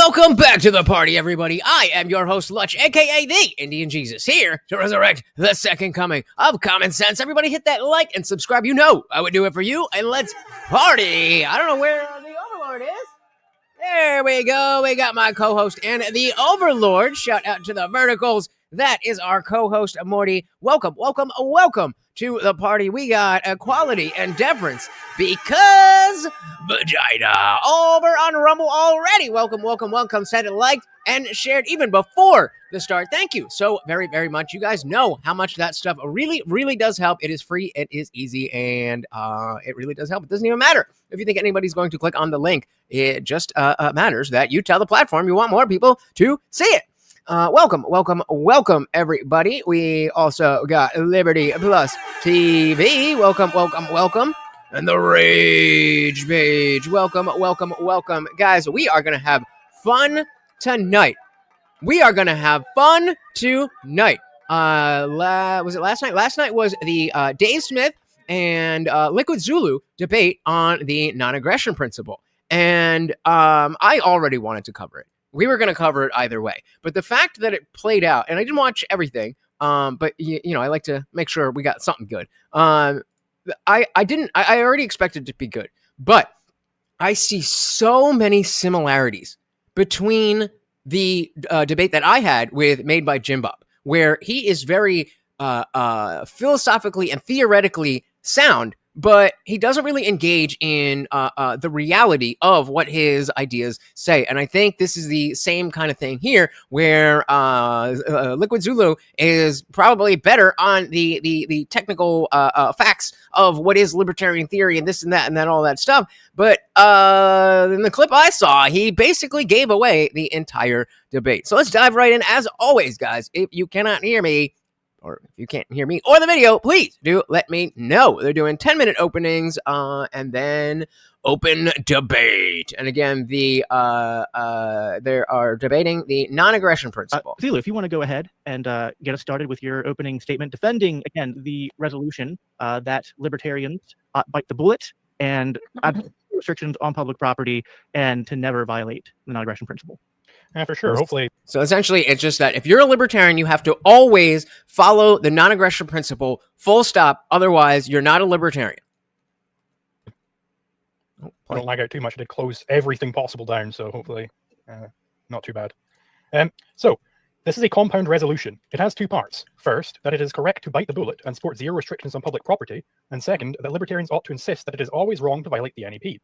Welcome back to the party, everybody. I am your host, Lutch, aka TheIndianJesus, here to resurrect the second coming of common sense. Everybody hit that like and subscribe. You know I would do it for you, and let's party. I don't know where the Overlord is. There we go. We got my co-host and the Overlord. Shout out to the Verticals. That is our co-host, Morty. Welcome to the party. We got equality and deference because vagina over on Rumble already. Welcome. Said it, liked, and shared even before the start. Thank you so very, very much. You guys know how much that stuff really does help. It is free, it is easy, and it really does help. It doesn't even matter if you think anybody's going to click on the link. It just matters that you tell the platform you want more people to see it. Welcome, everybody. We also got Liberty Plus TV. Welcome. And the Rage Page. Welcome. Guys, we are going to have fun tonight. Was it last night? Last night was the Dave Smith and Liquid Zulu debate on the non-aggression principle. And I already wanted to cover it. We were going to cover it either way. But the fact that it played out, and I didn't watch everything, but you know, I like to make sure we got something good. I already expected it to be good, but I see so many similarities between the debate that I had with Made by Jim Bob, where he is very philosophically and theoretically sound, but he doesn't really engage in the reality of what his ideas say. And I think this is the same kind of thing here, where Liquid Zulu is probably better on the technical facts of what is libertarian theory and this and that all that stuff. But in the clip I saw, he basically gave away the entire debate. So let's dive right in. As always, guys, if you cannot hear me, or if you can't hear me or the video, please do let me know. They're doing 10-minute openings and then open debate. And again, they are debating the non-aggression principle. Zulu, if you want to go ahead and get us started with your opening statement, defending, again, the resolution that libertarians bite the bullet and add restrictions on public property and to never violate the non-aggression principle. Yeah, for sure. Hopefully. So essentially, it's just that if you're a libertarian, you have to always follow the non-aggression principle, full stop. Otherwise, you're not a libertarian. I don't lag out too much. I did close everything possible down, so hopefully not too bad. So this is a compound resolution. It has two parts. First, that it is correct to bite the bullet and support zero restrictions on public property. And second, that libertarians ought to insist that it is always wrong to violate the N.A.P.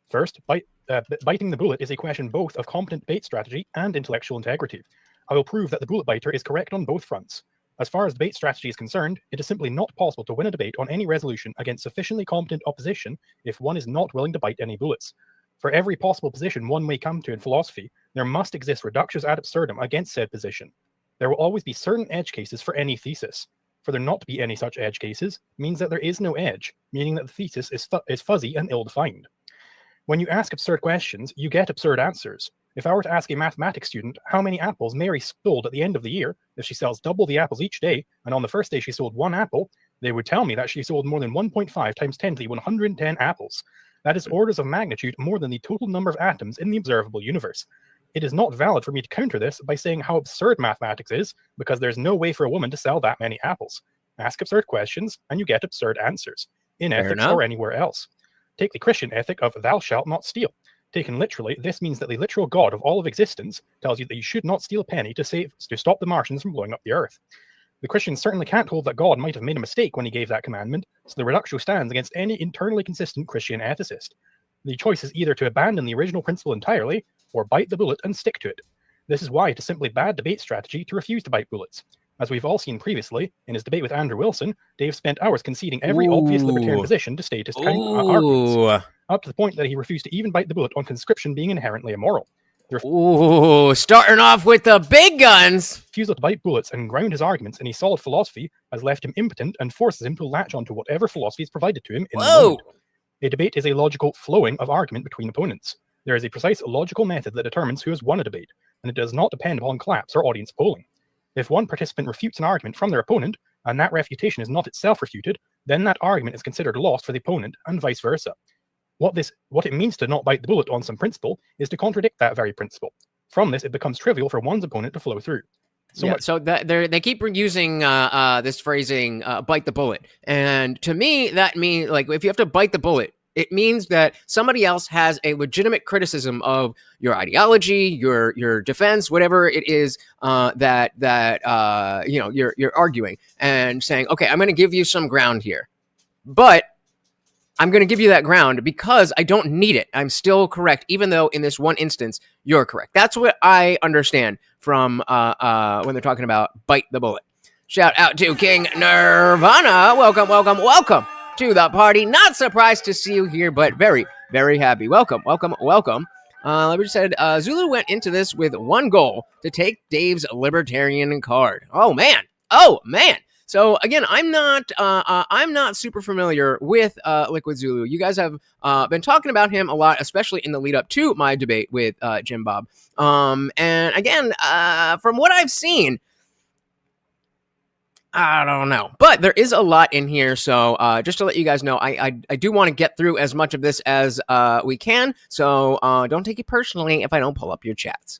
First, biting the bullet is a question both of competent debate strategy and intellectual integrity. I will prove that the bullet biter is correct on both fronts. As far as debate strategy is concerned, it is simply not possible to win a debate on any resolution against sufficiently competent opposition if one is not willing to bite any bullets. For every possible position one may come to in philosophy, there must exist reductio ad absurdum against said position. There will always be certain edge cases for any thesis. For there not to be any such edge cases means that there is no edge, meaning that the thesis is fuzzy and ill-defined. When you ask absurd questions, you get absurd answers. If I were to ask a mathematics student how many apples Mary sold at the end of the year, if she sells double the apples each day, and on the first day she sold 1 apple, they would tell me that she sold more than 1.5 times 10 to the 110 apples. That is orders of magnitude more than the total number of atoms in the observable universe. It is not valid for me to counter this by saying how absurd mathematics is, because there's no way for a woman to sell that many apples. Ask absurd questions, and you get absurd answers, in ethics or anywhere else. Take the Christian ethic of thou shalt not steal. Taken literally, this means that the literal God of all of existence tells you that you should not steal a penny to stop the Martians from blowing up the Earth. The Christians certainly can't hold that God might have made a mistake when he gave that commandment, so the reductio stands against any internally consistent Christian ethicist. The choice is either to abandon the original principle entirely, or bite the bullet and stick to it. This is why it is simply bad debate strategy to refuse to bite bullets. As we've all seen previously, in his debate with Andrew Wilson, Dave spent hours conceding every obvious libertarian position to statist arguments, up to the point that he refused to even bite the bullet on conscription being inherently immoral. Starting off with the big guns. Refusal to bite bullets and ground his arguments in a solid philosophy has left him impotent and forces him to latch onto whatever philosophy is provided to him in the moment. A debate is a logical flowing of argument between opponents. There is a precise logical method that determines who has won a debate, and it does not depend upon claps or audience polling. If one participant refutes an argument from their opponent, and that refutation is not itself refuted, then that argument is considered lost for the opponent, and vice versa. What it means to not bite the bullet on some principle is to contradict that very principle. From this, it becomes trivial for one's opponent to flow through. So they keep using this phrasing, bite the bullet. And to me, that means, like, if you have to bite the bullet, it means that somebody else has a legitimate criticism of your ideology, your defense, whatever it is that you're arguing, and saying, okay, I'm going to give you some ground here, but I'm going to give you that ground because I don't need it. I'm still correct, even though in this one instance, you're correct. That's what I understand from when they're talking about bite the bullet. Shout out to King Nirvana. Welcome, welcome, welcome to the party. Not surprised to see you here, but very, very happy. Welcome, welcome, welcome. Like we just said, Zulu went into this with one goal: to take Dave's libertarian card. Oh, man. So again, I'm not super familiar with Liquid Zulu. You guys have been talking about him a lot, especially in the lead up to my debate with Jim Bob. And again, from what I've seen, I don't know, but there is a lot in here. So just to let you guys know, I do want to get through as much of this as we can. So don't take it personally if I don't pull up your chats.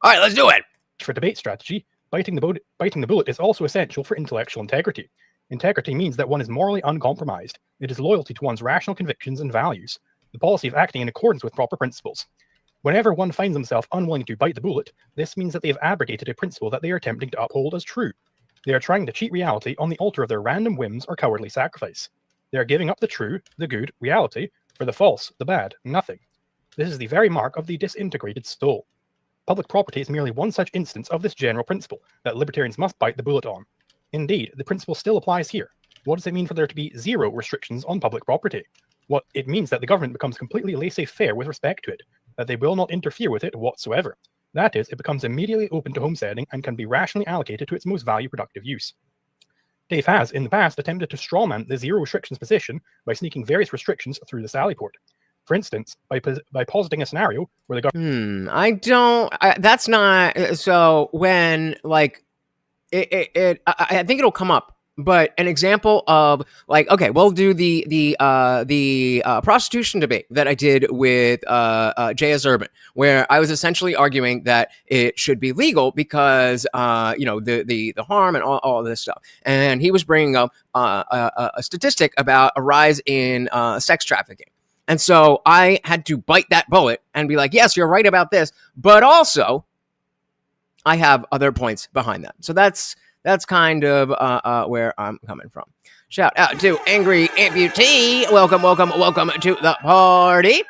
All right, let's do it. For debate strategy, biting the bullet is also essential for intellectual integrity. Integrity means that one is morally uncompromised. It is loyalty to one's rational convictions and values, the policy of acting in accordance with proper principles. Whenever one finds himself unwilling to bite the bullet, this means that they have abrogated a principle that they are attempting to uphold as true. They are trying to cheat reality on the altar of their random whims or cowardly sacrifice. They are giving up the true, the good, reality, for the false, the bad, nothing. This is the very mark of the disintegrated soul. Public property is merely one such instance of this general principle that libertarians must bite the bullet on. Indeed, the principle still applies here. What does it mean for there to be zero restrictions on public property? What it means that the government becomes completely laissez-faire with respect to it, that they will not interfere with it whatsoever. That is, it becomes immediately open to homesteading and can be rationally allocated to its most value-productive use. Dave has, in the past, attempted to strawman the zero restrictions position by sneaking various restrictions through the sally port. For instance, by positing a scenario where the government... that's not... So when, like, I think it'll come up. But an example of, like, okay, we'll do the prostitution debate that I did with J.S. Urban, where I was essentially arguing that it should be legal because the harm and all of this stuff, and he was bringing up a statistic about a rise in sex trafficking, and so I had to bite that bullet and be like, yes, you're right about this, but also I have other points behind that. So that's kind of where I'm coming from. Shout out to Angry Amputee. Welcome to the party.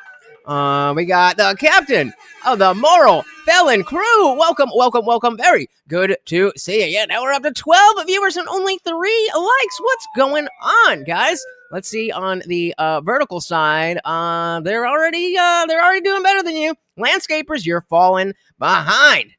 We got the captain of the Moral Felon Crew. Welcome. Very good to see you. Yeah, now we're up to 12 viewers and only 3 likes. What's going on, guys? Let's see on the vertical side. They're already doing better than you. Landscapers, you're falling behind.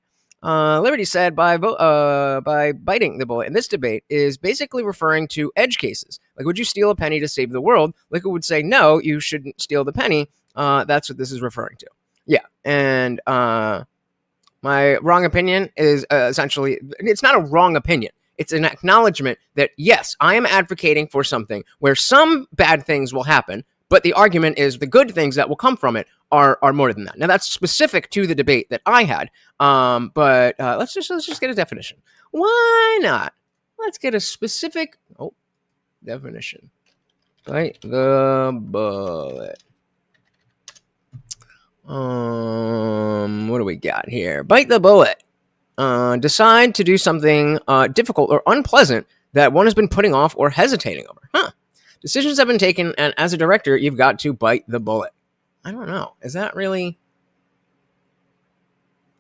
Liberty said by biting the bullet in this debate is basically referring to edge cases. Like, would you steal a penny to save the world? Liquid would say, no, you shouldn't steal the penny. That's what this is referring to. Yeah. And my wrong opinion is essentially, it's not a wrong opinion. It's an acknowledgement that, yes, I am advocating for something where some bad things will happen, but the argument is the good things that will come from it are more than that. Now, that's specific to the debate that I had, but let's just get a definition. Why not? Let's get a specific definition. Bite the bullet. What do we got here? Bite the bullet. Decide to do something difficult or unpleasant that one has been putting off or hesitating over. Decisions have been taken, and as a director, you've got to bite the bullet. I don't know. Is that really?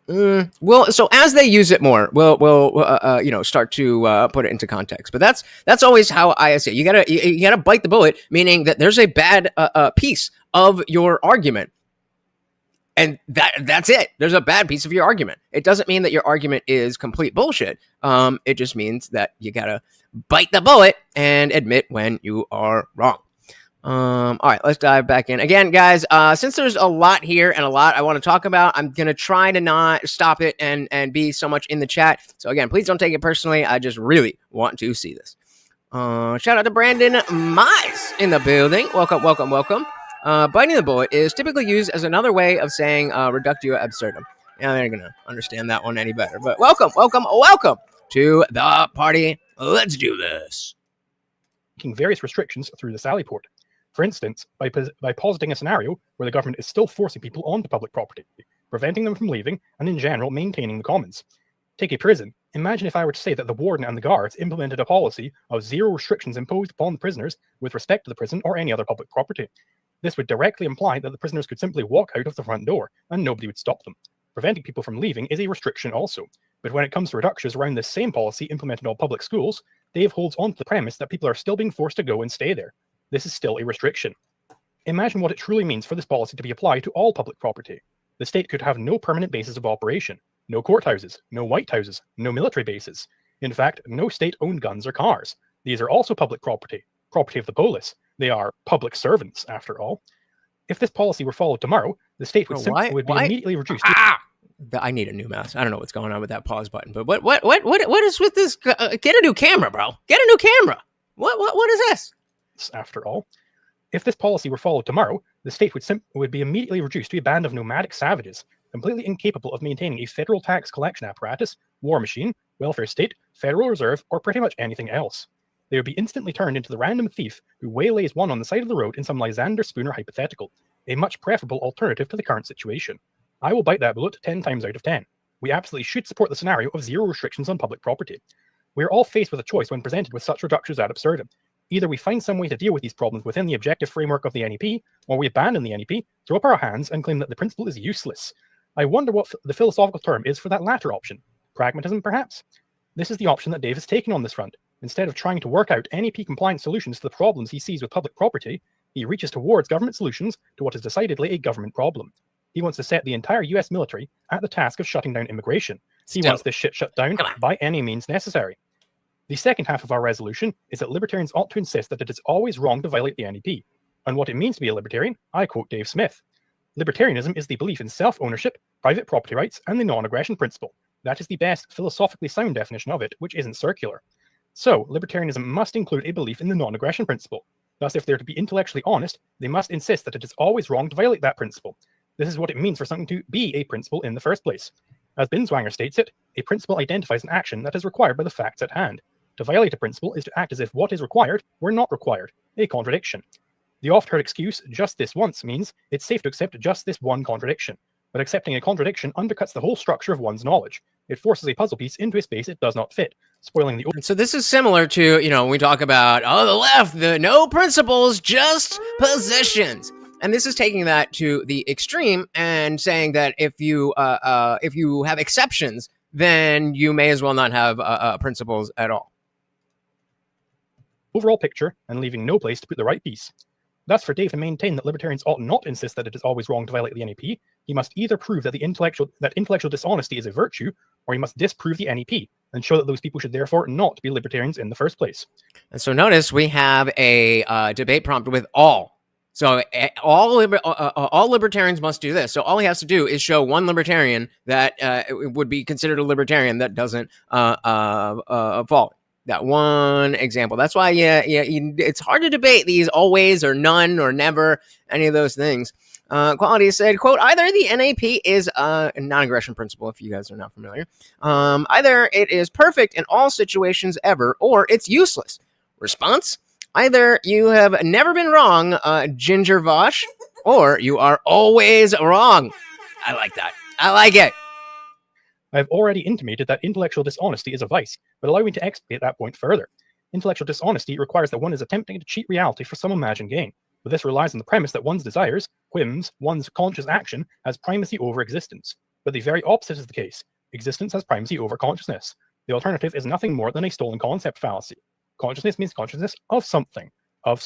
Well, so as they use it more, we'll start to put it into context. But that's always how I say it. You gotta bite the bullet, meaning that there's a bad piece of your argument, and that's it. There's a bad piece of your argument. It doesn't mean that your argument is complete bullshit. It just means that you gotta bite the bullet and admit when you are wrong. All right, let's dive back in. Again, guys, since there's a lot here and a lot I want to talk about, I'm going to try to not stop it and be so much in the chat. So again, please don't take it personally. I just really want to see this. Shout out to Brandon Mize in the building. Welcome. Biting the bullet is typically used as another way of saying reductio absurdum. Yeah, they're going to understand that one any better. But welcome to the party. Let's do this. Making various restrictions through the Sally Port. For instance, by positing a scenario where the government is still forcing people onto public property, preventing them from leaving, and in general maintaining the commons. Take a prison. Imagine if I were to say that the warden and the guards implemented a policy of zero restrictions imposed upon the prisoners with respect to the prison or any other public property. This would directly imply that the prisoners could simply walk out of the front door and nobody would stop them. Preventing people from leaving is a restriction also. But when it comes to reductions around this same policy implemented in all public schools, Dave holds on to the premise that people are still being forced to go and stay there. This is still a restriction. Imagine what it truly means for this policy to be applied to all public property. The state could have no permanent basis of operation, no courthouses, no White Houses, no military bases. In fact, no state-owned guns or cars. These are also public property of the polis. They are public servants, after all. If this policy were followed tomorrow, the state would be immediately reduced. I need a new mouse. I don't know what's going on with that pause button, but what is with this? Get a new camera, bro. Get a new camera. What is this? After all, if this policy were followed tomorrow, the state would be immediately reduced to a band of nomadic savages, completely incapable of maintaining a federal tax collection apparatus, war machine, welfare state, Federal Reserve, or pretty much anything else. They would be instantly turned into the random thief who waylays one on the side of the road in some Lysander Spooner hypothetical, a much preferable alternative to the current situation. I will bite that bullet 10 times out of 10. We absolutely should support the scenario of zero restrictions on public property. We are all faced with a choice when presented with such reductions ad absurdum. Either we find some way to deal with these problems within the objective framework of the N.A.P, or we abandon the N.A.P, throw up our hands, and claim that the principle is useless. I wonder what the philosophical term is for that latter option. Pragmatism, perhaps? This is the option that Dave has taken on this front. Instead of trying to work out N.A.P-compliant solutions to the problems he sees with public property, he reaches towards government solutions to what is decidedly a government problem. He wants to set the entire US military at the task of shutting down immigration. He wants this shit shut down by any means necessary. The second half of our resolution is that libertarians ought to insist that it is always wrong to violate the N.A.P. And what it means to be a libertarian, I quote Dave Smith. Libertarianism is the belief in self-ownership, private property rights, and the non-aggression principle. That is the best philosophically sound definition of it, which isn't circular. So, libertarianism must include a belief in the non-aggression principle. Thus, if they're to be intellectually honest, they must insist that it is always wrong to violate that principle. This is what it means for something to be a principle in the first place. As Binswanger states it, a principle identifies an action that is required by the facts at hand. To violate a principle is to act as if what is required were not required, a contradiction. The oft-heard excuse, just this once, means it's safe to accept just this one contradiction. But accepting a contradiction undercuts the whole structure of one's knowledge. It forces a puzzle piece into a space it does not fit, spoiling the... So this is similar to, when we talk about, the left, the no principles, just positions. And this is taking that to the extreme and saying that if you have exceptions, then you may as well not have principles at all. Overall picture and leaving no place to put the right piece. Thus, for Dave to maintain that libertarians ought not insist that it is always wrong to violate the N.A.P, he must either prove that intellectual dishonesty is a virtue, or he must disprove the N.A.P and show that those people should therefore not be libertarians in the first place. And so notice we have a debate prompt with all. So all libertarians must do this. So all he has to do is show one libertarian that would be considered a libertarian that doesn't fall. That one example. That's why, it's hard to debate these always or none or never, any of those things. Quality said, quote, either the N.A.P is a non-aggression principle, if you guys are not familiar. Either it is perfect in all situations ever, or it's useless. Response, either you have never been wrong, Ginger Vosh, or you are always wrong. I like that. I like it. I have already intimated that intellectual dishonesty is a vice, but allow me to explicate that point further. Intellectual dishonesty requires that one is attempting to cheat reality for some imagined gain, but this relies on the premise that one's desires, whims, one's conscious action has primacy over existence. But the very opposite is the case. Existence has primacy over consciousness. The alternative is nothing more than a stolen concept fallacy. Consciousness means consciousness of something, of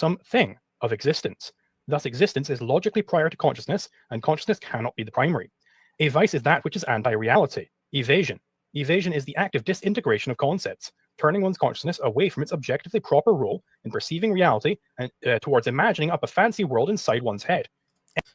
existence. Thus, existence is logically prior to consciousness, and consciousness cannot be the primary. A vice is that which is anti-reality. Evasion. Evasion is the active disintegration of concepts, turning one's consciousness away from its objectively proper role in perceiving reality and towards imagining up a fancy world inside one's head.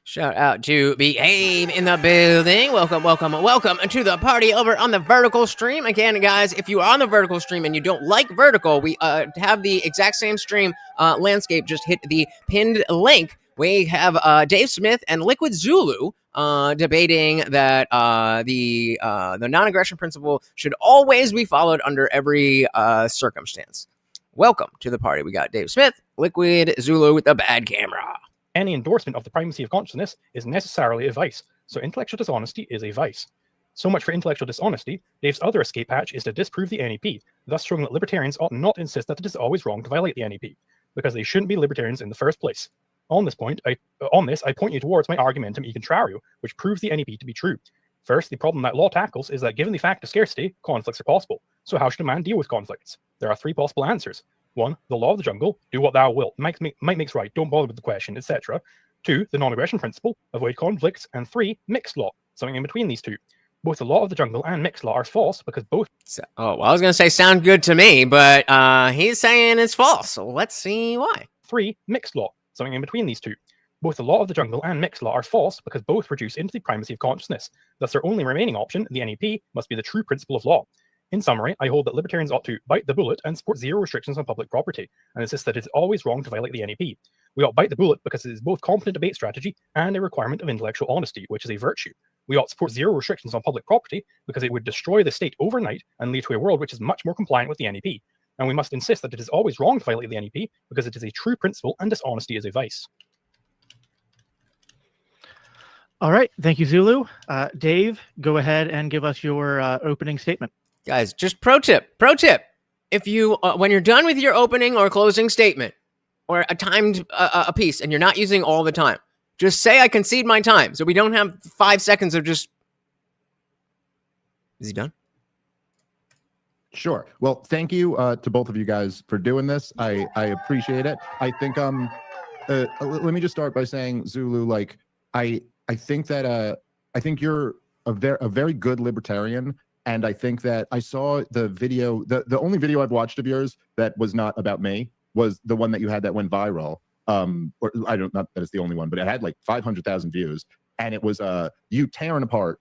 Shout out to Behave in the building. Welcome to the party over on the vertical stream. Again, guys, if you are on the vertical stream and you don't like vertical, we have the exact same stream landscape. Just hit the pinned link we have Dave Smith and Liquid Zulu debating that the non-aggression principle should always be followed under every circumstance. Welcome to the party. We got Dave Smith, Liquid Zulu with the bad camera. Any endorsement of the primacy of consciousness is necessarily a vice, so intellectual dishonesty is a vice. So much for intellectual dishonesty. Dave's other escape hatch is to disprove the N.A.P., thus showing that libertarians ought not insist that it is always wrong to violate the N.A.P., because they shouldn't be libertarians in the first place. On this, I point you towards my argumentum e contrario, which proves the N.A.P. to be true. First, the problem that law tackles is that given the fact of scarcity, conflicts are possible. So how should a man deal with conflicts? There are three possible answers. 1, the law of the jungle, do what thou wilt, might makes right, don't bother with the question, etc. 2, the non-aggression principle, avoid conflicts. And 3, mixed law, something in between these two. Both the law of the jungle and mixed law are false because both... Oh, well, I was going to say sound good to me, but he's saying it's false. So let's see why. 3, mixed law, something in between these two. Both the law of the jungle and mixed law are false because both reduce into the primacy of consciousness. Thus, their only remaining option, the N.A.P., must be the true principle of law. In summary, I hold that libertarians ought to bite the bullet and support zero restrictions on public property, and insist that it is always wrong to violate the N.A.P. We ought bite the bullet because it is both competent debate strategy and a requirement of intellectual honesty, which is a virtue. We ought to support zero restrictions on public property because it would destroy the state overnight and lead to a world which is much more compliant with the N.A.P. And we must insist that it is always wrong to violate the N.A.P. because it is a true principle and dishonesty is a vice. All right. Thank you, Zulu. Dave, go ahead and give us your opening statement. Guys, just pro tip. If you, when you're done with your opening or closing statement or a timed a piece and you're not using all the time, just say I concede my time so we don't have 5 seconds of just... Is he done? Sure. Well, thank you to both of you guys for doing this. I appreciate it. I think let me just start by saying, Zulu, like I think that I think you're a very good libertarian, and I think that I saw the video. The only video I've watched of yours that was not about me was the one that you had that went viral. Or I don't, not that it's the only one, but it had like 500,000 views, and it was you tearing apart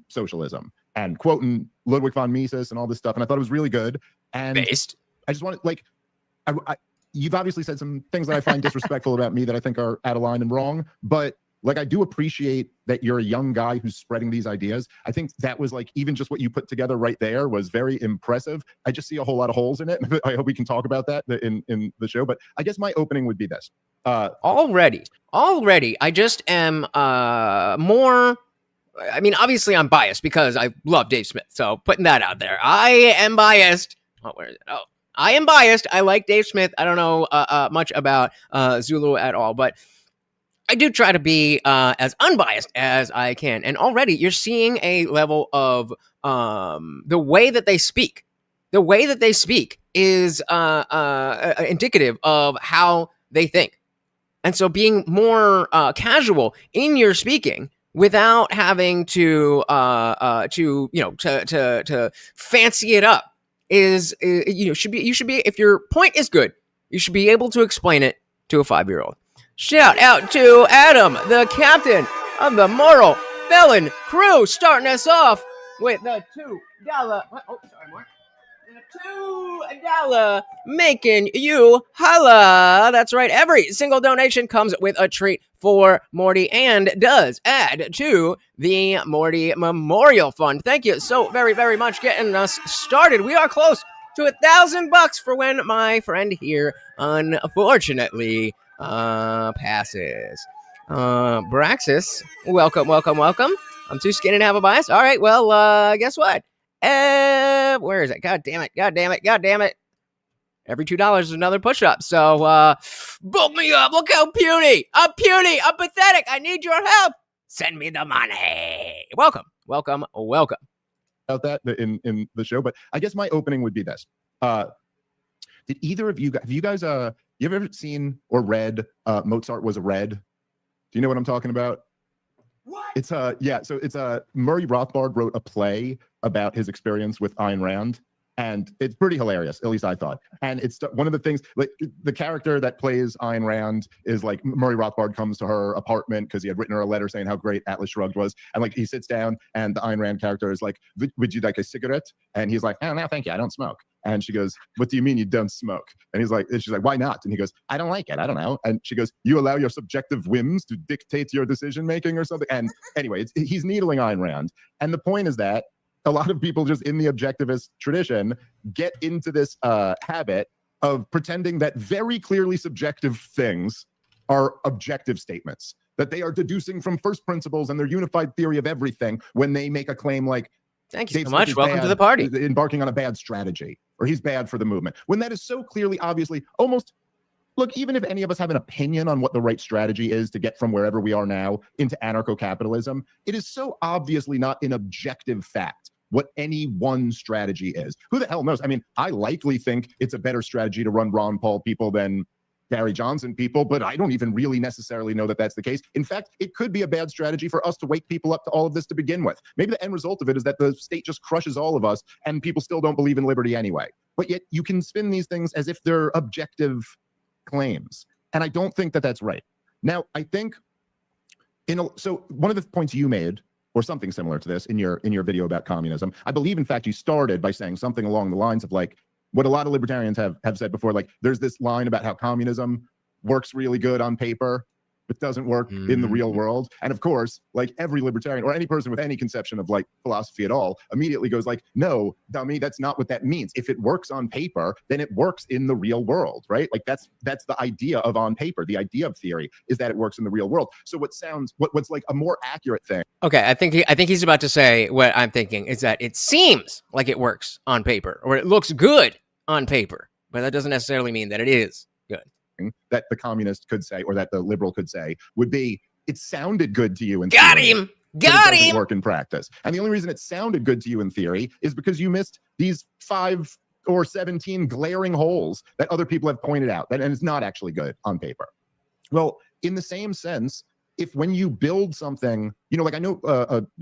socialism and quoting Ludwig von Mises and all this stuff, and I thought it was really good. And I just wanted, like, you've obviously said some things that I find disrespectful about me that I think are out of line and wrong, but like, I do appreciate that you're a young guy who's spreading these ideas. I think that was like, even just what you put together right there was very impressive. I just see a whole lot of holes in it. I hope we can talk about that in the show, but I guess my opening would be this. Already, I just am more... I mean, obviously I'm biased because I love Dave Smith, so putting that out there. I am biased. Oh, where is it? Oh, I am biased. I like Dave Smith. I don't know much about Zulu at all, but I do try to be as unbiased as I can. And already you're seeing a level of the way that they speak. The way that they speak is indicative of how they think. And so being more casual in your speaking without having to fancy it up is you should be if your point is good, you should be able to explain it to a 5-year-old. Shout out to Adam, the captain of the Moral Felon Crew, starting us off with the $2. Oh, sorry, Mark. $2 making you holla. That's right. Every single donation comes with a treat for Morty and does add to the Morty Memorial Fund. Thank you so very, very much getting us started. We are close to $1,000 for when my friend here unfortunately passes. Braxis, welcome. I'm too skinny to have a bias. All right, well, guess what? Where is it? God damn it. Every $2 is another push-up. So, book me up. Look how puny. I'm pathetic. I need your help. Send me the money. Welcome. About that in the show, but I guess my opening would be this. Did either of you guys, you ever seen or read Mozart Was a Red? Do you know what I'm talking about? What? It's Murray Rothbard wrote a play about his experience with Ayn Rand. And it's pretty hilarious, at least I thought. And it's one of the things, like the character that plays Ayn Rand is like Murray Rothbard comes to her apartment because he had written her a letter saying how great Atlas Shrugged was. And like he sits down and the Ayn Rand character is like, would you like a cigarette? And he's like, oh, no, thank you. I don't smoke. And she goes, what do you mean you don't smoke? And he's like, and she's like, why not? And he goes, I don't like it. I don't know. And she goes, you allow your subjective whims to dictate your decision making or something. And anyway, he's needling Ayn Rand. And the point is that a lot of people just in the objectivist tradition get into this habit of pretending that very clearly subjective things are objective statements, that they are deducing from first principles and their unified theory of everything when they make a claim like, thank you so much. Welcome to the party. Embarking on a bad strategy, or he's bad for the movement. When that is so clearly, obviously, almost, look, even if any of us have an opinion on what the right strategy is to get from wherever we are now into anarcho-capitalism, it is so obviously not an objective fact what any one strategy is. Who the hell knows? I mean, I likely think it's a better strategy to run Ron Paul people than Gary Johnson people, but I don't even really necessarily know that that's the case. In fact, it could be a bad strategy for us to wake people up to all of this to begin with. Maybe the end result of it is that the state just crushes all of us and people still don't believe in liberty anyway. But yet you can spin these things as if they're objective claims. And I don't think that that's right. Now, I think, so one of the points you made, or something similar to this in your video about communism, I believe, in fact, you started by saying something along the lines of like, what a lot of libertarians have said before, like there's this line about how communism works really good on paper, but doesn't work in the real world. And of course, like every libertarian or any person with any conception of like philosophy at all immediately goes like, no, dummy, that's not what that means. If it works on paper, then it works in the real world, right? Like that's the idea of on paper. The idea of theory is that it works in the real world. So what's like a more accurate thing. Okay, I think he's about to say what I'm thinking is that it seems like it works on paper, or it looks good on paper, but that doesn't necessarily mean that it is good. That the communist could say, or that the liberal could say, would be, it sounded good to you in got theory, him, but it doesn't work in practice. And the only reason it sounded good to you in theory is because you missed these 5 or 17 glaring holes that other people have pointed out, and it's not actually good on paper. Well, in the same sense, if when you build something, you know, like I know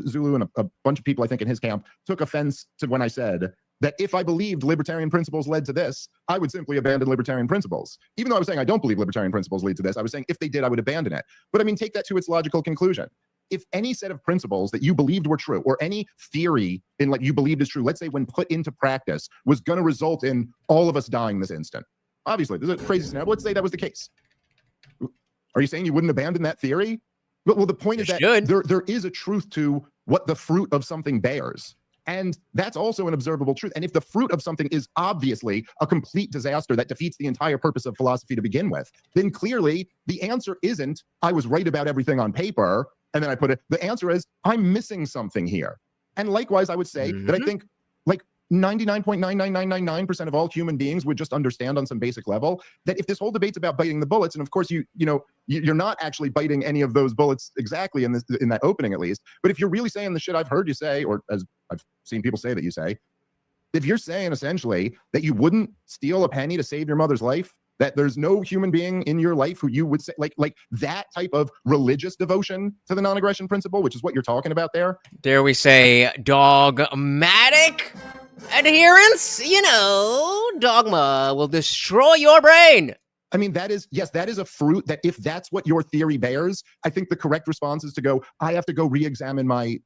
Zulu and a bunch of people I think in his camp took offense to when I said that if I believed libertarian principles led to this, I would simply abandon libertarian principles. Even though I was saying I don't believe libertarian principles lead to this, I was saying if they did, I would abandon it. But I mean, take that to its logical conclusion. If any set of principles that you believed were true, or any theory in like you believed is true, let's say when put into practice, was going to result in all of us dying this instant. Obviously, there's a crazy scenario. Let's say that was the case. Are you saying you wouldn't abandon that theory? Well, the point is that there is a truth to what the fruit of something bears. And that's also an observable truth. And if the fruit of something is obviously a complete disaster that defeats the entire purpose of philosophy to begin with, then clearly the answer isn't, I was right about everything on paper, and then I put it, the answer is, I'm missing something here. And likewise, I would say that I think like 99.99999% of all human beings would just understand on some basic level that if this whole debate's about biting the bullets, and of course you're not actually biting any of those bullets exactly in that opening at least, but if you're really saying the shit I've heard you say, or as I've seen people say that you say, if you're saying essentially that you wouldn't steal a penny to save your mother's life, that there's no human being in your life who you would say like that type of religious devotion to the non-aggression principle, which is what you're talking about there. Dare we say dogmatic adherence? You know, dogma will destroy your brain. I mean, that is a fruit that if that's what your theory bears, I think the correct response is to go, I have to go re-examine my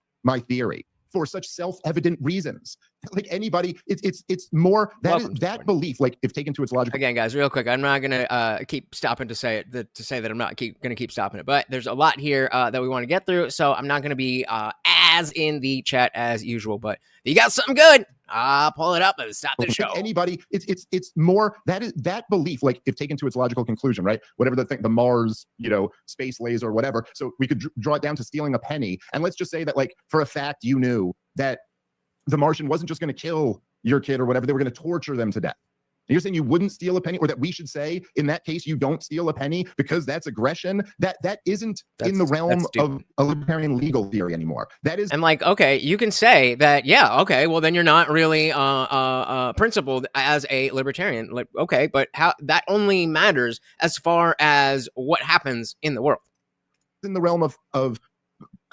theory for such self-evident reasons. Like anybody, it's more that belief, like if taken to its logical. Again, guys, real quick, I'm not gonna keep stopping to say that I'm not gonna keep stopping it, but there's a lot here that we want to get through, so I'm not gonna be as in the chat as usual. But if you got something good, pull it up and stop the show. Anybody, it's more that belief, like if taken to its logical conclusion, right? Whatever the Mars, space laser or whatever. So we could draw it down to stealing a penny, and let's just say that, like, for a fact, you knew that the Martian wasn't just going to kill your kid or whatever; they were going to torture them to death. And you're saying you wouldn't steal a penny, or that we should say in that case you don't steal a penny because that's aggression? That isn't in the realm of a libertarian legal theory anymore. That is, and like, okay, you can say that, yeah, okay, well then you're not really principled as a libertarian. Like, okay, but how that only matters as far as what happens in the world. In the realm of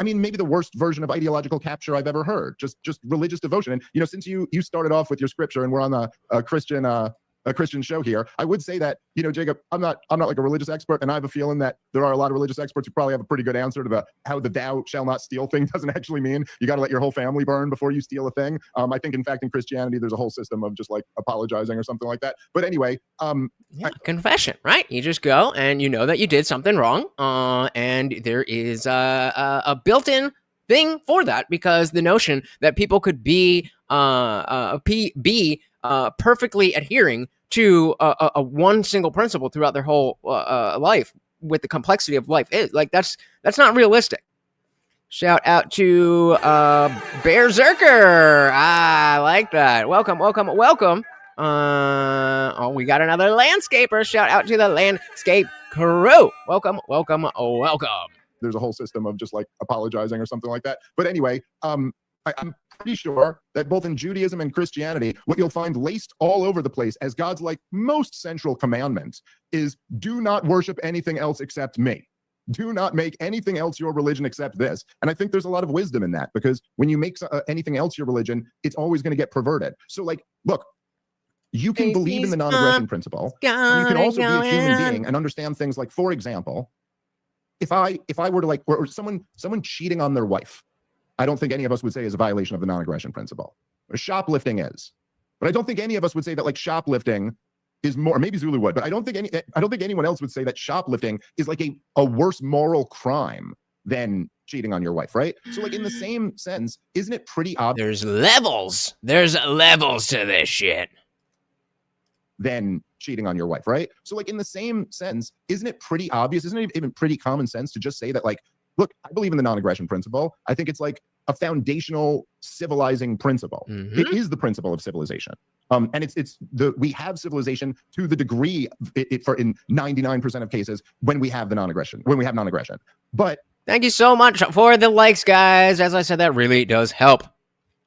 I mean, maybe the worst version of ideological capture I've ever heard. Just religious devotion. And since you started off with your scripture, and we're on a Christian show here, I would say that, Jacob, I'm not like a religious expert, and I have a feeling that there are a lot of religious experts who probably have a pretty good answer to how the thou shall not steal thing doesn't actually mean you got to let your whole family burn before you steal a thing. I think, in fact, in Christianity, there's a whole system of just like apologizing or something like that. But anyway, confession, right? You just go and you know that you did something wrong, and there is a built-in thing for that, because the notion that people could be perfectly adhering to a one single principle throughout their whole life, with the complexity of life, is like that's not realistic. Shout out to Bear Zerker. I like that. Welcome. We got another landscaper. Shout out to the landscape crew. Welcome. There's a whole system of just like apologizing or something like that. But anyway, I'm pretty sure that both in Judaism and Christianity, what you'll find laced all over the place as God's like most central commandment is do not worship anything else except me. Do not make anything else your religion except this. And I think there's a lot of wisdom in that, because when you make anything else your religion, it's always going to get perverted. So like, look, you can believe in the non-aggression principle. And you can also be a human being and understand things like, for example, if I were to like, or someone cheating on their wife, I don't think any of us would say is a violation of the non-aggression principle. Shoplifting is, but I don't think any of us would say that like shoplifting is more. Maybe Zulu would, but I don't think anyone else would say that shoplifting is like a worse moral crime than cheating on your wife, right? So like in the same sense, isn't it pretty obvious? There's levels to this shit. Than cheating on your wife, right? So like in the same sense, isn't it pretty obvious? Isn't it even pretty common sense to just say that like, look, I believe in the non-aggression principle. I think it's like a foundational civilizing principle. Mm-hmm. It is the principle of civilization. And we have civilization to the degree for in 99% of cases when we have non-aggression. But thank you so much for the likes, guys. As I said, that really does help.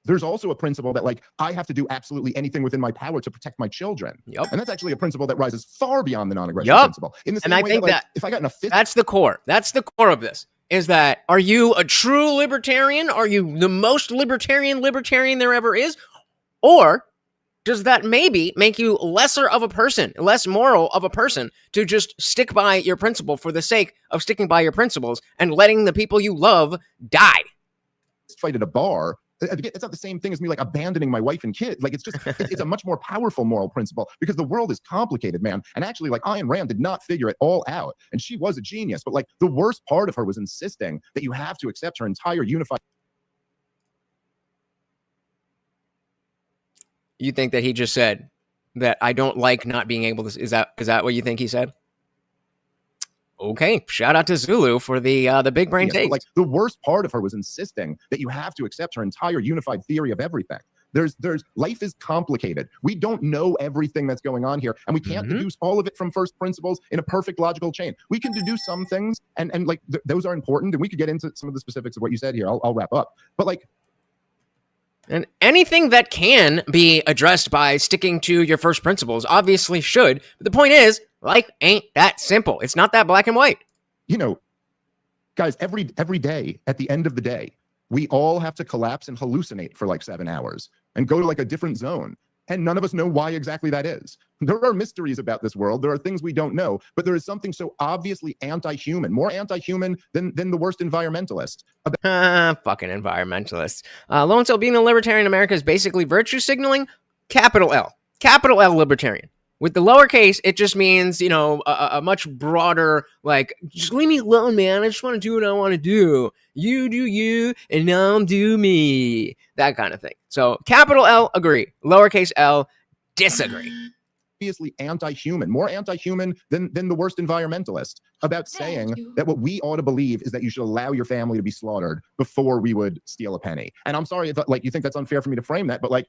There's also a principle that like I have to do absolutely anything within my power to protect my children. Yep. And that's actually a principle that rises far beyond the non-aggression principle. In the same and I way think that, like, if I got in a fist, that's the core. That's the core of this. Is that, are you a true libertarian? Are you the most libertarian there ever is? Or does that maybe make you lesser of a person, less moral of a person, to just stick by your principle for the sake of sticking by your principles and letting the people you love die? Fight at a bar. It's not the same thing as me like abandoning my wife and kids. Like it's a much more powerful moral principle, because the world is complicated, man. And actually, like Ayn Rand did not figure it all out, and she was a genius. But like the worst part of her was insisting that you have to accept her entire unified. You think that he just said that I don't like not being able to? Is that what you think he said? Okay, shout out to Zulu for the big brain take. Like the worst part of her was insisting that you have to accept her entire unified theory of everything. Life is complicated. We don't know everything that's going on here, and we can't deduce all of it from first principles in a perfect logical chain. We can deduce some things, and like those are important, and we could get into some of the specifics of what you said here. I'll wrap up, but like. And anything that can be addressed by sticking to your first principles obviously should. But the point is, life ain't that simple. It's not that black and white. Guys, every day, at the end of the day, we all have to collapse and hallucinate for like 7 hours and go to like a different zone. And none of us know why exactly that is. There are mysteries about this world. There are things we don't know, but there is something so obviously anti-human, more anti-human than the worst environmentalist. Fucking environmentalists. Lone Cell, being a libertarian in America is basically virtue signaling. Capital L libertarian. With the lowercase, it just means, a much broader, like, just leave me alone, man. I just want to do what I want to do. You do you, and I'll do me. That kind of thing. So, capital L, agree. Lowercase L, disagree. Obviously anti-human, more anti-human than the worst environmentalist, about saying that what we ought to believe is that you should allow your family to be slaughtered before we would steal a penny. And I'm sorry if like you think that's unfair for me to frame that, but like,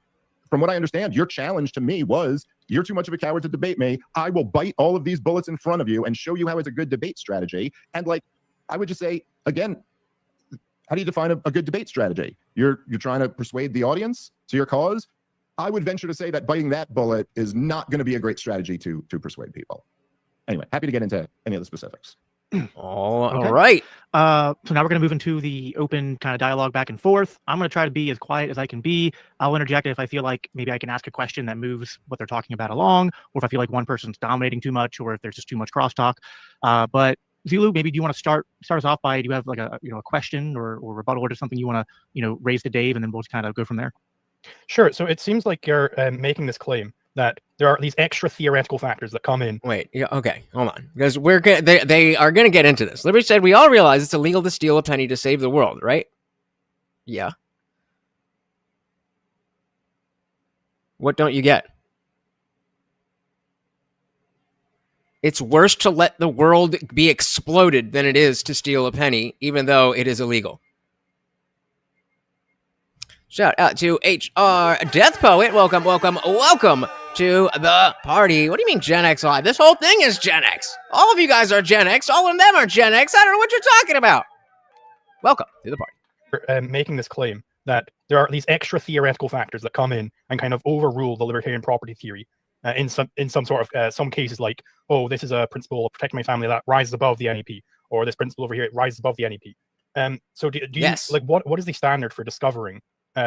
from what I understand, your challenge to me was, you're too much of a coward to debate me. I will bite all of these bullets in front of you and show you how it's a good debate strategy. And like, I would just say, again, how do you define a good debate strategy? You're trying to persuade the audience to your cause. I would venture to say that biting that bullet is not going to be a great strategy to persuade people. Anyway, happy to get into any of the specifics. All right. So now we're going to move into the open kind of dialogue back and forth. I'm going to try to be as quiet as I can be. I'll interject if I feel like maybe I can ask a question that moves what they're talking about along, or if I feel like one person's dominating too much, or if there's just too much crosstalk. But Zulu, maybe do you want to start us off by, do you have like a question or rebuttal or just something you want to raise to Dave, and then we'll just kind of go from there. Sure. So it seems like you're making this claim that there are these extra theoretical factors that come in. Wait, yeah, okay, hold on, because they are gonna get into this. Liberty said we all realize it's illegal to steal a penny to save the world, right? Yeah. What don't you get? It's worse to let the world be exploded than it is to steal a penny, even though it is illegal. Shout out to HR Death Poet. Welcome to the party. What do you mean Gen X Live? This whole thing is Gen X. All of you guys are Gen X. All of them are Gen X. I don't know what you're talking about. Welcome to the party. Making this claim that there are these extra theoretical factors that come in and kind of overrule the libertarian property theory in some sort of some cases, like, oh, this is a principle of protecting my family that rises above the N.A.P, or this principle over here rises above the N.A.P. So do you Yes. like what is the standard for discovering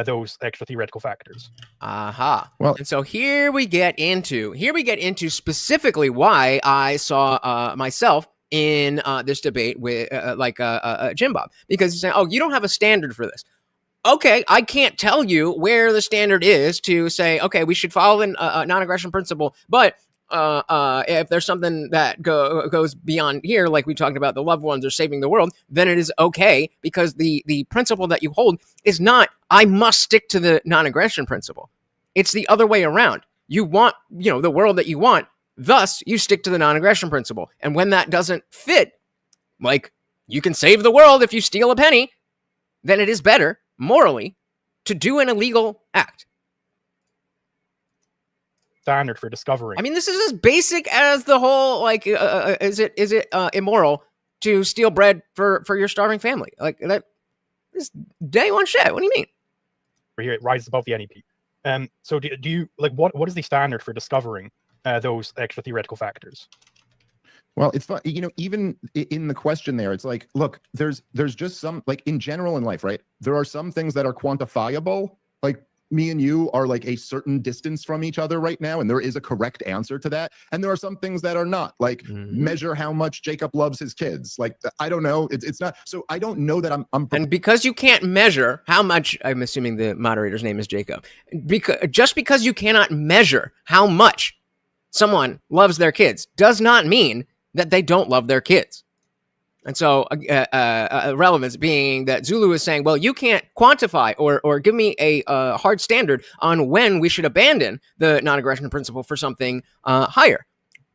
those extra theoretical factors? Aha. Well- and so here we get into specifically why I saw myself in this debate with Jim Bob, because he's saying, oh, you don't have a standard for this. Okay, I can't tell you where the standard is to say, okay, we should follow the non-aggression principle, but if there's something that goes beyond here, like we talked about the loved ones or saving the world, then it is okay, because the principle that you hold is not, I must stick to the non-aggression principle. It's the other way around. You want, the world that you want, thus you stick to the non-aggression principle. And when that doesn't fit, like you can save the world if you steal a penny, then it is better morally to do an illegal act. Standard for discovering. I mean, this is as basic as the whole, like, is it immoral to steal bread for your starving family? Like, that is day one shit. What do you mean? Over here, it rises above the N.A.P. So do you like what is the standard for discovering those extra theoretical factors? Well, it's fun, even in the question there, it's like, look, there's just some, like, in general in life, right? There are some things that are quantifiable, like me and you are like a certain distance from each other right now, and there is a correct answer to that. And there are some things that are not, like measure how much Jacob loves his kids. Like, I don't know. It's not. So I don't know that I'm and because you can't measure how much, I'm assuming the moderator's name is Jacob, just because you cannot measure how much someone loves their kids does not mean that they don't love their kids. And so relevance being that Zulu is saying, well, you can't quantify or give me a hard standard on when we should abandon the non-aggression principle for something higher.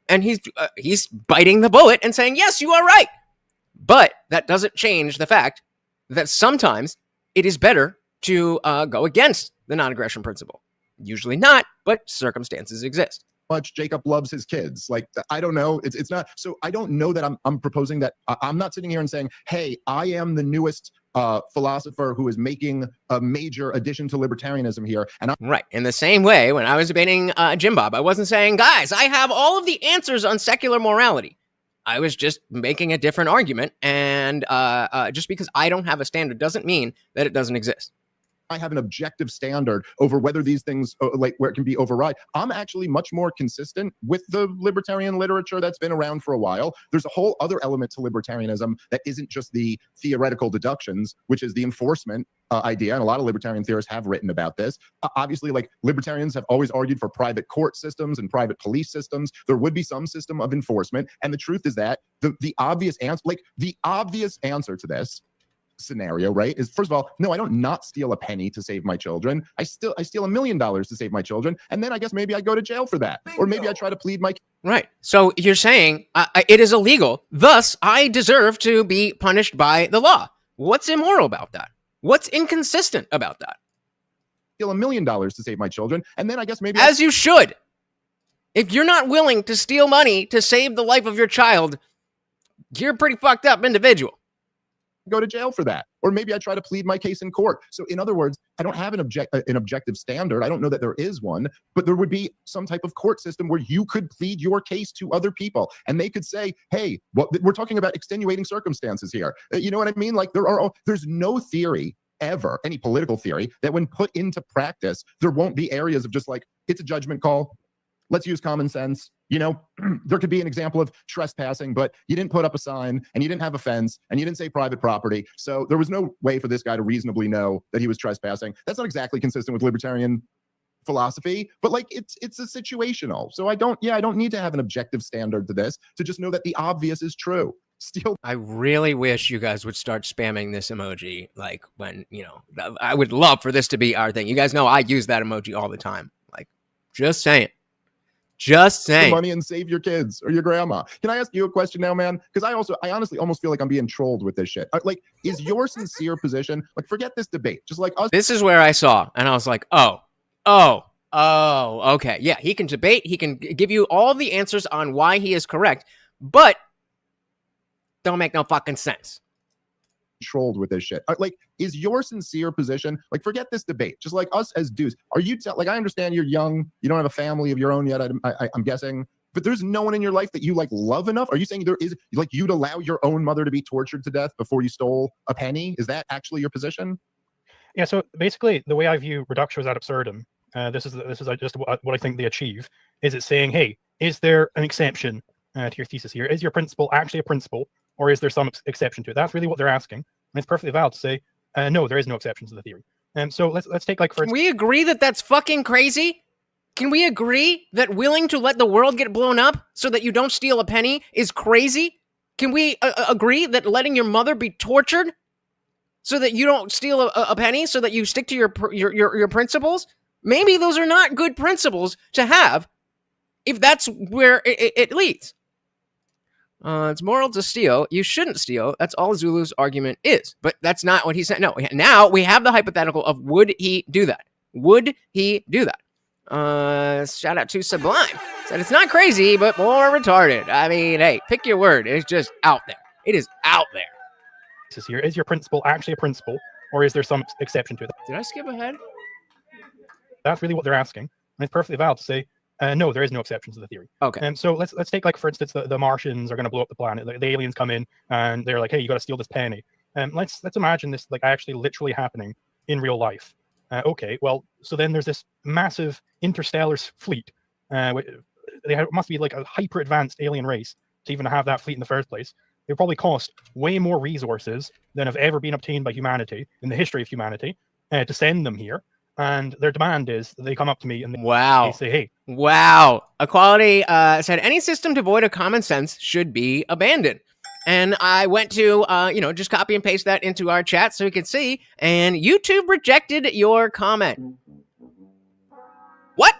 And he's biting the bullet and saying, yes, you are right. But that doesn't change the fact that sometimes it is better to go against the non-aggression principle. Usually not, but circumstances exist. Much Jacob loves his kids. Like, I don't know. It's not. So I don't know that I'm proposing that. I'm not sitting here and saying, hey, I am the newest philosopher who is making a major addition to libertarianism here. And right. In the same way, when I was debating Jim Bob, I wasn't saying, guys, I have all of the answers on secular morality. I was just making a different argument. And just because I don't have a standard doesn't mean that it doesn't exist. I have an objective standard over whether these things, like where it can be override. I'm actually much more consistent with the libertarian literature that's been around for a while. There's a whole other element to libertarianism that isn't just the theoretical deductions, which is the enforcement idea. And a lot of libertarian theorists have written about this. Obviously, like, libertarians have always argued for private court systems and private police systems. There would be some system of enforcement. And the truth is that the obvious answer to this scenario, right, is, first of all, no, I don't not steal a penny to save my children. I steal $1 million to save my children, and then I guess maybe I go to jail for that. Or maybe I try to plead my... Right. So you're saying it is illegal, thus I deserve to be punished by the law. What's immoral about that? What's inconsistent about that? Steal $1 million to save my children, and then I guess maybe... As you should. If you're not willing to steal money to save the life of your child, you're a pretty fucked up individual. go to jail for that. Or maybe I try to plead my case in court. So in other words, I don't have an objective standard. I don't know that there is one, but there would be some type of court system where you could plead your case to other people and they could say, hey, we're talking about extenuating circumstances here. You know what I mean? Like there's no theory ever, any political theory, that when put into practice, there won't be areas of just like, it's a judgment call. Let's use common sense. You know, there could be an example of trespassing, but you didn't put up a sign and you didn't have a fence and you didn't say private property. So there was no way for this guy to reasonably know that he was trespassing. That's not exactly consistent with libertarian philosophy, but like it's a situational. So I don't need to have an objective standard to this to just know that the obvious is true. Steal. I really wish you guys would start spamming this emoji. Like when, you know, I would love for this to be our thing. You guys know I use that emoji all the time. Like, just saying. Just saying. Money and save your kids or your grandma. Can I ask you a question now, man? Because I honestly almost feel like I'm being trolled with this shit. Like, is your sincere position, like, forget this debate, just like us. This is where I saw, and I was like, oh, okay. Yeah, he can debate. He can give you all the answers on why he is correct, but don't make no fucking sense. Trolled with this shit. Like, is your sincere position, like, forget this debate, just like us as dudes, are you like, I understand you're young, you don't have a family of your own yet, I'm guessing, but there's no one in your life that you like love enough? Are you saying there is, like, you'd allow your own mother to be tortured to death before you stole a penny? Is that actually your position? Yeah, so basically the way I view reductio ad absurdum, this is just what I think they achieve, is it's saying, hey, is there an exception to your thesis here? Is your principle actually a principle, or is there some exception to it? That's really what they're asking. And it's perfectly valid to say, no, there is no exception to the theory. So let's take, like, for Can we agree that that's fucking crazy? Can we agree that willing to let the world get blown up so that you don't steal a penny is crazy? Can we agree that letting your mother be tortured so that you don't steal a penny, so that you stick to your principles? Maybe those are not good principles to have if that's where it leads. It's moral to steal. You shouldn't steal. That's all Zulu's argument is. But that's not what he said. No, now we have the hypothetical of would he do that? Would he do that? Shout out to Sublime. Said it's not crazy, but more retarded. I mean, hey, pick your word. It's just out there. It is out there. Here, is your principle actually a principle, or is there some exception to it? Did I skip ahead? That's really what they're asking. And it's perfectly valid to say, no, there is no exception to the theory. Okay. And so let's take, like, for instance, the Martians are going to blow up the planet. Like, the aliens come in and they're like, hey, you got to steal this penny. Let's imagine this, like, actually literally happening in real life. Okay, well, so then there's this massive interstellar fleet. Must be like a hyper advanced alien race to even have that fleet in the first place. It would probably cost way more resources than have ever been obtained by humanity in the history of humanity to send them here. And their demand is they come up to me and they say, hey. Wow. Equality said any system devoid of common sense should be abandoned. And I went to, just copy and paste that into our chat so we could see. And YouTube rejected your comment. What?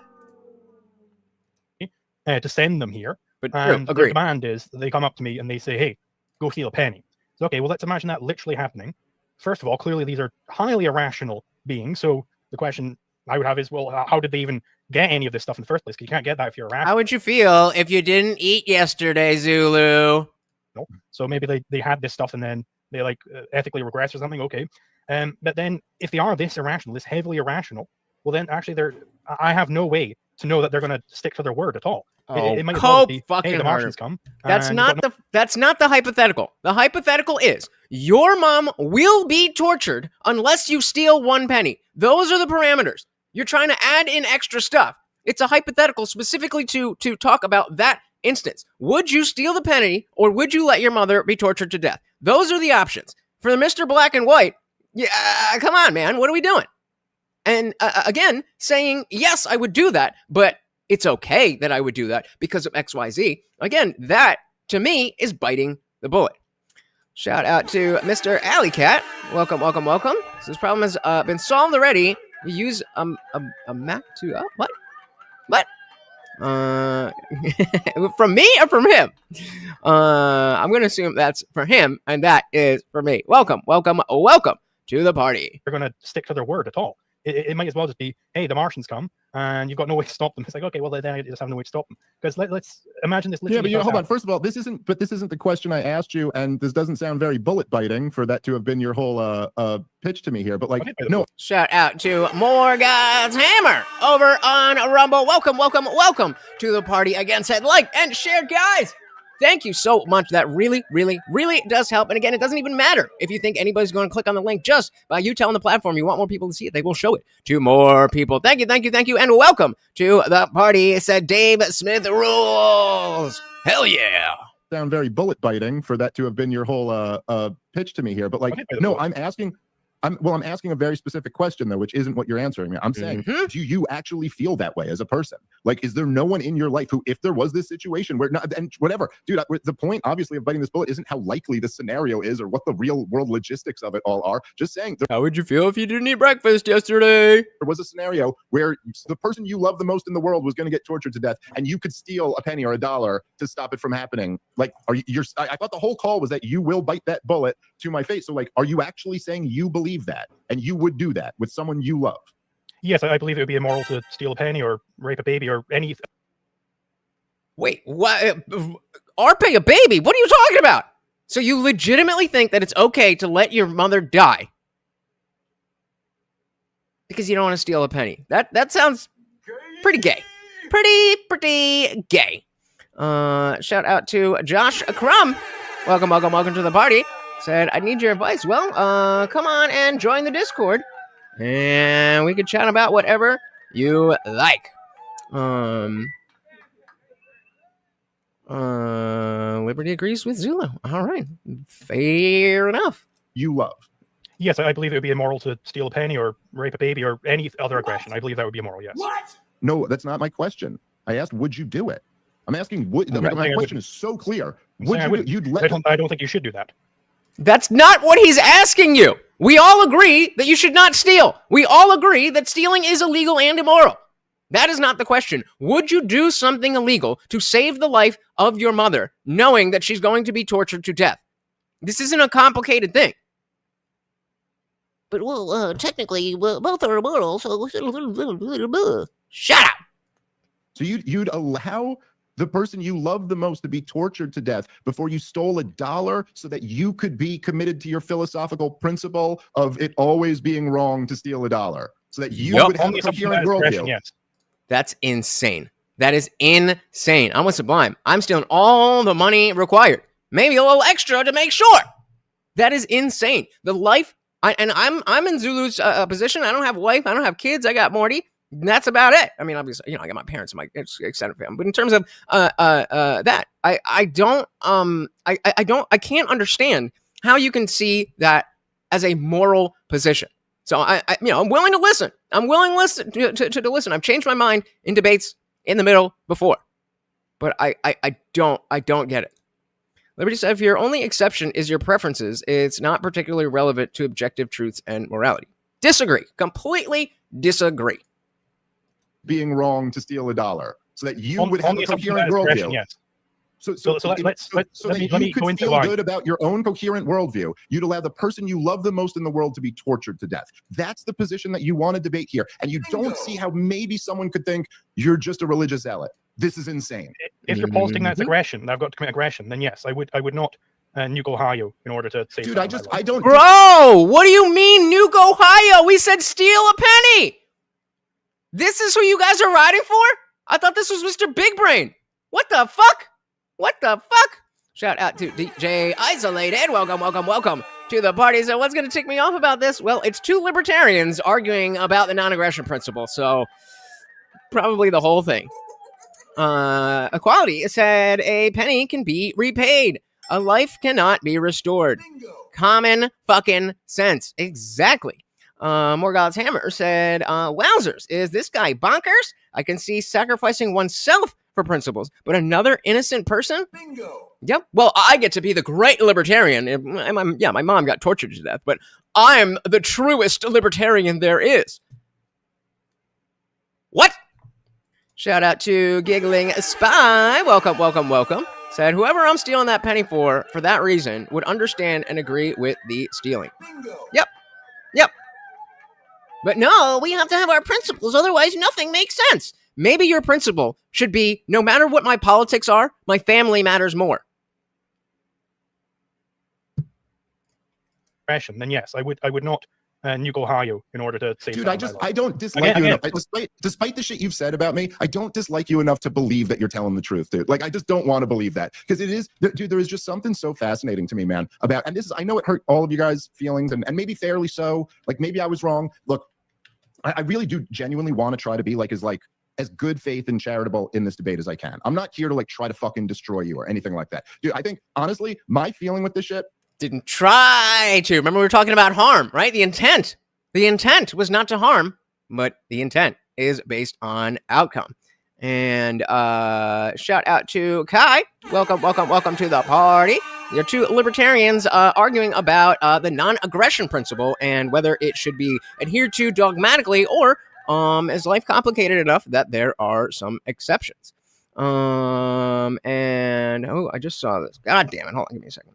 To send them here. But and agree. Their demand is they come up to me and they say, hey, go steal a penny. So, okay, well, let's imagine that literally happening. First of all, clearly these are highly irrational beings. So the question I would have is, well, how did they even get any of this stuff in the first place? Because you can't get that if you're irrational. How would you feel if you didn't eat yesterday, Zulu? No. So maybe they had this stuff and then they ethically regress or something. Okay. But then if they are this irrational, this heavily irrational, well, then actually I have no way to know that they're going to stick to their word at all. It might as well be, hey, the Martians come. That's not the hypothetical. The hypothetical is your mom will be tortured unless you steal 1 penny. Those are the parameters. You're trying to add in extra stuff. It's a hypothetical specifically to talk about that instance. Would you steal the penny or would you let your mother be tortured to death? Those are the options. For the Mr. Black and White, yeah, come on, man. What are we doing? And again, saying, yes, I would do that, but it's okay that I would do that because of XYZ. Again, that, to me, is biting the bullet. Shout out to Mr. Alley Cat. Welcome, welcome, welcome. So this problem has been solved already. You use a Mac to... what? What? From me or from him? I'm going to assume that's for him, and that is for me. Welcome, welcome, welcome to the party. They're going to stick to their word at all. It might as well just be, hey, the Martians come, and you've got no way to stop them. It's like, okay, well, then I just have no way to stop them. Because let's imagine this literally. Yeah, but you know, hold on. First of all, this isn't the question I asked you, and this doesn't sound very bullet biting for that to have been your whole pitch to me here. But like, no. Shout out to More God's Hammer over on Rumble. Welcome to the party. Again, said like and share, guys. Thank you so much. That really, really, really does help. And again, it doesn't even matter if you think anybody's going to click on the link. Just by you telling the platform you want more people to see it, they will show it to more people. Thank you, and welcome to the party. Said Dave Smith rules. Hell yeah. Sound very bullet biting for that to have been your whole pitch to me here. But like, no, I'm asking a very specific question though, which isn't what you're answering me. I'm saying, do you actually feel that way as a person? Like, is there no one in your life who, if there was this situation where, and whatever, dude, the point obviously of biting this bullet isn't how likely the scenario is or what the real world logistics of it all are. Just saying. How would you feel if you didn't eat breakfast yesterday? There was a scenario where the person you love the most in the world was going to get tortured to death, and you could steal a penny or $1 to stop it from happening. Like, I thought the whole call was that you will bite that bullet to my face. So like, are you actually saying you believe that and you would do that with someone you love? Yes, I believe it would be immoral to steal a penny or rape a baby or anything. Wait, what? Or pay a baby? What are you talking about? So you legitimately think that it's okay to let your mother die because you don't want to steal a penny? That sounds pretty gay. Pretty gay. Shout out to Josh Crumb. Welcome to the party. Said, I need your advice. Well, come on and join the Discord, and we could chat about whatever you like. Liberty agrees with Zulu. All right, fair enough. You love. Yes, I believe it would be immoral to steal a penny or rape a baby or any other aggression. I believe that would be immoral. Yes. What? No, that's not my question. I asked, would you do it? I'm asking, my question is so clear. Would you? I don't think you should do that. That's not what he's asking you. We all agree that you should not steal. We all agree that stealing is illegal and immoral. That is not the question. Would you do something illegal to save the life of your mother, knowing that she's going to be tortured to death? This isn't a complicated thing. But, well, technically, both are immoral, so... Shut up! So you'd allow the person you love the most to be tortured to death before you stole $1 so that you could be committed to your philosophical principle of it always being wrong to steal $1, so that you would have a coherent worldview. Yes. That's insane. That is insane. I'm with Sublime. I'm stealing all the money required. Maybe a little extra to make sure. That is insane. The life, I'm in Zulu's position. I don't have a wife. I don't have kids. I got Morty. That's about it. I mean, obviously, I got my parents and my extended family. But in terms of that, I can't understand how you can see that as a moral position. So I'm willing to listen. I'm willing to listen. I've changed my mind in debates in the middle before, but I don't get it. Liberty said, if your only exception is your preferences, it's not particularly relevant to objective truths and morality. Disagree. Completely disagree. Being wrong to steal $1 so that you would have a coherent worldview. Yes. So that you could feel good about your own coherent worldview, you'd allow the person you love the most in the world to be tortured to death. That's the position that you want to debate here. And you don't see how maybe someone could think you're just a religious zealot. This is insane. If you're posting that's aggression, I've got to commit aggression, then yes, I would not nuke Ohio in order to save. Dude, I don't. Bro, what do you mean nuke Ohio? We said steal a penny. This is who you guys are riding for? I thought this was Mr. Big Brain. What the fuck? What the fuck? Shout out to DJ Isolated. Welcome to the party. So what's going to tick me off about this? Well, it's two libertarians arguing about the non-aggression principle. So probably the whole thing. Equality said a penny can be repaid. A life cannot be restored. Common fucking sense. Exactly. More God's Hammer said, wowzers, is this guy bonkers? I can see sacrificing oneself for principles, but another innocent person? Bingo. Yep. Well, I get to be the great libertarian. My mom got tortured to death, but I'm the truest libertarian there is. What? Shout out to Giggling Spy. Welcome. Said, whoever I'm stealing that penny for that reason, would understand and agree with the stealing. Bingo. Yep. But no, we have to have our principles, otherwise nothing makes sense. Maybe your principle should be, no matter what my politics are, my family matters more. Then yes, I would not nuke Ohio in order to save. Dude, I don't dislike you enough. Despite the shit you've said about me, I don't dislike you enough to believe that you're telling the truth, dude. Like, I just don't want to believe that, because it is, dude, there is just something so fascinating to me, man, about, and this is, I know it hurt all of you guys' feelings, and maybe fairly so. Like, maybe I was wrong. Look, I really do genuinely want to try to be as good faith and charitable in this debate as I can. I'm not here to try to fucking destroy you or anything like that. Dude, I think, honestly, my feeling with this shit, didn't try to. Remember, we were talking about harm, right? The intent was not to harm, but the intent is based on outcome. And shout out to Kai. Welcome to the party. There are two libertarians arguing about the non-aggression principle and whether it should be adhered to dogmatically, or is life complicated enough that there are some exceptions. And I just saw this. God damn it. Hold on, give me a second.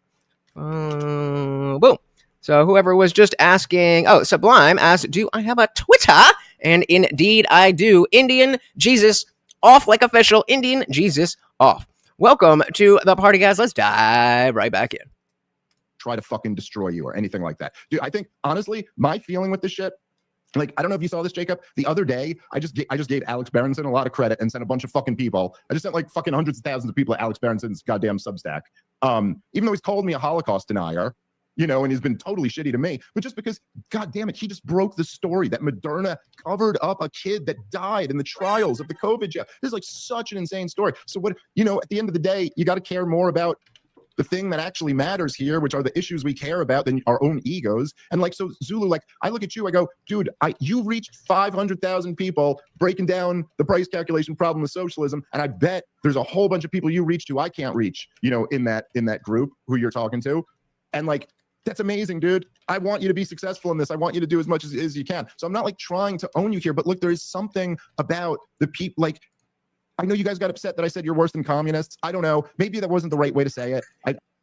Boom. So whoever was just asking, Sublime asked, do I have a Twitter? And indeed I do. Indian Jesus off, like official. Indian Jesus off. Welcome to the party, guys. Let's dive right back in. Try to fucking destroy you or anything like that. Dude, I think, honestly, my feeling with this shit, I don't know if you saw this, Jacob. The other day, I just gave Alex Berenson a lot of credit and sent a bunch of fucking people. I just sent fucking hundreds of thousands of people at Alex Berenson's goddamn Substack. Even though he's called me a Holocaust denier, and he's been totally shitty to me, but just because, God damn it, he just broke the story that Moderna covered up a kid that died in the trials of the COVID jab. This is such an insane story. So what, at the end of the day, you got to care more about the thing that actually matters here, which are the issues we care about, than our own egos. And so Zulu, I look at you, I go, dude, you reached 500,000 people breaking down the price calculation problem of socialism, and I bet there's a whole bunch of people you reached who I can't reach, in that group who you're talking to. And that's amazing, dude. I want you to be successful in this. I want you to do as much as you can. So I'm not trying to own you here, but look, there is something about the people, I know you guys got upset that I said you're worse than communists. I don't know. Maybe that wasn't the right way to say it.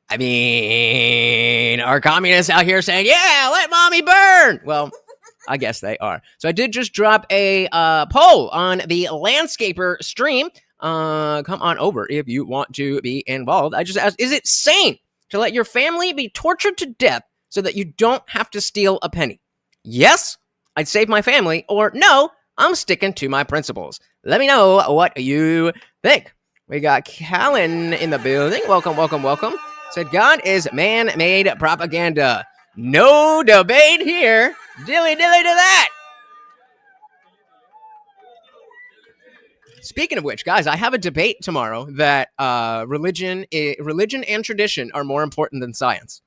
I mean, are communists out here saying, yeah, let mommy burn? Well, I guess they are. So I did just drop a poll on the Landscaper stream. Come on over if you want to be involved. I just asked, is it sane to let your family be tortured to death so that you don't have to steal a penny? Yes, I'd save my family, or no, I'm sticking to my principles. Let me know what you think. We got Callan in the building. Welcome. Said God is man-made propaganda. No debate here. Dilly to that. Speaking of which, guys, I have a debate tomorrow that religion and tradition are more important than science.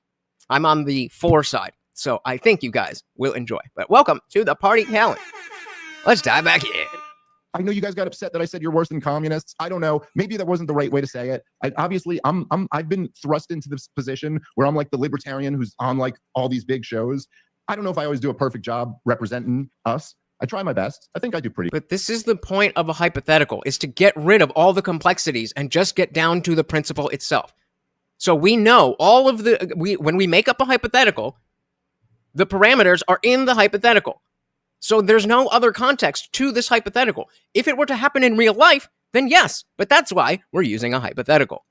I'm on the for side, so I think you guys will enjoy. But welcome to the party, Callan. Let's dive back in. I know you guys got upset that I said you're worse than communists. I don't know. Maybe that wasn't the right way to say it. I've been thrust into this position where I'm the libertarian who's on all these big shows. I don't know if I always do a perfect job representing us. I try my best. I think I do pretty. But this is the point of a hypothetical, is to get rid of all the complexities and just get down to the principle itself. So we know when we make up a hypothetical, the parameters are in the hypothetical. So there's no other context to this hypothetical. If it were to happen in real life, then yes, but that's why we're using a hypothetical.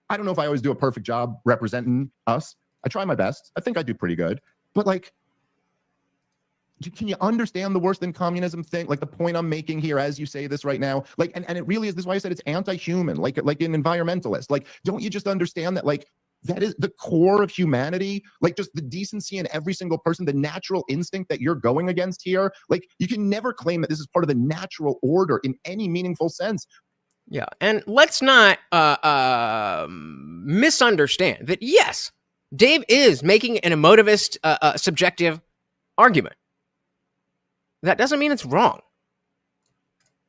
I don't know if I always do a perfect job representing us. I try my best. I think I do pretty good. But can you understand the worse than communism thing? The point I'm making here as you say this right now, and it really is, this is why I said it's anti-human, like an environmentalist. Don't you just understand that that is the core of humanity, just the decency in every single person, the natural instinct that you're going against here. You can never claim that this is part of the natural order in any meaningful sense. Yeah, and let's not misunderstand that, yes, Dave is making an emotivist, subjective argument. That doesn't mean it's wrong.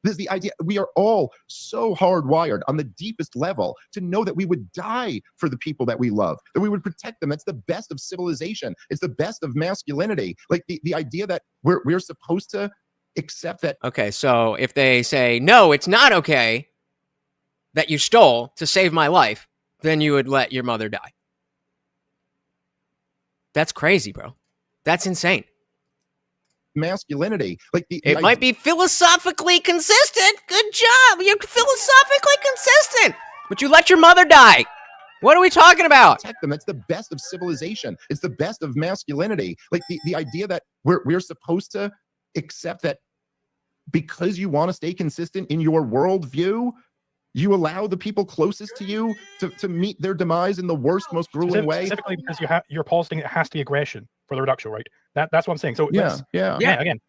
This is the idea. We are all so hardwired on the deepest level to know that we would die for the people that we love, that we would protect them. That's the best of civilization. It's the best of masculinity. The idea that we're supposed to accept that. Okay, so if they say, no, it's not okay that you stole to save my life, then you would let your mother die. That's crazy, bro. That's insane. masculinity. Like it might be philosophically consistent. Good job. You're philosophically consistent, but you let your mother die. What are we talking about? Protect them. That's the best of civilization. It's the best of masculinity. Like the idea that we're supposed to accept that because you want to stay consistent in your worldview, you allow the people closest to you to meet their demise in the worst, most grueling way. Specifically because you're positing it has to be aggression for the reduction, right? That's what I'm saying. So yeah. Again,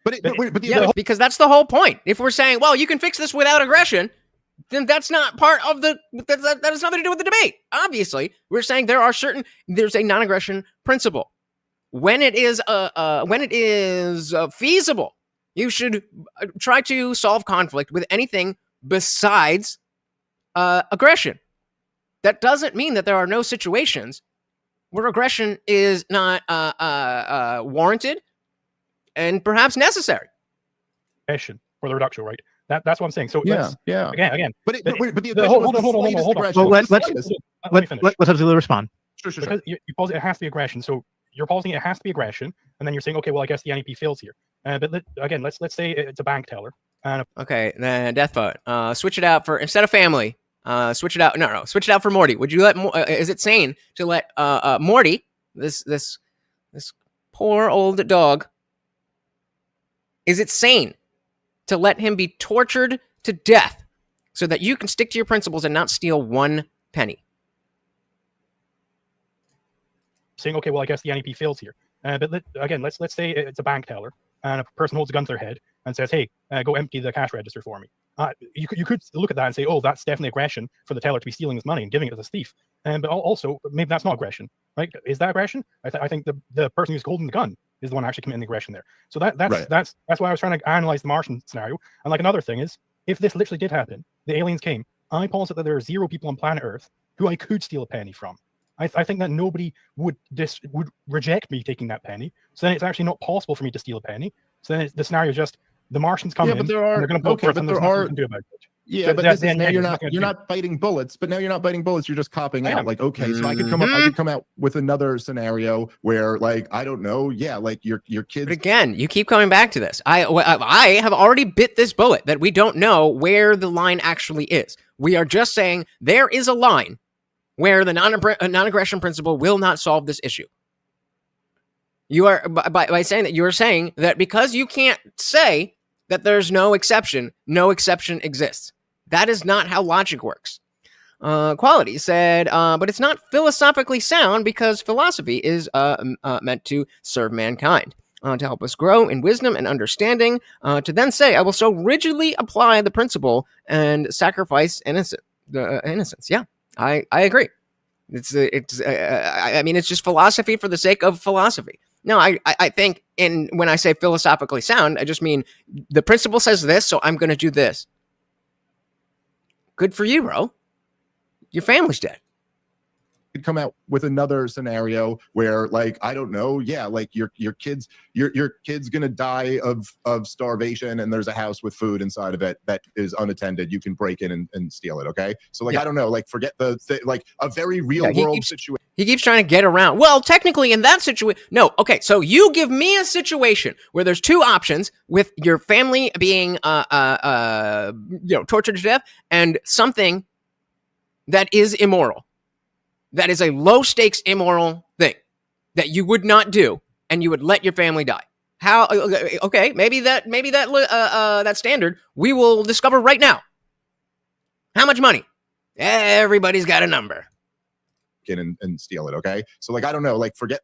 because that's the whole point. If we're saying, well, you can fix this without aggression, then that's not part of that has nothing to do with the debate. Obviously, we're saying there's a non-aggression principle. When it is feasible, you should try to solve conflict with anything besides aggression. That doesn't mean that there are no situations where aggression is not warranted and perhaps necessary. Aggression for the reduction, right? That's what I'm saying. So again. But hold on. Let's have Zulu respond. Sure. Because you posit it has to be aggression. So you're positing it has to be aggression, and then you're saying, okay, well, I guess the N.A.P fails here. But let's say it's a bank teller. Okay, then Deathbot. Switch it out for instead of family. Switch it out. No. Switch it out for Morty. Would you let? Is it sane to let Morty, this poor old dog? Is it sane to let him be tortured to death so that you can stick to your principles and not steal 1 penny? Saying, okay, well, I guess the N.A.P fails here. But let's say it's a bank teller, and a person holds a gun to their head and says, hey, go empty the cash register for me. You could look at that and say, oh, that's definitely aggression for the teller to be stealing his money and giving it to the thief. But also, maybe that's not aggression, right? Is that aggression? I think the person who's holding the gun is the one actually committing the aggression there. So that's why I was trying to analyze the Martian scenario. And like another thing is, if this literally did happen, the aliens came, I posit that there are 0 people on planet Earth who I could steal a penny from. I think that nobody would reject me taking that penny. So then it's actually not possible for me to steal a penny. So then the scenario is just the Martians come in, and they're going to vote for it, and there's nothing you can do about it. Yeah, so but now you're not fighting bullets. But now you're not fighting bullets. You're just copping out. Like, okay, so I could come out with another scenario where, like, I don't know. Yeah, like your kids. But again, you keep coming back to this. I have already bit this bullet that we don't know where the line actually is. We are just saying there is a line where the non-aggression principle will not solve this issue. You are by saying that, you are saying that because you can't say that there's no exception exists. That is not how logic works. Quality said, but it's not philosophically sound because philosophy is meant to serve mankind, to help us grow in wisdom and understanding, to then say, I will so rigidly apply the principle and sacrifice innocence. Yeah, I agree. It's just philosophy for the sake of philosophy. No, I think when I say philosophically sound, I just mean the principle says this, so I'm going to do this. Good for you, bro. Your family's dead. Could come out with another scenario where, like, I don't know, yeah, like your kid's gonna die of starvation, and there's a house with food inside of it that is unattended. You can break in and steal it. Okay, so like, I don't know, like, forget like a very real world situation. He keeps trying to get around. Well, technically, in that situation, no. Okay, so you give me a situation where there's 2 options with your family being tortured to death and something that is immoral. That is a low-stakes immoral thing that you would not do, and you would let your family die. How? Okay, maybe that standard we will discover right now. How much money? Everybody's got a number. And steal it. Okay, so like, I don't know, like, forget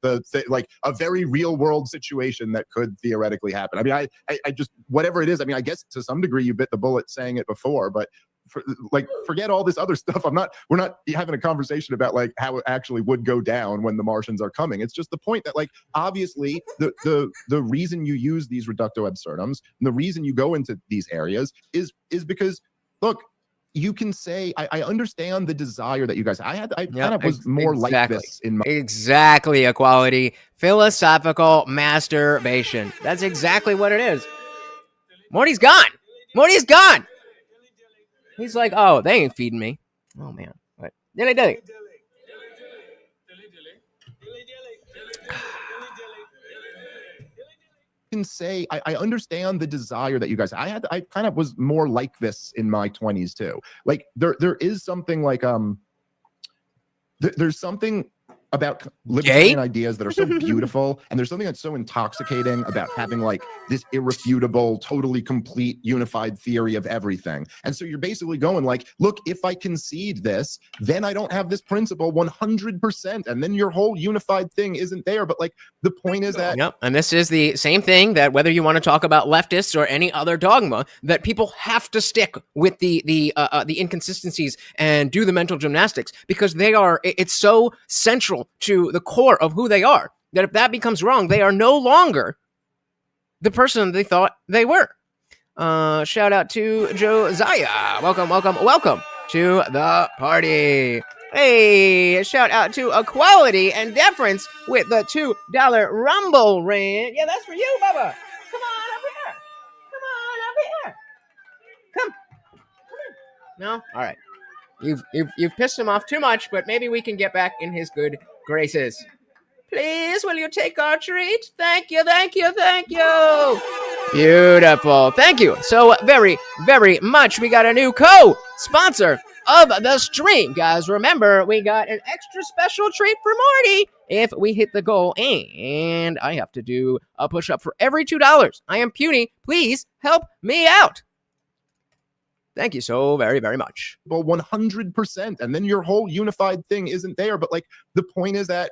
like a very real world situation that could theoretically happen. I mean, I just, whatever it is. I mean, I guess to some degree you bit the bullet saying it before, but. Forget all this other stuff. We're not having a conversation about like how it actually would go down when the Martians are coming. It's just the point that, like, obviously the reason you use these reducto absurdums and the reason you go into these areas is because, look, you can say, I understand the desire that you guys, I kind of was more like this in my. Exactly, equality, philosophical masturbation. That's exactly what it is. Morty's gone. He's like, oh, they ain't feeding me. Oh, man. What? Dilly. can say I understand the desire that you guys I kind of was more like this in my 20s too. Like there is something like there's something about libertarian ideas that are so beautiful, and there's something that's so intoxicating about having like this irrefutable, totally complete, unified theory of everything. And so you're basically going like, look, if I concede this, then I don't have this principle 100%, and then your whole unified thing isn't there. But like the point is that and this is the same thing that whether you want to talk about leftists or any other dogma, that people have to stick with the inconsistencies and do the mental gymnastics, because it's so central to the core of who they are, that if that becomes wrong, they are no longer the person they thought they were. Shout out to Josiah. Welcome to the party. Hey, shout out to Equality and Deference with the $2 Rumble rant. Yeah, that's for you, Bubba. Come on up here. Come. No? All right. You've pissed him off too much, but maybe we can get back in his good graces. Please, will you take our treat? Thank you. Beautiful. Thank you so very, very much. We got a new co-sponsor of the stream. Guys, remember, we got an extra special treat for Marty if we hit the goal. And I have to do a push-up for every $2. I am puny. Please help me out. Thank you so very, very much. Well, 100%. And then your whole unified thing isn't there. But like the point is that,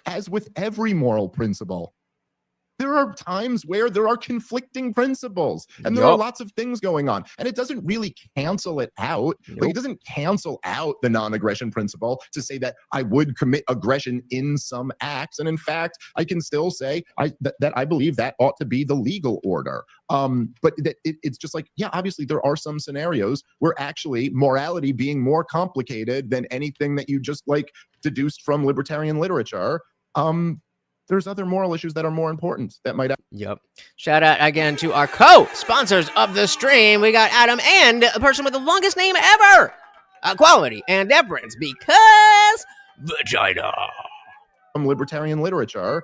as with every moral principle, there are times where there are conflicting principles and there are lots of things going on, and it doesn't really cancel it out. Like it doesn't cancel out the non-aggression principle to say that I would commit aggression in some acts. And in fact, I can still say that I believe that ought to be the legal order. But it's just like, yeah, obviously there are some scenarios where actually morality being more complicated than anything that you just like deduced from libertarian literature, there's other moral issues that are more important that might. Shout out again to our co-sponsors of the stream. We got Adam and a person with the longest name ever, Equality and Deference, because vagina. From libertarian literature,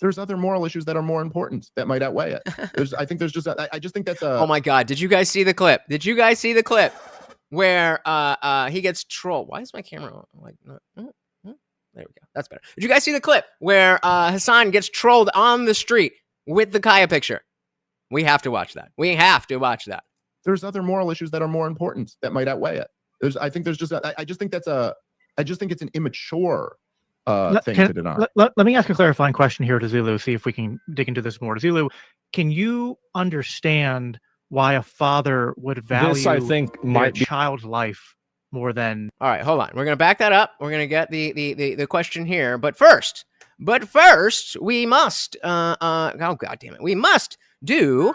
there's other moral issues that are more important that might outweigh it. I just think that's a. Oh my God! Did you guys see the clip? Where he gets trolled? Why is my camera like? There we go. That's better. Did you guys see the clip where Hassan gets trolled on the street with the Kaya picture? We have to watch that. There's other moral issues that are more important that might outweigh it. I just think it's an immature thing to deny. Let me ask a clarifying question here to Zulu, see if we can dig into this more. Zulu, can you understand why a father would value this, I think, their child's life more than? All right, hold on. We're gonna back that up. We're gonna get the question here, but first, we must oh God damn it, we must do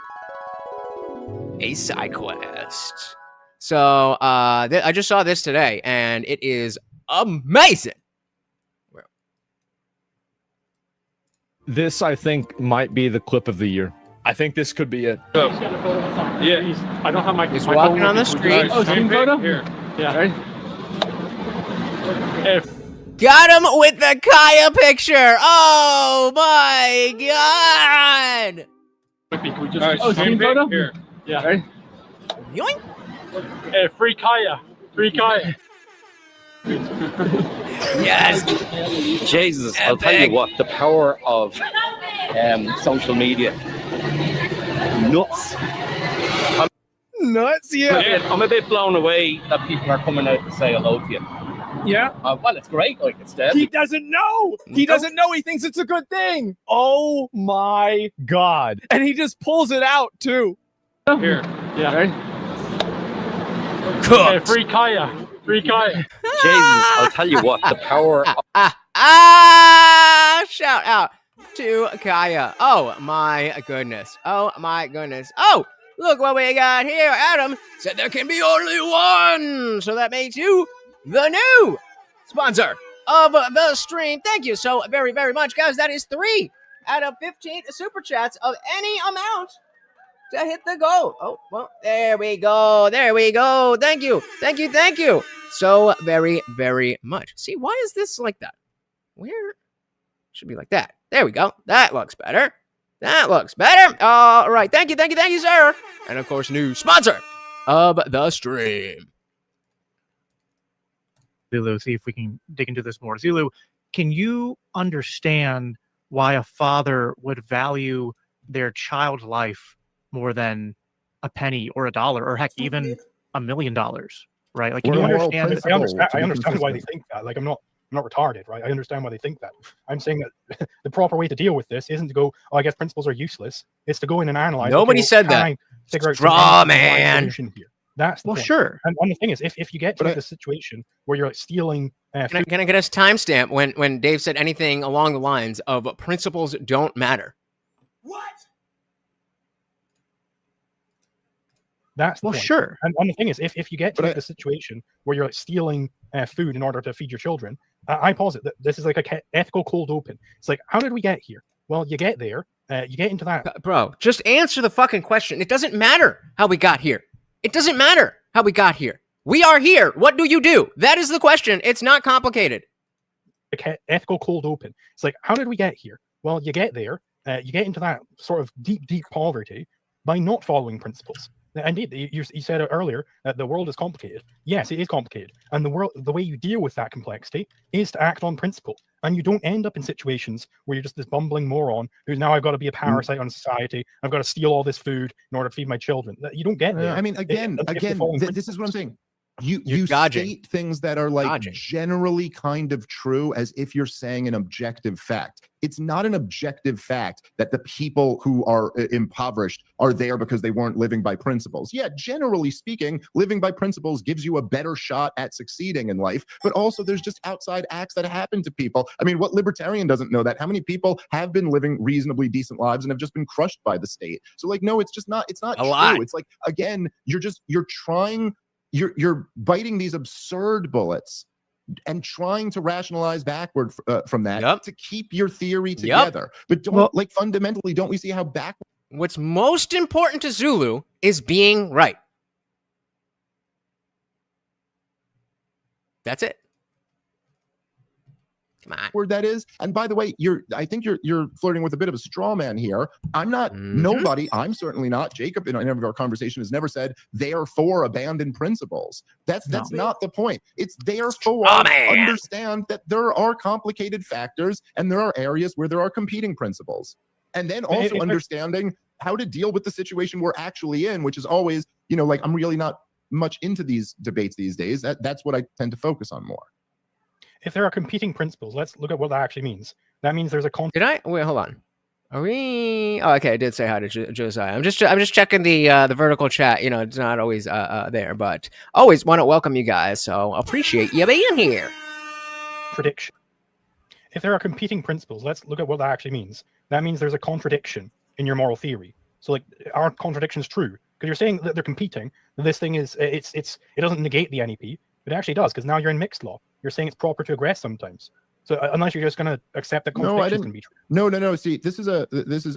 a side quest. So I just saw this today, and it is amazing. This, I think, might be the clip of the year. I think this could be it. Yeah, I don't have my. He's walking on the street. Oh, team photo here. Yeah. Right? Got him with the Kaya picture. Oh my God! Can we just team photo here? Yeah. Right? Yoink. Free Kaya. Yes. Jesus, I'll tell you what, the power of social media. Nuts. Yeah. I'm a bit blown away that people are coming out to say hello to you. Yeah. Well, it's great. Like it's dead. He doesn't know. He doesn't know. He thinks it's a good thing. Oh my God! And he just pulls it out too. Here. Yeah. Right? Cooked. Free Kaya. Jesus, I'll tell you what, the power of shout out to Kaya. Oh my goodness. Oh, look what we got here. Adam said there can be only one. So that makes you the new sponsor of the stream. Thank you so very, very much, guys. That is 3 out of 15 super chats of any amount to hit the goal. Oh, well, there we go. Thank you. So very, very much. See, why is this like that? Where should be like that? There we go. That looks better. That looks better. All right. Thank you, sir. And of course, new sponsor of the stream. Zulu, see if we can dig into this more. Zulu, can you understand why a father would value their child's life more than a penny or a dollar, or heck, even $1 million? Right? Like, can you understand? I understand why they think that. Like, I'm not retarded, right? I understand why they think that. I'm saying that the proper way to deal with this isn't to go, oh, I guess principles are useless. It's to go in and analyze. Nobody said that. Figure out straw man solution here. That's the point. Sure. And the thing is, if you get to the situation where you're like stealing, can I get us timestamp when Dave said anything along the lines of principles don't matter? What? That's the point. Sure. And the thing is, if you get to the situation where you're like stealing food in order to feed your children, I posit that this is like a ethical cold open. It's like, how did we get here? Well, you get there, you get into that. Bro, just answer the fucking question. It doesn't matter how we got here. It doesn't matter how we got here. We are here. What do you do? That is the question. It's not complicated. Ethical cold open. It's like, how did we get here? Well, you get there, you get into that sort of deep poverty by not following principles. Indeed, you said it earlier that the world is complicated. Yes, it is complicated. And the way you deal with that complexity is to act on principle. And you don't end up in situations where you're just this bumbling moron who's now I've got to be a parasite on society. I've got to steal all this food in order to feed my children. You don't get there. I mean, again, this is what I'm saying. You state things that are like generally kind of true as if you're saying an objective fact. It's not an objective fact that the people who are impoverished are there because they weren't living by principles. Yeah, generally speaking, living by principles gives you a better shot at succeeding in life, but also there's just outside acts that happen to people. I mean, what libertarian doesn't know that? How many people have been living reasonably decent lives and have just been crushed by the state? So like, no, it's not true. Lot. It's like, again, you're biting these absurd bullets and trying to rationalize backward from that to keep your theory together. But fundamentally, don't we see how backward? What's most important to Zulu is being right. That's it. Come on. Word that is. And by the way, I think you're flirting with a bit of a straw man here. I'm not nobody. I'm certainly not. Jacob in every of our conversation has never said therefore abandon principles. That's not the point. It's therefore understand that there are complicated factors and there are areas where there are competing principles. And then also understanding how to deal with the situation we're actually in, which is always, I'm really not much into these debates these days. That's what I tend to focus on more. If there are competing principles, let's look at what that actually means. That means there's a Did I? Wait, hold on. Are we? Oh, okay. I did say hi to Josiah. I'm just checking the vertical chat. It's not always there, but always want to welcome you guys. So appreciate you being here. Prediction. If there are competing principles, let's look at what that actually means. That means there's a contradiction in your moral theory. So like, are contradictions true? Because you're saying that they're competing. This thing is it doesn't negate the N.A.P. It actually does, because now you're in mixed law. You're saying it's proper to aggress sometimes. So unless you're just going to accept that contradictions can be true. No. See,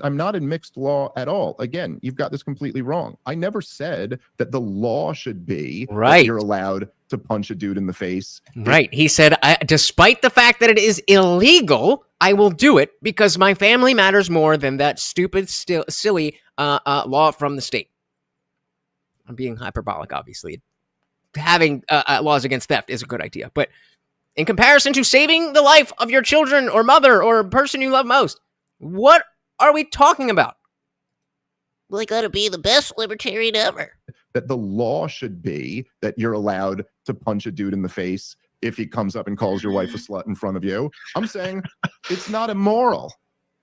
I'm not in mixed law at all. Again, you've got this completely wrong. I never said that the law should be that you're allowed to punch a dude in the face. Right. He said, despite the fact that it is illegal, I will do it because my family matters more than that stupid, silly law from the state. I'm being hyperbolic, obviously. Having laws against theft is a good idea, but in comparison to saving the life of your children or mother or person you love most, what are we talking about? Well, I gotta be the best libertarian ever. That the law should be that you're allowed to punch a dude in the face if he comes up and calls your wife a slut in front of you. I'm saying it's not immoral.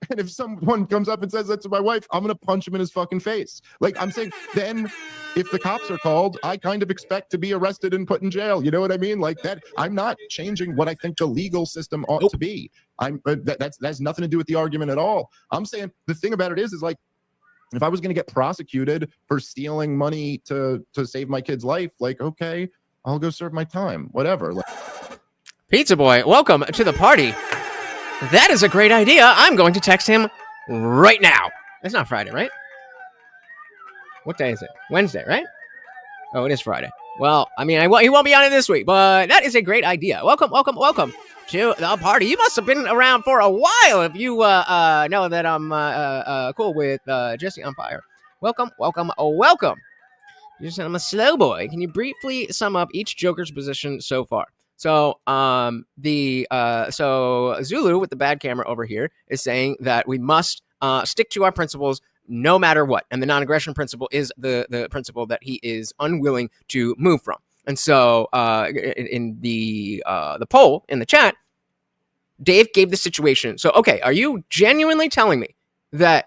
And if someone comes up and says that to my wife, I'm going to punch him in his fucking face. Like, I'm saying, then if the cops are called, I kind of expect to be arrested and put in jail. You know what I mean? Like that. I'm not changing what I think the legal system ought to be. That has nothing to do with the argument at all. I'm saying the thing about it is like, if I was going to get prosecuted for stealing money to save my kid's life, like, okay, I'll go serve my time, whatever. Pizza Boy, welcome to the party. That is a great idea. I'm going to text him right now. It's not Friday, right? What day is it? Wednesday, right? Oh, it is Friday. Well, I mean, he won't be on it this week, but that is a great idea. Welcome to the party. You must have been around for a while if you know that I'm cool with Jesse on Fire. Welcome. I'm a slow boy. Can you briefly sum up each Joker's position so far? So so Zulu with the bad camera over here is saying that we must stick to our principles no matter what, and the non-aggression principle is the principle that he is unwilling to move from. And so in the poll in the chat, Dave gave the situation. So okay, are you genuinely telling me that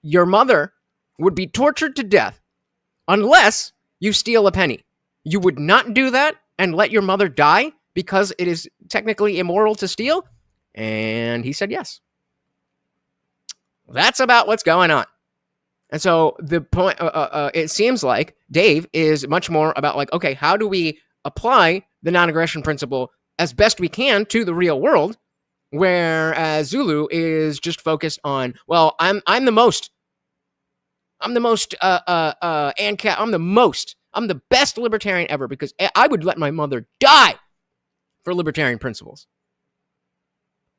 your mother would be tortured to death unless you steal a penny? You would not do that and let your mother die because it is technically immoral to steal? And he said yes. That's about what's going on. And so the point, it seems like Dave is much more about like, okay, how do we apply the non-aggression principle as best we can to the real world? Whereas Zulu is just focused on, well, I'm the best libertarian ever because I would let my mother die for libertarian principles.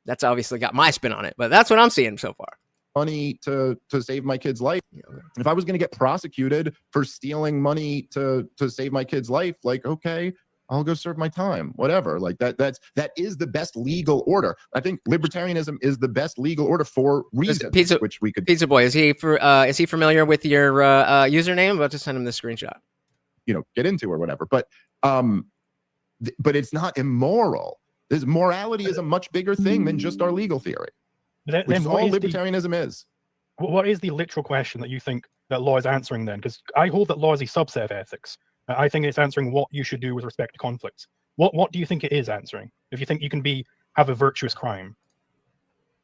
That's obviously got my spin on it, but that's what I'm seeing so far. Money to save my kid's life. If I was going to get prosecuted for stealing money to save my kid's life, like, okay, I'll go serve my time, whatever. Like that is the best legal order. I think libertarianism is the best legal order for reasons, which we could. Pizza Boy, is he familiar with your username? I'm about to send him the screenshot. Get into or whatever. But it's not immoral. Morality is a much bigger thing than just our legal theory. Which is all libertarianism is. What is the literal question that you think that law is answering then? Because I hold that law is a subset of ethics. I think it's answering what you should do with respect to conflicts. What do you think it is answering? If you think you can have a virtuous crime?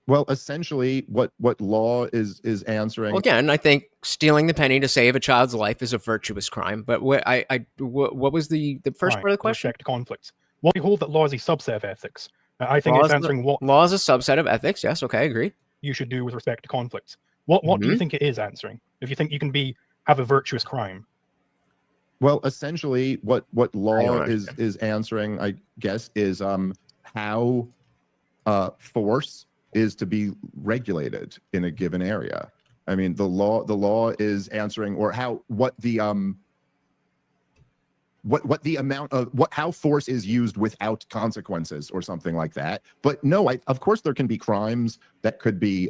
Well, essentially, what law is answering. Well, again, I think stealing the penny to save a child's life is a virtuous crime. But what was the first part of the question? With respect to conflicts. What do you hold that law is a subset of ethics? I think it's answering what law is a subset of ethics. Yes, okay, I agree. You should do with respect to conflicts. What do you think it is answering? If you think you can have a virtuous crime? Well, essentially, what law is answering, I guess, is how force is to be regulated in a given area. I mean, the law is answering, or how force is used without consequences or something like that. But no, of course there can be crimes that could be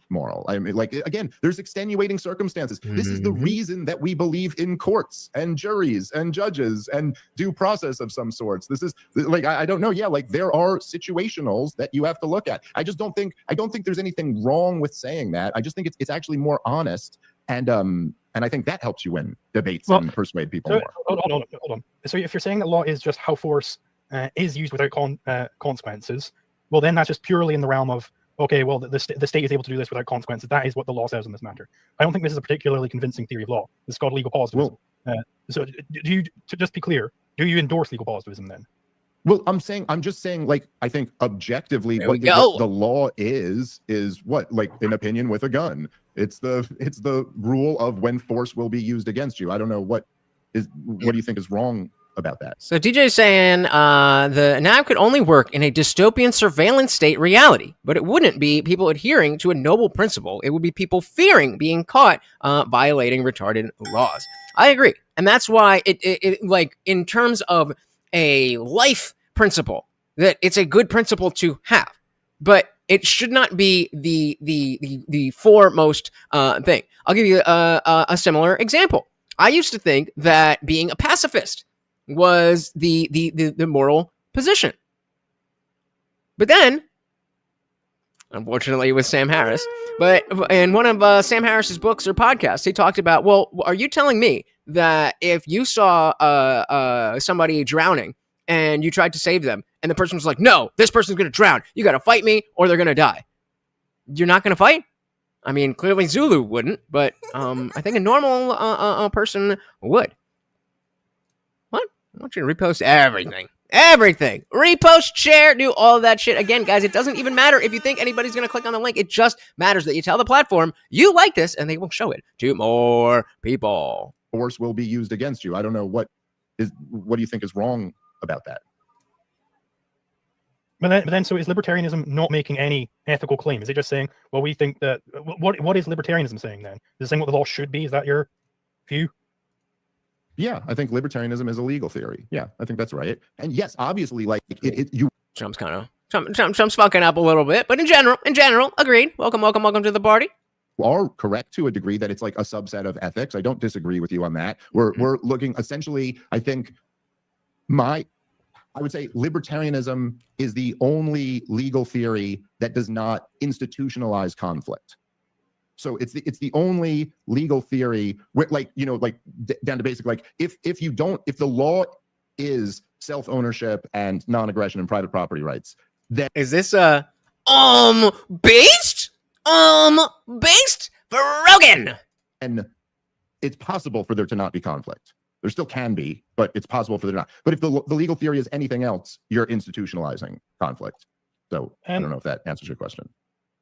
moral. I mean, like, again, there's extenuating circumstances. This is the reason that we believe in courts and juries and judges and due process of some sorts. This is like, I don't know. Yeah, like there are situationals that you have to look at. I don't think there's anything wrong with saying that. I just think it's actually more honest. And I think that helps you win debates and persuade people more. Hold on. So if you're saying that law is just how force is used without consequences, well, then that's just purely in the realm of, okay, well, the state is able to do this without consequences. That is what the law says in this matter. I don't think this is a particularly convincing theory of law. It's called legal positivism. So to just be clear, do you endorse legal positivism then? Well, I'm just saying, like, I think objectively what the law is what, like, an opinion with a gun. It's the rule of when force will be used against you. I don't know what do you think is wrong about that? So DJ's saying the N.A.P could only work in a dystopian surveillance state reality, but it wouldn't be people adhering to a noble principle. It would be people fearing being caught violating retarded laws. I agree. And that's why it like, in terms of a life principle, that it's a good principle to have, but it should not be the foremost thing. I'll give you a similar example. I used to think that being a pacifist was the moral position, but then, unfortunately, it was Sam Harris. But in one of Sam Harris's books or podcasts, he talked about, well, are you telling me that if you saw somebody drowning and you tried to save them, and the person was like, no, this person's going to drown, you got to fight me or they're going to die, you're not going to fight? I mean, clearly Zulu wouldn't, but I think a normal person would. What? I want you to repost everything. Everything. Repost, share, do all of that shit. Again, guys, it doesn't even matter if you think anybody's going to click on the link. It just matters that you tell the platform you like this, and they will show it to more people. Force will be used against you. I don't know what do you think is wrong about that? But then, so is libertarianism not making any ethical claim? Is it just saying, well, we think that, what is libertarianism saying then? Is it saying what the law should be? Is that your view? Yeah, I think libertarianism is a legal theory. Yeah, I think that's right. And yes, obviously, like you Trump's kind of Trump's fucking up a little bit, but in general, agreed. Welcome to the party. are correct to a degree that it's like a subset of ethics. I don't disagree with you on that. We're looking essentially, I think I would say libertarianism is the only legal theory that does not institutionalize conflict. So it's the only legal theory where, like, you know, like down to basic, like if the law is self-ownership and non-aggression and private property rights, then is this based for Rogan? And it's possible for there to not be conflict. There still can be, but it's possible for there not. But if the legal theory is anything else, you're institutionalizing conflict. So I don't know if that answers your question.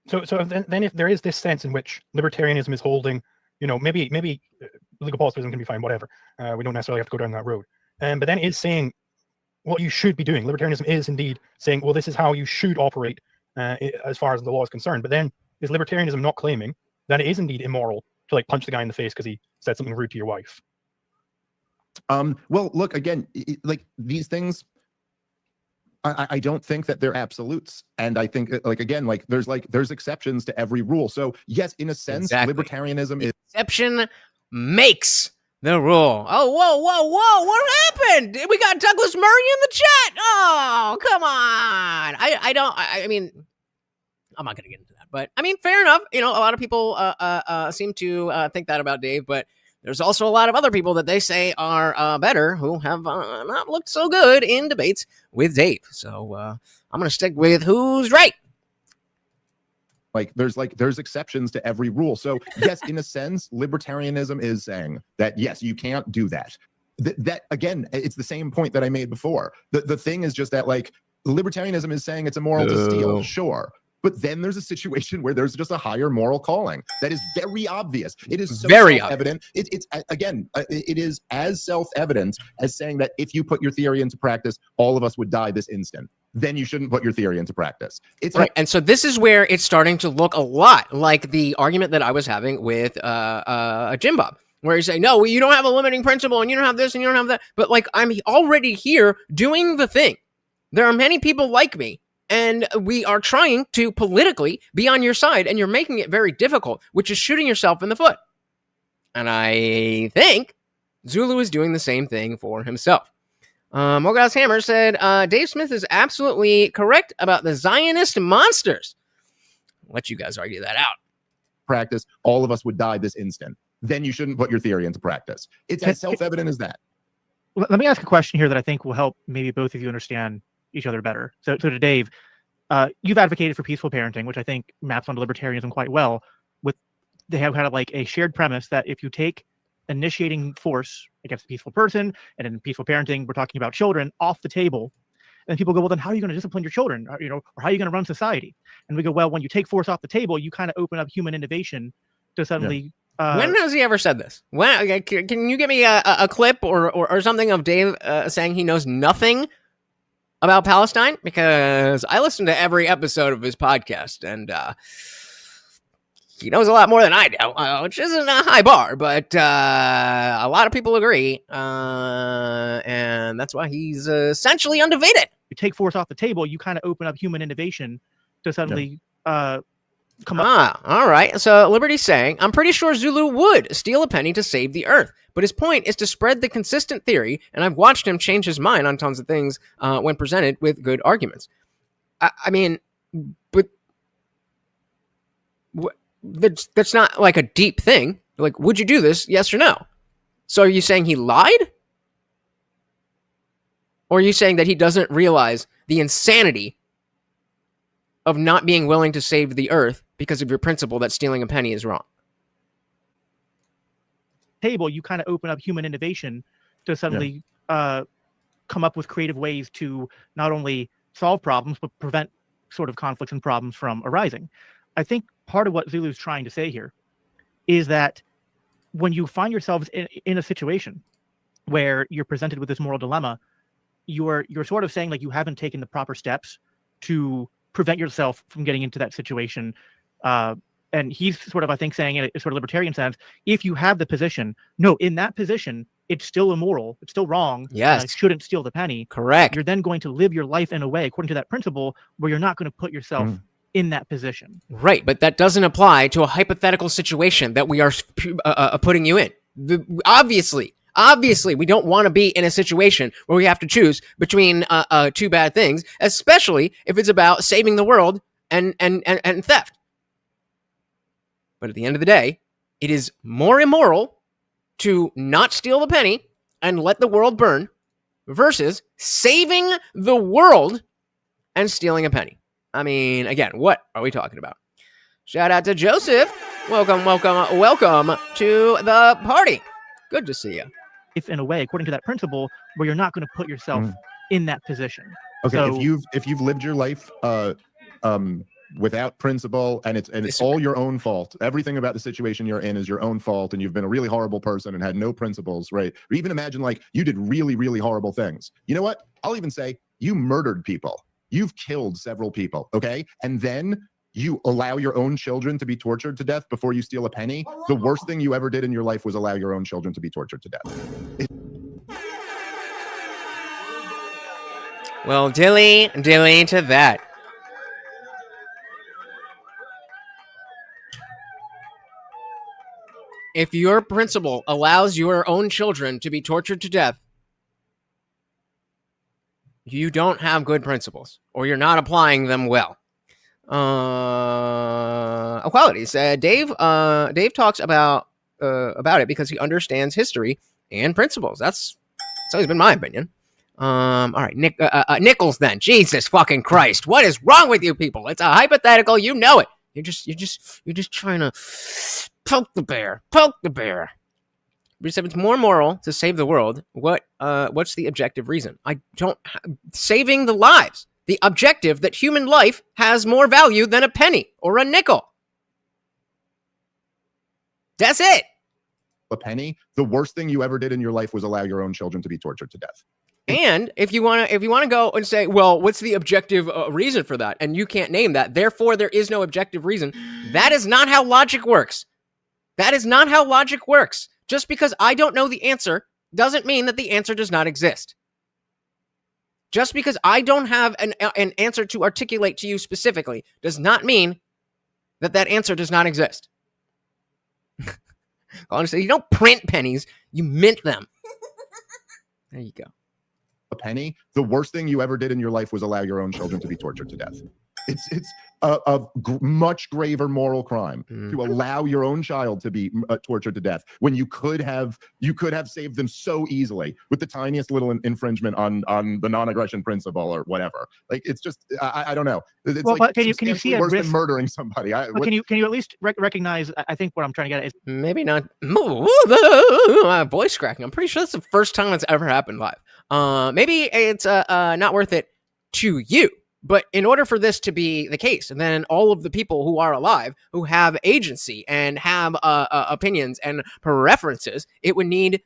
So then if there is this sense in which libertarianism is holding, you know, maybe legal positivism can be fine, whatever. We don't necessarily have to go down that road. But then it's saying what you should be doing. Libertarianism is indeed saying, well, this is how you should operate as far as the law is concerned. But then is libertarianism not claiming that it is indeed immoral to like punch the guy in the face because he said something rude to your wife? Well, look, again, like these things, I don't think that they're absolutes. And I think, like, again, like there's exceptions to every rule. So yes, in a sense, libertarianism is exception makes the rule. Oh, whoa. What happened? We got Douglas Murray in the chat. Oh, come on. I mean, I'm not going to get into that, but I mean, fair enough. You know, a lot of people seem to think that about Dave, but there's also a lot of other people that they say are better who have not looked so good in debates with Dave. So I'm going to stick with who's right. Like there's exceptions to every rule. So yes, in a sense, libertarianism is saying that, yes, you can't do that. That again, it's the same point that I made before. The thing is just that, like, libertarianism is saying it's immoral to steal, sure. But then there's a situation where there's just a higher moral calling that is very obvious. It is so very self-evident. It's again, it is as self-evident as saying that if you put your theory into practice, all of us would die this instant. Then you shouldn't put your theory into practice. It's right. And so this is where it's starting to look a lot like the argument that I was having with Jim Bob, where you say, no, you don't have a limiting principle and you don't have this and you don't have that. But like, I'm already here doing the thing. There are many people like me. And we are trying to politically be on your side, and you're making it very difficult, which is shooting yourself in the foot. And I think Zulu is doing the same thing for himself. Morgas Hammer said, Dave Smith is absolutely correct about the Zionist monsters. I'll let you guys argue that out. Practice, all of us would die this instant. Then you shouldn't put your theory into practice. It's as self-evident as that. Let me ask a question here that I think will help maybe both of you understand each other better. So to Dave, you've advocated for peaceful parenting, which I think maps onto libertarianism quite well. They have kind of like a shared premise that if you take initiating force against a peaceful person, and in peaceful parenting, we're talking about children, off the table, and people go, well, then how are you going to discipline your children? Or how are you going to run society? And we go, well, when you take force off the table, you kind of open up human innovation to suddenly. Yeah. When has he ever said this? When can you give me a clip or something of Dave saying he knows nothing about Palestine? Because I listened to every episode of his podcast, and he knows a lot more than I do, which isn't a high bar, but a lot of people agree, and that's why he's essentially undefeated. You take force off the table, you kind of open up human innovation to suddenly come up. All right. So Liberty's saying, I'm pretty sure Zulu would steal a penny to save the earth. But his point is to spread the consistent theory, and I've watched him change his mind on tons of things when presented with good arguments. I mean, but that's not like a deep thing. Like, would you do this? Yes or no? So are you saying he lied? Or are you saying that he doesn't realize the insanity of not being willing to save the earth because of your principle that stealing a penny is wrong? Table, you kind of open up human innovation to suddenly come up with creative ways to not only solve problems, but prevent sort of conflicts and problems from arising. I think part of what Zulu's trying to say here is that when you find yourselves in a situation where you're presented with this moral dilemma, you're sort of saying, like, you haven't taken the proper steps to prevent yourself from getting into that situation. And he's sort of, I think, saying in a sort of libertarian sense, if you have the position, no, in that position, it's still immoral, it's still wrong. Yes. Shouldn't steal the penny. Correct. You're then going to live your life in a way, according to that principle, where you're not going to put yourself in that position. Right, but that doesn't apply to a hypothetical situation that we are putting you in. Obviously, we don't want to be in a situation where we have to choose between two bad things, especially if it's about saving the world and theft. But at the end of the day, it is more immoral to not steal the penny and let the world burn versus saving the world and stealing a penny. I mean, again, what are we talking about? Shout out to Joseph. Welcome to the party. Good to see you. If in a way, according to that principle, where you're not going to put yourself in that position. Okay, so, if you've lived your life without principle and it's all your own fault, everything about the situation you're in is your own fault, and you've been a really horrible person and had no principles, right? Or even imagine like you did really, really horrible things. You know what? I'll even say you murdered people. You've killed several people, okay? And then you allow your own children to be tortured to death before you steal a penny. The worst thing you ever did in your life was allow your own children to be tortured to death. Well, dilly to that. If your principle allows your own children to be tortured to death, you don't have good principles, or you're not applying them well. Equalities. Dave talks about it because he understands history and principles. That's always been my opinion. All right, Nichols. Then, Jesus fucking Christ, what is wrong with you people? It's a hypothetical. You know it. You're just trying to poke the bear. But if it's more moral to save the world, what's the objective reason? Saving the lives. The objective that human life has more value than a penny or a nickel. That's it. A penny. The worst thing you ever did in your life was allow your own children to be tortured to death. And if you want to go and say, well, what's the objective reason for that? And you can't name that. Therefore, there is no objective reason. That is not how logic works. Just because I don't know the answer doesn't mean that the answer does not exist. Just because I don't have an answer to articulate to you specifically does not mean that answer does not exist. Honestly, you don't print pennies, you mint them. There you go. A penny. The worst thing you ever did in your life was allow your own children to be tortured to death. It's a much graver moral crime to allow your own child to be tortured to death when you could have saved them so easily with the tiniest little infringement on the non-aggression principle or whatever. Like, it's just I don't know. It's but can you see worse risk than murdering somebody? Can you at least recognize? I think what I'm trying to get at is maybe not. My voice cracking. I'm pretty sure that's the first time it's ever happened live. Maybe it's not worth it to you. But in order for this to be the case, and then all of the people who are alive, who have agency and have opinions and preferences, it would need,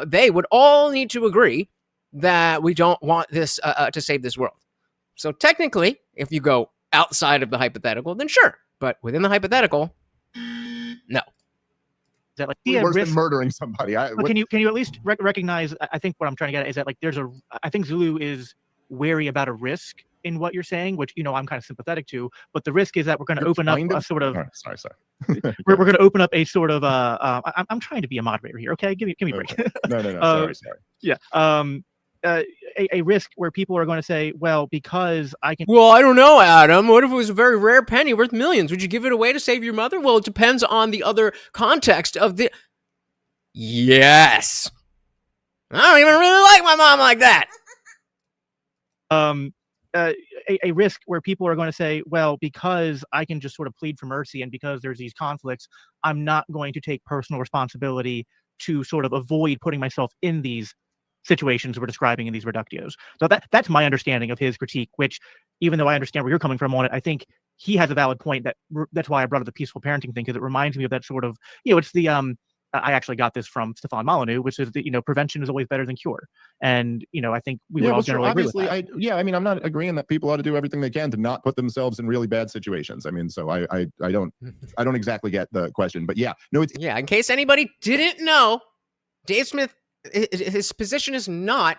they would all need to agree that we don't want this to save this world. So technically, if you go outside of the hypothetical, then sure. But within the hypothetical, no. Is that like worse than murdering somebody? Can you at least recognize? I think what I'm trying to get at is that like I think Zulu is wary about a risk in what you're saying, which I'm kind of sympathetic to. But the risk is that we're going to open up a sort of. Oh, sorry. we're going to open up a sort of. I'm trying to be a moderator here. Okay, give me a break. No. Sorry. Yeah. A risk where people are going to say, well, because I can. Well, I don't know, Adam. What if it was a very rare penny worth millions? Would you give it away to save your mother? Well, it depends on the other context of the. Yes. I don't even really like my mom like that. A risk where people are going to say, well, because I can just sort of plead for mercy and because there's these conflicts, I'm not going to take personal responsibility to sort of avoid putting myself in these situations we're describing in these reductios. So that's my understanding of his critique, which, even though I understand where you're coming from on it, I think he has a valid point. That's why I brought up the peaceful parenting thing, because it reminds me of that sort of, it's the I actually got this from Stefan Molyneux, which is that, prevention is always better than cure. And, I think we would all generally agree with that. I mean, I'm not agreeing that people ought to do everything they can to not put themselves in really bad situations. I mean, so I don't exactly get the question, but yeah, no, it's in case anybody didn't know, Dave Smith, his position is not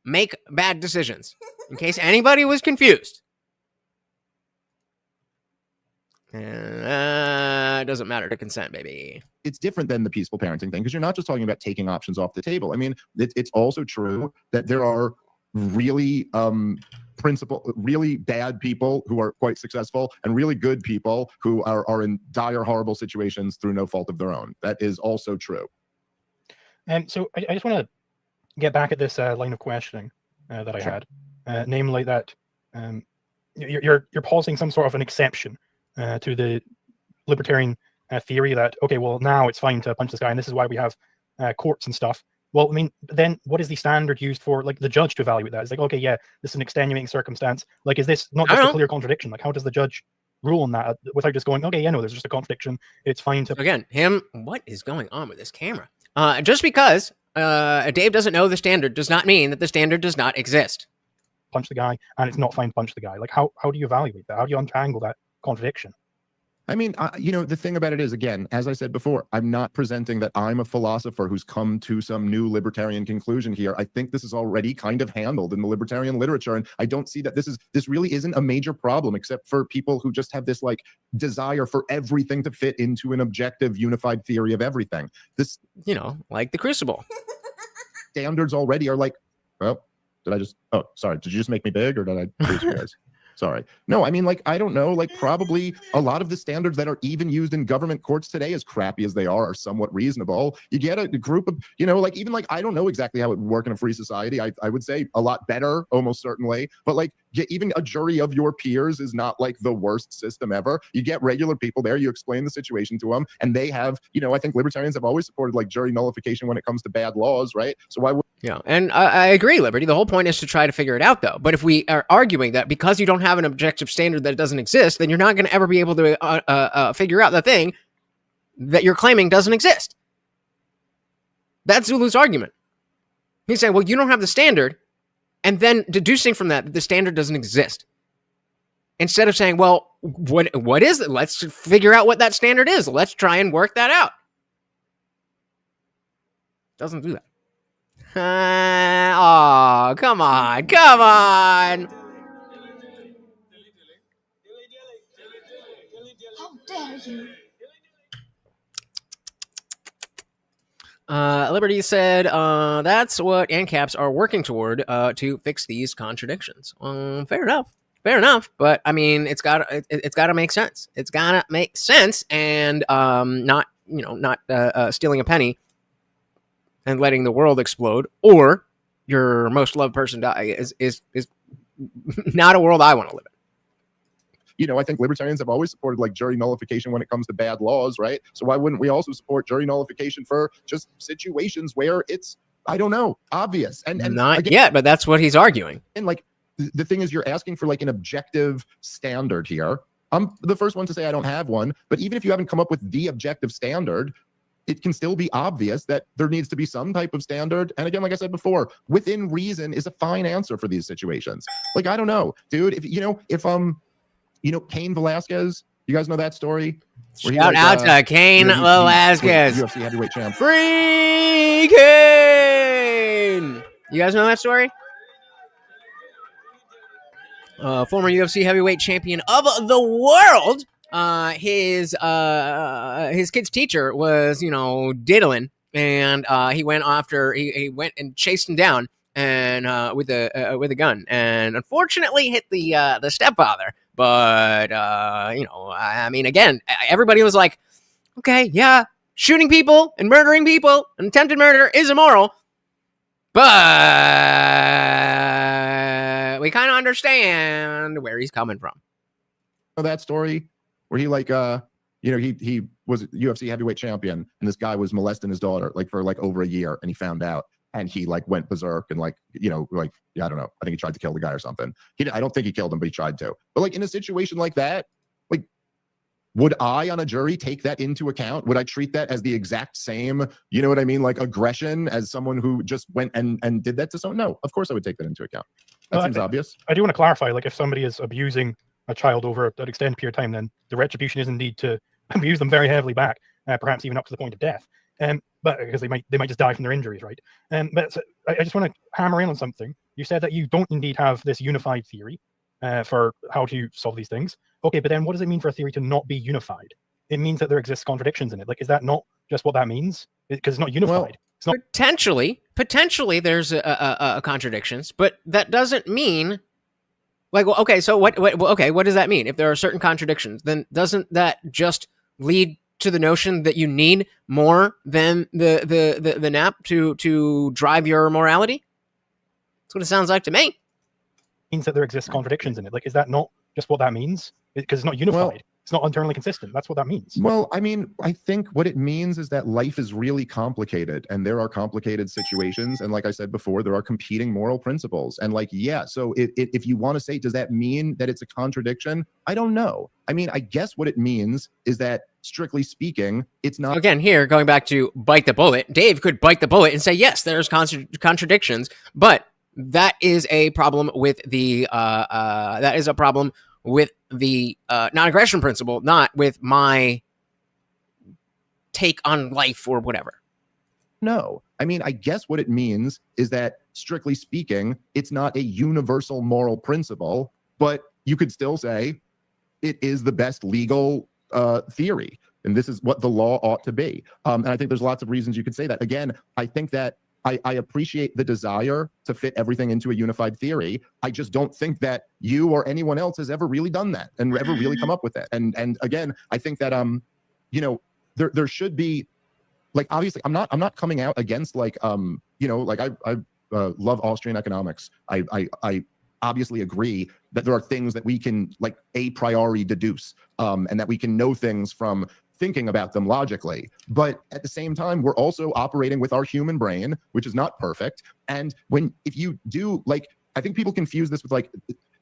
make bad decisions. In case anybody was confused. It doesn't matter to consent, baby. It's different than the peaceful parenting thing because you're not just talking about taking options off the table. I mean, it's also true that there are really really bad people who are quite successful and really good people who are in dire, horrible situations through no fault of their own. That is also true. So I just want to get back at this line of questioning that I had, namely that you're posing some sort of an exception to the libertarian theory that, okay, well, now it's fine to punch this guy, and this is why we have courts and stuff. Well, I mean, then what is the standard used for, like, the judge to evaluate that? It's like, okay, yeah, this is an extenuating circumstance. Like, is this not just a clear contradiction? Like, how does the judge rule on that without just going, okay, yeah, no, there's just a contradiction. It's fine to... Again, what is going on with this camera? Just because Dave doesn't know the standard does not mean that the standard does not exist. Punch the guy, and it's not fine to punch the guy. Like, how do you evaluate that? How do you untangle that contradiction? I mean, the thing about it is, again, as I said before, I'm not presenting that I'm a philosopher who's come to some new libertarian conclusion here. I think this is already kind of handled in the libertarian literature, and I don't see that this really isn't a major problem, except for people who just have this like desire for everything to fit into an objective, unified theory of everything. This, like the Crucible. Standards already are like, sorry, did you just make me big, or did I lose you guys? Sorry. No, I mean, like, I don't know, like, probably a lot of the standards that are even used in government courts today, as crappy as they are somewhat reasonable. You get a group of, even like, I don't know exactly how it would work in a free society. I would say a lot better, almost certainly. But like, even a jury of your peers is not like the worst system ever. You get regular people there, you explain the situation to them, and they have, I think libertarians have always supported like jury nullification when it comes to bad laws, right? So why would... Yeah, and I agree, Liberty. The whole point is to try to figure it out, though. But if we are arguing that because you don't have an objective standard that it doesn't exist, then you're not going to ever be able to figure out the thing that you're claiming doesn't exist. That's Zulu's argument. He's saying, well, you don't have the standard, and then deducing from that the standard doesn't exist. Instead of saying, well, what is it? Let's figure out what that standard is. Let's try and work that out. Doesn't do that. Oh, come on. How dare you? Liberty said, that's what ANCAPs are working toward to fix these contradictions. Fair enough. But I mean, it's gotta make sense. It's gotta make sense, and not stealing a penny and letting the world explode, or your most loved person die is not a world I want to live in. I think libertarians have always supported like jury nullification when it comes to bad laws, right? So why wouldn't we also support jury nullification for just situations where it's, I don't know, obvious? And not again, yet, but that's what he's arguing. And like, the thing is, you're asking for like an objective standard here. I'm the first one to say I don't have one, but even if you haven't come up with the objective standard, it can still be obvious that there needs to be some type of standard. And again, like I said before, within reason is a fine answer for these situations. Like, I don't know, dude, if Cain Velasquez, you guys know that story? Shout out to Cain Velasquez. UFC heavyweight champ. Free Cain! You guys know that story? Former UFC heavyweight champion of the world. His kid's teacher was, diddling, and he went and chased him down and with a gun, and unfortunately hit the stepfather. But I mean, again, everybody was like, okay, yeah, shooting people and murdering people and attempted murder is immoral, but we kind of understand where he's coming from. That story where he like he was UFC heavyweight champion, and this guy was molesting his daughter like for like over a year, and he found out, and he like went berserk and I don't know, I think he tried to kill the guy or something. I don't think he killed him, but he tried to. But like in a situation like that, like would I on a jury take that into account? Would I treat that as the exact same, you know what I mean, like aggression as someone who just went and did that to someone? No, of course I would take that into account. That seems obvious. I do want to clarify, like if somebody is abusing a child over an extended period of time, then the retribution is indeed to abuse them very heavily back, perhaps even up to the point of death. But because they might just die from their injuries, right? But so I just want to hammer in on something. You said that you don't indeed have this unified theory for how to solve these things. Okay, but then what does it mean for a theory to not be unified? It means that there exists contradictions in it. Like, is that not just what that means? Because it's not unified. Well, it's not potentially there's a contradictions, but that doesn't mean like, well, okay, so what does that mean? If there are certain contradictions, then doesn't that just lead to the notion that you need more than the N.A.P to drive your morality? That's what it sounds like to me. Means that there exists contradictions in it. Like, is that not just what that means? Because it's not unified. Well, it's not internally consistent. That's what that means. Well, I mean, I think what it means is that life is really complicated and there are complicated situations. And like I said before, there are competing moral principles. And like, yeah, so if you want to say, does that mean that it's a contradiction? I don't know. I mean, I guess what it means is that strictly speaking, it's not. Again, here, going back to bite the bullet, Dave could bite the bullet and say, yes, there's contradictions, but that is a problem with the non-aggression principle, not with my take on life or whatever. No, I mean, I guess what it means is that strictly speaking, it's not a universal moral principle, but you could still say it is the best legal theory. And this is what the law ought to be. And I think there's lots of reasons you could say that. Again, I think that I appreciate the desire to fit everything into a unified theory. I just don't think that you or anyone else has ever really done that and ever really come up with that. And again, I think that you know, there should be, like, obviously I'm not coming out against like you know, like I love Austrian economics. I obviously agree that there are things that we can like a priori deduce and that we can know things from thinking about them logically. But at the same time, we're also operating with our human brain, which is not perfect. And if you do, like, I think people confuse this with like,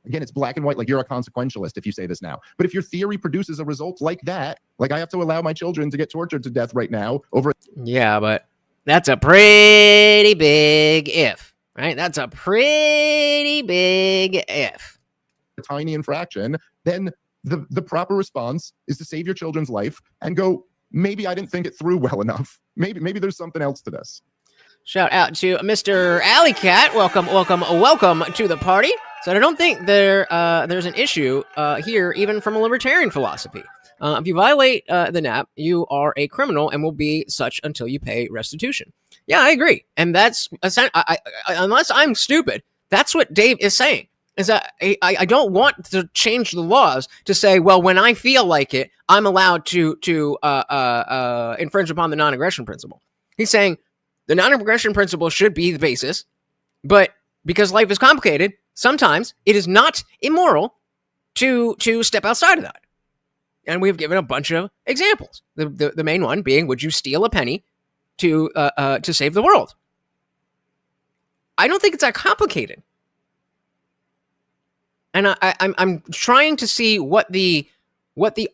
again, it's black and white, like you're a consequentialist if you say this now. But if your theory produces a result like that, like I have to allow my children to get tortured to death right now over. Yeah, but that's a pretty big if, right? That's a pretty big if. A tiny infraction, then the proper response is to save your children's life and go, maybe I didn't think it through well enough. Maybe there's something else to this. Shout out to Mr. Alley Cat. Welcome to the party. So I don't think there's an issue here, even from a libertarian philosophy. If you violate the N.A.P, you are a criminal and will be such until you pay restitution. Yeah, I agree. And that's, unless I'm stupid, that's what Dave is saying. Is that I don't want to change the laws to say, well, when I feel like it, I'm allowed to infringe upon the non-aggression principle. He's saying the non-aggression principle should be the basis, but because life is complicated, sometimes it is not immoral to step outside of that. And we've given a bunch of examples. The main one being, would you steal a penny to save the world? I don't think it's that complicated. And I'm trying to see what the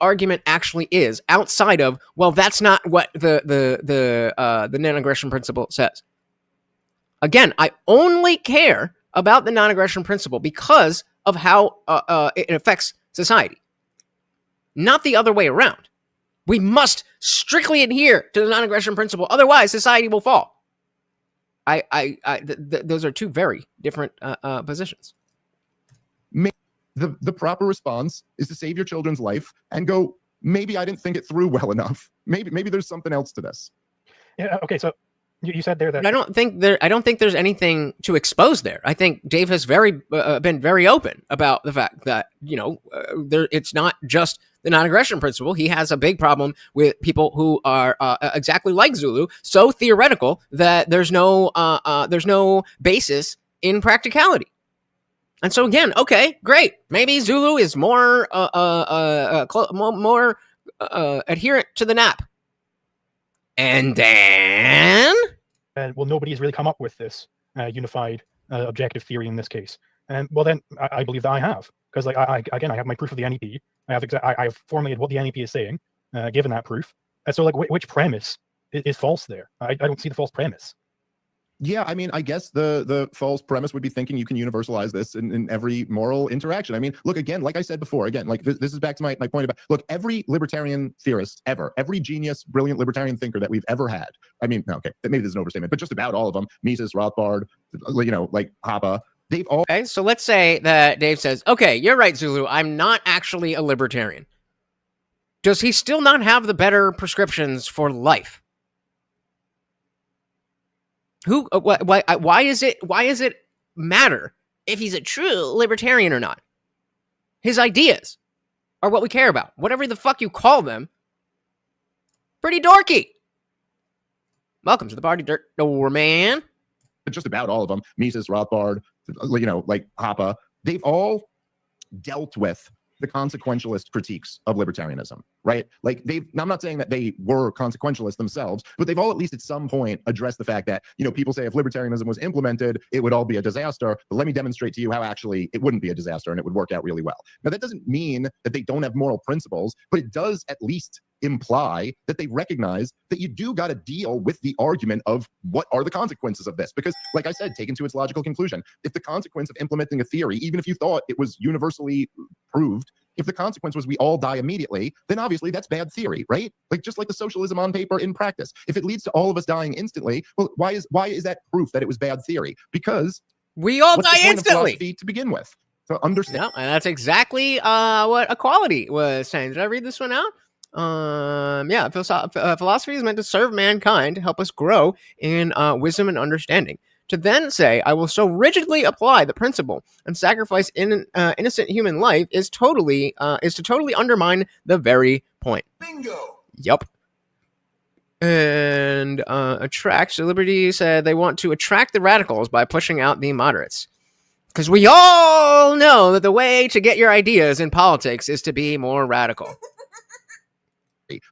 argument actually is outside of, well, that's not what the non-aggression principle says. Again, I only care about the non-aggression principle because of how it affects society, not the other way around. We must strictly adhere to the non-aggression principle, otherwise society will fall. Those are two very different positions. The proper response is to save your children's life and go, maybe I didn't think it through well enough. Maybe there's something else to this. Yeah. Okay. So you said there that I don't think there's anything to expose there. I think Dave has been very open about the fact that, you know, it's not just the non-aggression principle. He has a big problem with people who are exactly like Zulu, so theoretical that there's no basis in practicality. And so again, okay, great. Maybe Zulu is more adherent to the N.A.P. And then, well, nobody's really come up with this unified objective theory in this case. Well, then I believe that I have. because like I have my proof of the N.A.P. I have formulated what the N.A.P. is saying, given that proof. And so like which premise is false there? I don't see the false premise. Yeah, I mean, I guess the false premise would be thinking you can universalize this in every moral interaction. I mean, look, again, like I said before, again, like this is back to my point about, look, every libertarian theorist ever, every genius, brilliant libertarian thinker that we've ever had, I mean, okay, maybe this is an overstatement, but just about all of them, Mises, Rothbard, you know, like Hoppe, they've all... Okay, so let's say that Dave says, okay, you're right, Zulu, I'm not actually a libertarian. Does he still not have the better prescriptions for life? Why is it matter if he's a true libertarian or not? His ideas are what we care about. Whatever the fuck you call them, pretty dorky. Welcome to the party, dirt door man. Just about all of them, Mises, Rothbard, you know, like Hoppe, they've all dealt with the consequentialist critiques of libertarianism, right? Like I'm not saying that they were consequentialists themselves, but they've all at least at some point addressed the fact that, you know, people say if libertarianism was implemented, it would all be a disaster. But let me demonstrate to you how actually it wouldn't be a disaster and it would work out really well. Now, that doesn't mean that they don't have moral principles, but it does at least imply that they recognize that you do got to deal with the argument of what are the consequences of this. Because like I said, taken to its logical conclusion, if the consequence of implementing a theory, even if you thought it was universally proved, if the consequence was we all die immediately, then obviously that's bad theory, right? Like just like the socialism on paper in practice. If it leads to all of us dying instantly, well, why is that proof that it was bad theory? Because we all die instantly to begin with. So understand. Yeah, and that's exactly what equality was saying. Did I read this one out? Yeah, philosophy is meant to serve mankind, to help us grow in wisdom and understanding. To then say, I will so rigidly apply the principle and sacrifice innocent human life is to totally undermine the very point. Bingo. Yup. And attract. So Liberty said they want to attract the radicals by pushing out the moderates. Because we all know that the way to get your ideas in politics is to be more radical.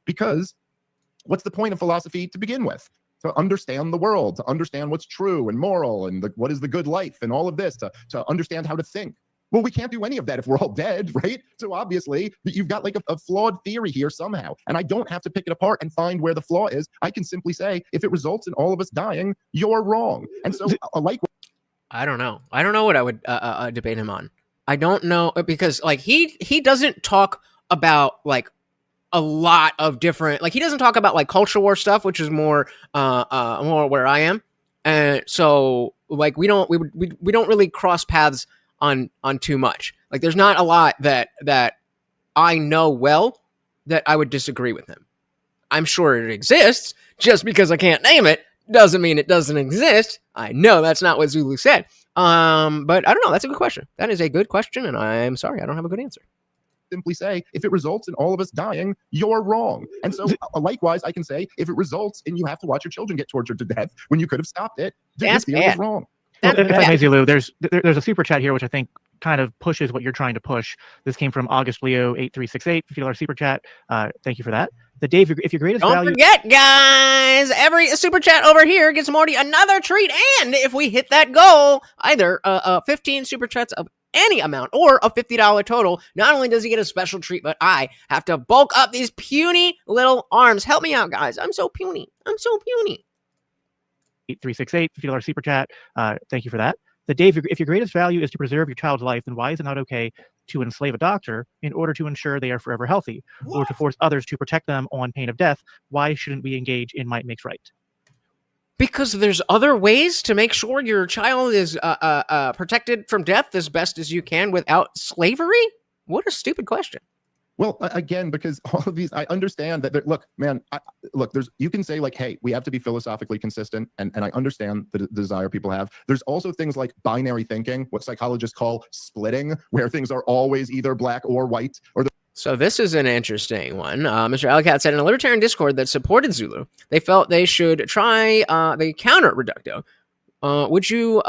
Because what's the point of philosophy to begin with? To understand the world, to understand what's true and moral and what is the good life and all of this, to understand how to think. Well, we can't do any of that if we're all dead, right? So obviously, you've got like a flawed theory here somehow. And I don't have to pick it apart and find where the flaw is. I can simply say, if it results in all of us dying, you're wrong. And so I don't know. I don't know what I would debate him on. I don't know, because like he doesn't talk about like a lot of different, like he doesn't talk about like culture war stuff, which is more where I am. And so like we don't really cross paths on too much. Like there's not a lot that I know well that I would disagree with him. I'm sure it exists. Just because I can't name it doesn't mean it doesn't exist. I know that's not what Zulu said. But I don't know. That's a good question. That is a good question, and I'm sorry I don't have a good answer. Simply say, if it results in all of us dying, you're wrong. And so likewise, I can say, if it results in you have to watch your children get tortured to death when you could have stopped it, that's was wrong. Well, if I may, Zulu, there's a super chat here, which I think kind of pushes what you're trying to push. This came from August Leo 8368, $50 super chat. Thank you for that. The Dave, if your greatest value... Don't forget, guys, every super chat over here gets Morty another treat. And if we hit that goal, either 15 super chats of any amount or a $50 total, not only does he get a special treat, but I have to bulk up these puny little arms. Help me out, guys. I'm so puny. 8368, $50 super chat. Thank you for that. The Dave, if your greatest value is to preserve your child's life, then why is it not okay to enslave a doctor in order to ensure they are forever healthy, or to force others to protect them on pain of death? Why shouldn't we engage in might makes right? Because there's other ways to make sure your child is protected from death as best as you can without slavery? What a stupid question. Well, again, because all of these, I understand that, look, man, you can say like, hey, we have to be philosophically consistent, and I understand the desire people have. There's also things like binary thinking, what psychologists call splitting, where things are always either black or white. So this is an interesting one. Mr. Alcat said in a libertarian Discord that supported Zulu, they felt they should try the counter reducto. Would you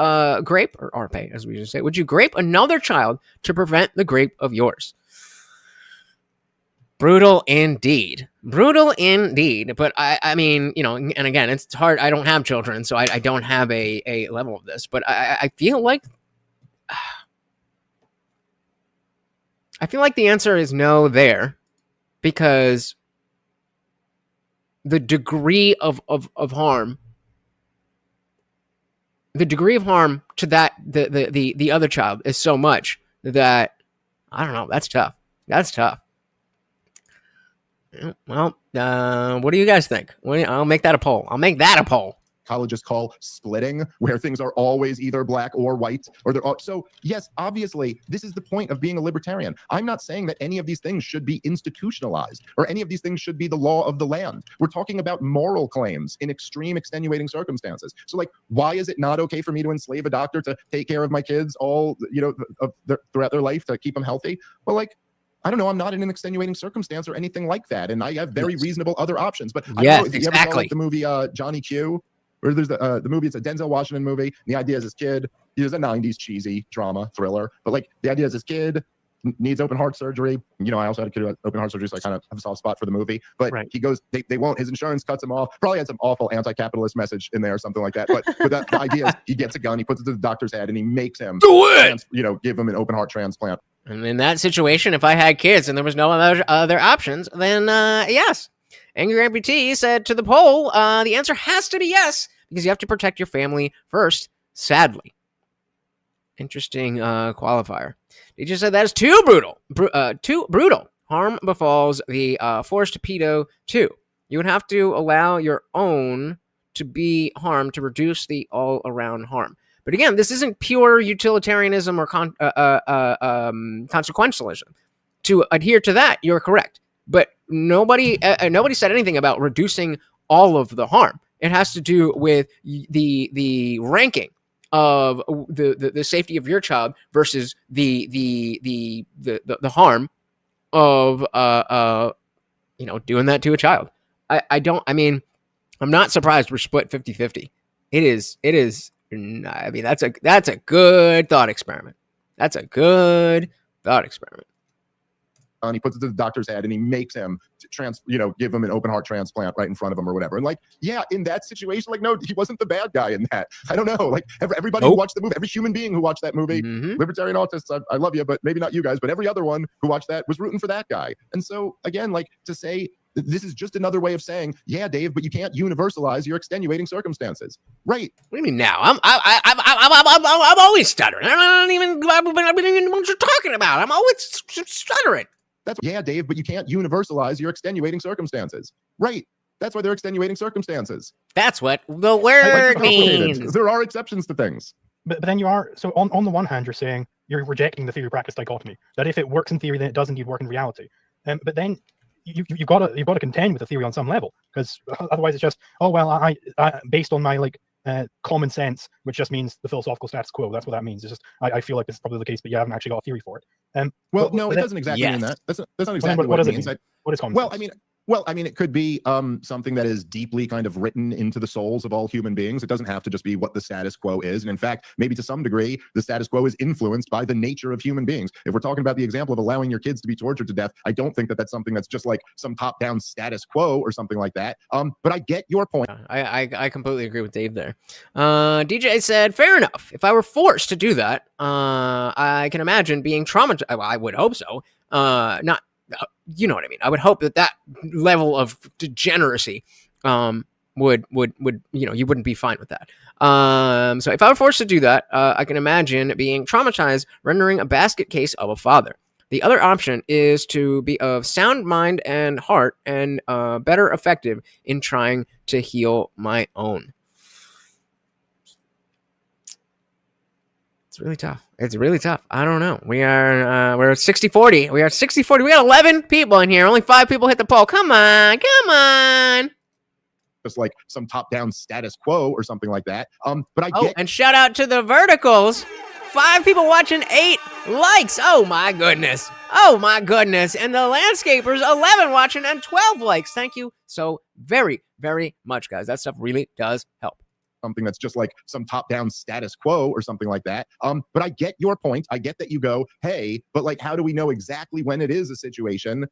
grape, or arpe, as we just say, would you grape another child to prevent the grape of yours? Brutal indeed. But I mean, you know, and again, it's hard. I don't have children, so I don't have a level of this. But I feel like I feel like the answer is no there, because the degree of harm, to that the other child is so much that I don't know. That's tough. That's tough. Well, what do you guys think? I'll make that a poll. Colleges call splitting, where things are always either black or white, or they're all, so yes, obviously this is the point of being a libertarian. I'm not saying that any of these things should be institutionalized or any of these things should be the law of the land. We're talking about moral claims in extreme extenuating circumstances. So like, why is it not okay for me to enslave a doctor to take care of my kids all, throughout their life to keep them healthy? Well, like, I don't know. I'm not in an extenuating circumstance or anything like that, and I have very reasonable other options. But I know, you ever saw like the movie Johnny Q? Or there's the movie, it's a Denzel Washington movie. And the idea is this kid, he was a 90s cheesy drama thriller. But like the idea is this kid needs open heart surgery. I also had a kid who had open heart surgery, so I kind of have a soft spot for the movie. But he goes, they won't, his insurance cuts him off. Probably had some awful anti-capitalist message in there or something like that. But the idea is he gets a gun, he puts it to the doctor's head, and he makes him give him an open heart transplant. And in that situation, if I had kids and there was no other options, then yes. Angry Amputee said to the poll, the answer has to be yes, because you have to protect your family first, sadly. Interesting qualifier. He just said that is too brutal. Too brutal. Harm befalls the forced pedo too. You would have to allow your own to be harmed to reduce the all-around harm. But again, this isn't pure utilitarianism or consequentialism. To adhere to that, you're correct. But nobody said anything about reducing all of the harm. It has to do with the ranking of the safety of your child versus the harm of doing that to a child. I'm not surprised we're split 50-50. It is. I mean, that's a good thought experiment. That's a good thought experiment. And he puts it to the doctor's head and he makes him give him an open heart transplant right in front of him or whatever. And like, yeah, in that situation, like, no, he wasn't the bad guy in that. I don't know. Like everybody who watched the movie, every human being who watched that movie, libertarian autists, I love you, but maybe not you guys, but every other one who watched that was rooting for that guy. And so again, like to say, this is just another way of saying, yeah, Dave, but you can't universalize your extenuating circumstances, right? What do you mean now? I'm always stuttering. I don't even know what you're talking about. I'm always stuttering. Yeah, Dave, but you can't universalize your extenuating circumstances, right? That's why they're extenuating circumstances. That's what the word means. There are exceptions to things. But then you are, so on the one hand, you're saying you're rejecting the theory-practice dichotomy, that if it works in theory, then it does indeed work in reality. But then you've got to contend with the theory on some level, because otherwise it's just, oh well, I based on my common sense, which just means the philosophical status quo. That's what that means. It's just I feel like this is probably the case, but you haven't actually got a theory for it. It doesn't exactly mean that. That's not exactly what it means. What is common sense? I mean, it could be something that is deeply kind of written into the souls of all human beings. It doesn't have to just be what the status quo is. And in fact, maybe to some degree, the status quo is influenced by the nature of human beings. If we're talking about the example of allowing your kids to be tortured to death, I don't think that that's something that's just like some top-down status quo or something like that. But I get your point. I completely agree with Dave there. DJ said, fair enough. If I were forced to do that, I can imagine being traumatized. I would hope so. Not. You know what I mean? I would hope that level of degeneracy would you wouldn't be fine with that. So if I were forced to do that, I can imagine being traumatized, rendering a basket case of a father. The other option is to be of sound mind and heart and better effective in trying to heal my own. It's really tough. I don't know. We're 60-40. We are 60-40. We got 11 people in here. Only 5 people hit the poll. Come on. Just like some top-down status quo or something like that. But I get. And shout out to the verticals. 5 people watching, 8 likes. Oh my goodness. And the landscapers, 11 watching and 12 likes. Thank you so very, very much, guys. That stuff really does help. Something that's just like some top-down status quo or something like that. But I get your point. I get that you go, hey, but like, how do we know exactly when it is a situation,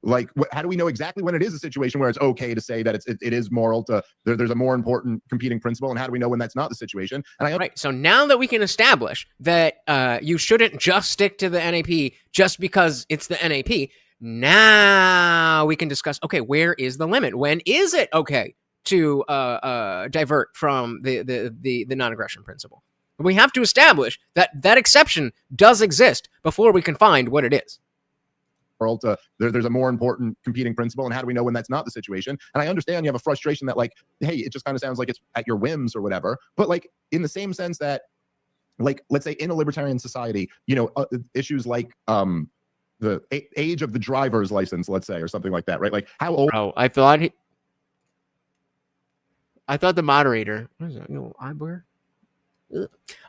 Like, how do we know exactly when it is a situation where it's okay to say that it is moral to there's a more important competing principle, and how do we know when that's not the situation? And right. So now that we can establish that you shouldn't just stick to the N.A.P. just because it's the N.A.P., now we can discuss, okay, where is the limit? When is it okay to divert from the non-aggression principle? We have to establish that that exception does exist before we can find what it is. World, there's a more important competing principle, and how do we know when that's not the situation? And I understand you have a frustration that, like, hey, it just kind of sounds like it's at your whims or whatever, but like in the same sense that, like, let's say in a libertarian society, issues like the age of the driver's license, let's say, or something like that, right? Like how old? Oh, I thought the moderator, what is that? Eyewear?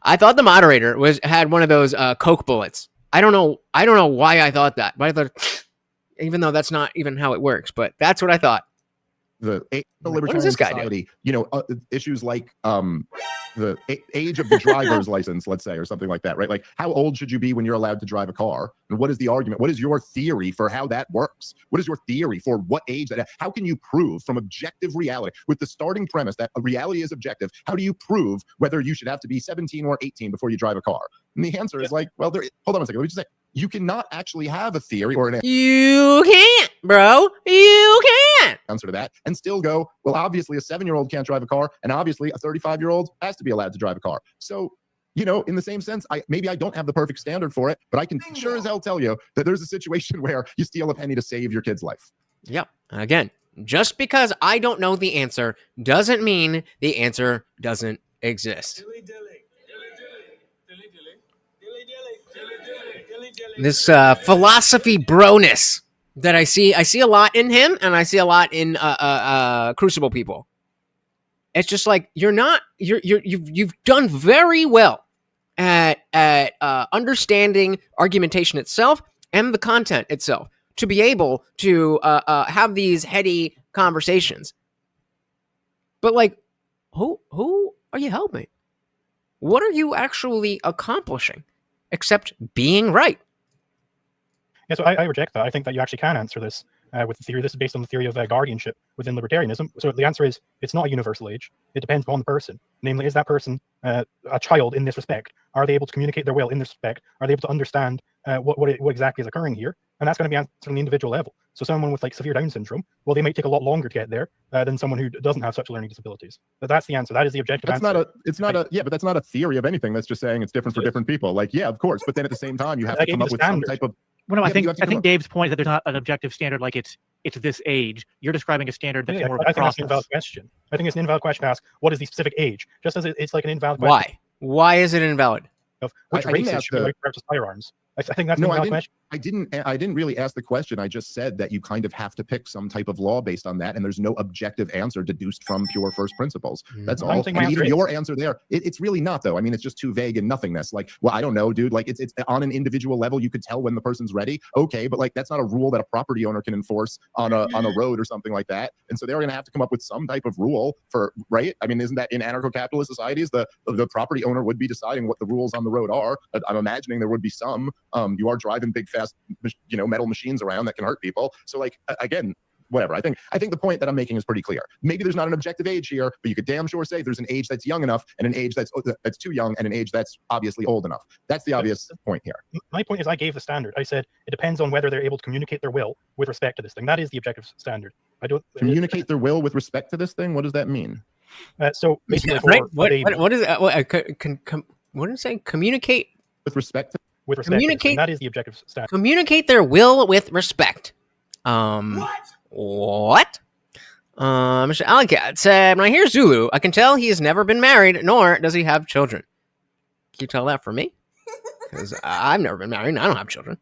I thought the moderator had one of those Coke bullets. I don't know why I thought that, but I thought, even though that's not even how it works, but that's what I thought. The libertarian society, issues like the age of the driver's license, let's say, or something like that, right? Like how old should you be when you're allowed to drive a car? And what is the argument? What is your theory for how that works? What is your theory for what age that? How can you prove from objective reality, with the starting premise that reality is objective? How do you prove whether you should have to be 17 or 18 before you drive a car? And the answer is like, well, hold on a second. Let me just say, you cannot actually have a theory or an You can't, bro. You can't answer to that and still go, well, obviously a 7-year-old can't drive a car, and obviously a 35-year-old has to be allowed to drive a car. So, in the same sense, maybe I don't have the perfect standard for it, but I can sure as hell tell you that there's a situation where you steal a penny to save your kid's life. Yep. Again, just because I don't know the answer doesn't mean the answer doesn't exist. This philosophy broness that I see a lot in him, and I see a lot in Crucible people. It's just like you've done very well at understanding argumentation itself and the content itself to be able to have these heady conversations. But like, who are you helping? What are you actually accomplishing except being right? Yeah, so I reject that. I think that you actually can answer this with the theory. This is based on the theory of guardianship within libertarianism. So the answer is, it's not a universal age. It depends on the person. Namely, is that person a child in this respect? Are they able to communicate their will in this respect? Are they able to understand what exactly is occurring here? And that's going to be answered on the individual level. So someone with like severe Down syndrome, well, they might take a lot longer to get there than someone who doesn't have such learning disabilities. But that's the answer. That is the objective answer. But that's not a theory of anything. That's just saying it's different for different people. Like, yeah, of course. But then at the same time, you have to come up with some type of. Well, no, I think Dave's point that there's not an objective standard like it's this age. You're describing a standard that's more of a process. That's an invalid question. I think it's an invalid question to ask, what is the specific age? Just as it's like an invalid question. Why is it invalid? Of which races should be purchase firearms? I think that's an invalid question. I didn't really ask the question. I just said that you kind of have to pick some type of law based on that, and there's no objective answer deduced from pure first principles. That's all. Even your answer there, it's really not, though. I mean, it's just too vague and nothingness. Like, well, I don't know, dude. Like, it's on an individual level, you could tell when the person's ready. Okay, but like that's not a rule that a property owner can enforce on a road or something like that. And so they're going to have to come up with some type of rule for, right? I mean, isn't that in anarcho-capitalist societies, the property owner would be deciding what the rules on the road are? I'm imagining there would be some. You are driving big, fast, metal machines around that can hurt people. So like, again, whatever. I think the point that I'm making is pretty clear. Maybe there's not an objective age here, but you could damn sure say there's an age that's young enough and an age that's too young and an age that's obviously old enough. That's the obvious point here. My point is, I gave the standard. I said it depends on whether they're able to communicate their will with respect to this thing. That is the objective standard. I don't communicate their will with respect to this thing. What does that mean? So basically, right? What is it? What did it say? Communicate with respect to. With respect, communicate. That is the objective standard. Communicate their will with respect. What? Mr. Alleycat said, when I hear Zulu, I can tell he has never been married, nor does he have children. Can you tell that for me? Because I've never been married and I don't have children.